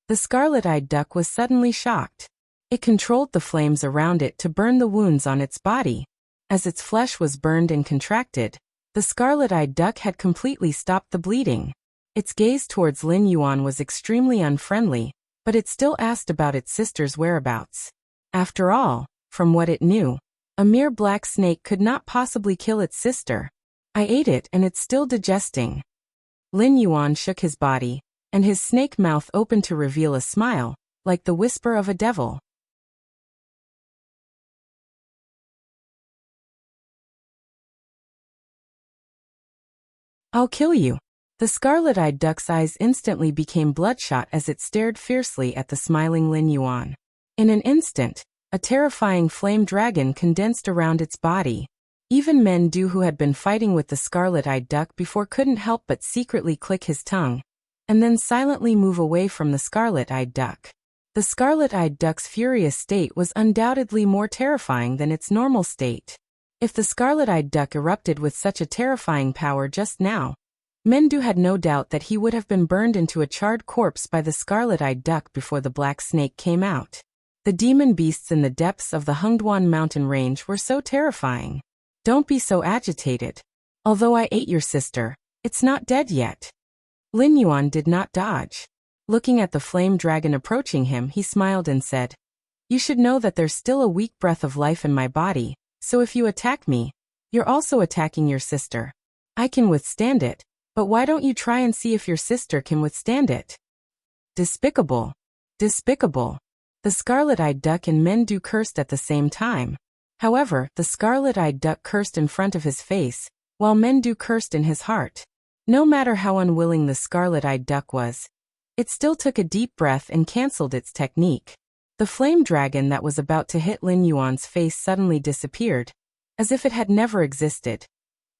The scarlet-eyed duck was suddenly shocked. It controlled the flames around it to burn the wounds on its body. As its flesh was burned and contracted, the scarlet-eyed duck had completely stopped the bleeding. Its gaze towards Lin Yuan was extremely unfriendly, but it still asked about its sister's whereabouts. After all, from what it knew, a mere black snake could not possibly kill its sister. "I ate it and it's still digesting." Lin Yuan shook his body, and his snake mouth opened to reveal a smile, like the whisper of a devil. "I'll kill you." The scarlet-eyed duck's eyes instantly became bloodshot as it stared fiercely at the smiling Lin Yuan. In an instant, a terrifying flame dragon condensed around its body. Even Mendo, who had been fighting with the scarlet-eyed duck before, couldn't help but secretly click his tongue, and then silently move away from the scarlet-eyed duck. The scarlet-eyed duck's furious state was undoubtedly more terrifying than its normal state. If the scarlet-eyed duck erupted with such a terrifying power just now, Mendo had no doubt that he would have been burned into a charred corpse by the scarlet-eyed duck before the black snake came out. The demon beasts in the depths of the Hungduan mountain range were so terrifying. "Don't be so agitated. Although I ate your sister, it's not dead yet." Lin Yuan did not dodge. Looking at the flame dragon approaching him, he smiled and said, "You should know that there's still a weak breath of life in my body, so if you attack me, you're also attacking your sister. I can withstand it, but why don't you try and see if your sister can withstand it?" "Despicable. Despicable." The scarlet-eyed duck and Mendo cursed at the same time. However, the scarlet-eyed duck cursed in front of his face, while Mendo cursed in his heart. No matter how unwilling the scarlet-eyed duck was, it still took a deep breath and cancelled its technique. The flame dragon that was about to hit Lin Yuan's face suddenly disappeared, as if it had never existed.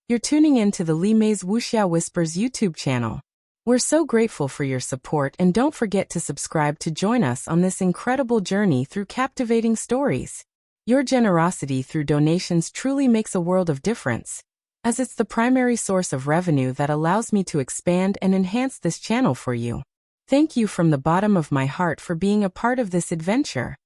You're tuning in to the Li Mei's Wuxia Whispers YouTube channel. We're so grateful for your support, and don't forget to subscribe to join us on this incredible journey through captivating stories. Your generosity through donations truly makes a world of difference, as it's the primary source of revenue that allows me to expand and enhance this channel for you. Thank you from the bottom of my heart for being a part of this adventure.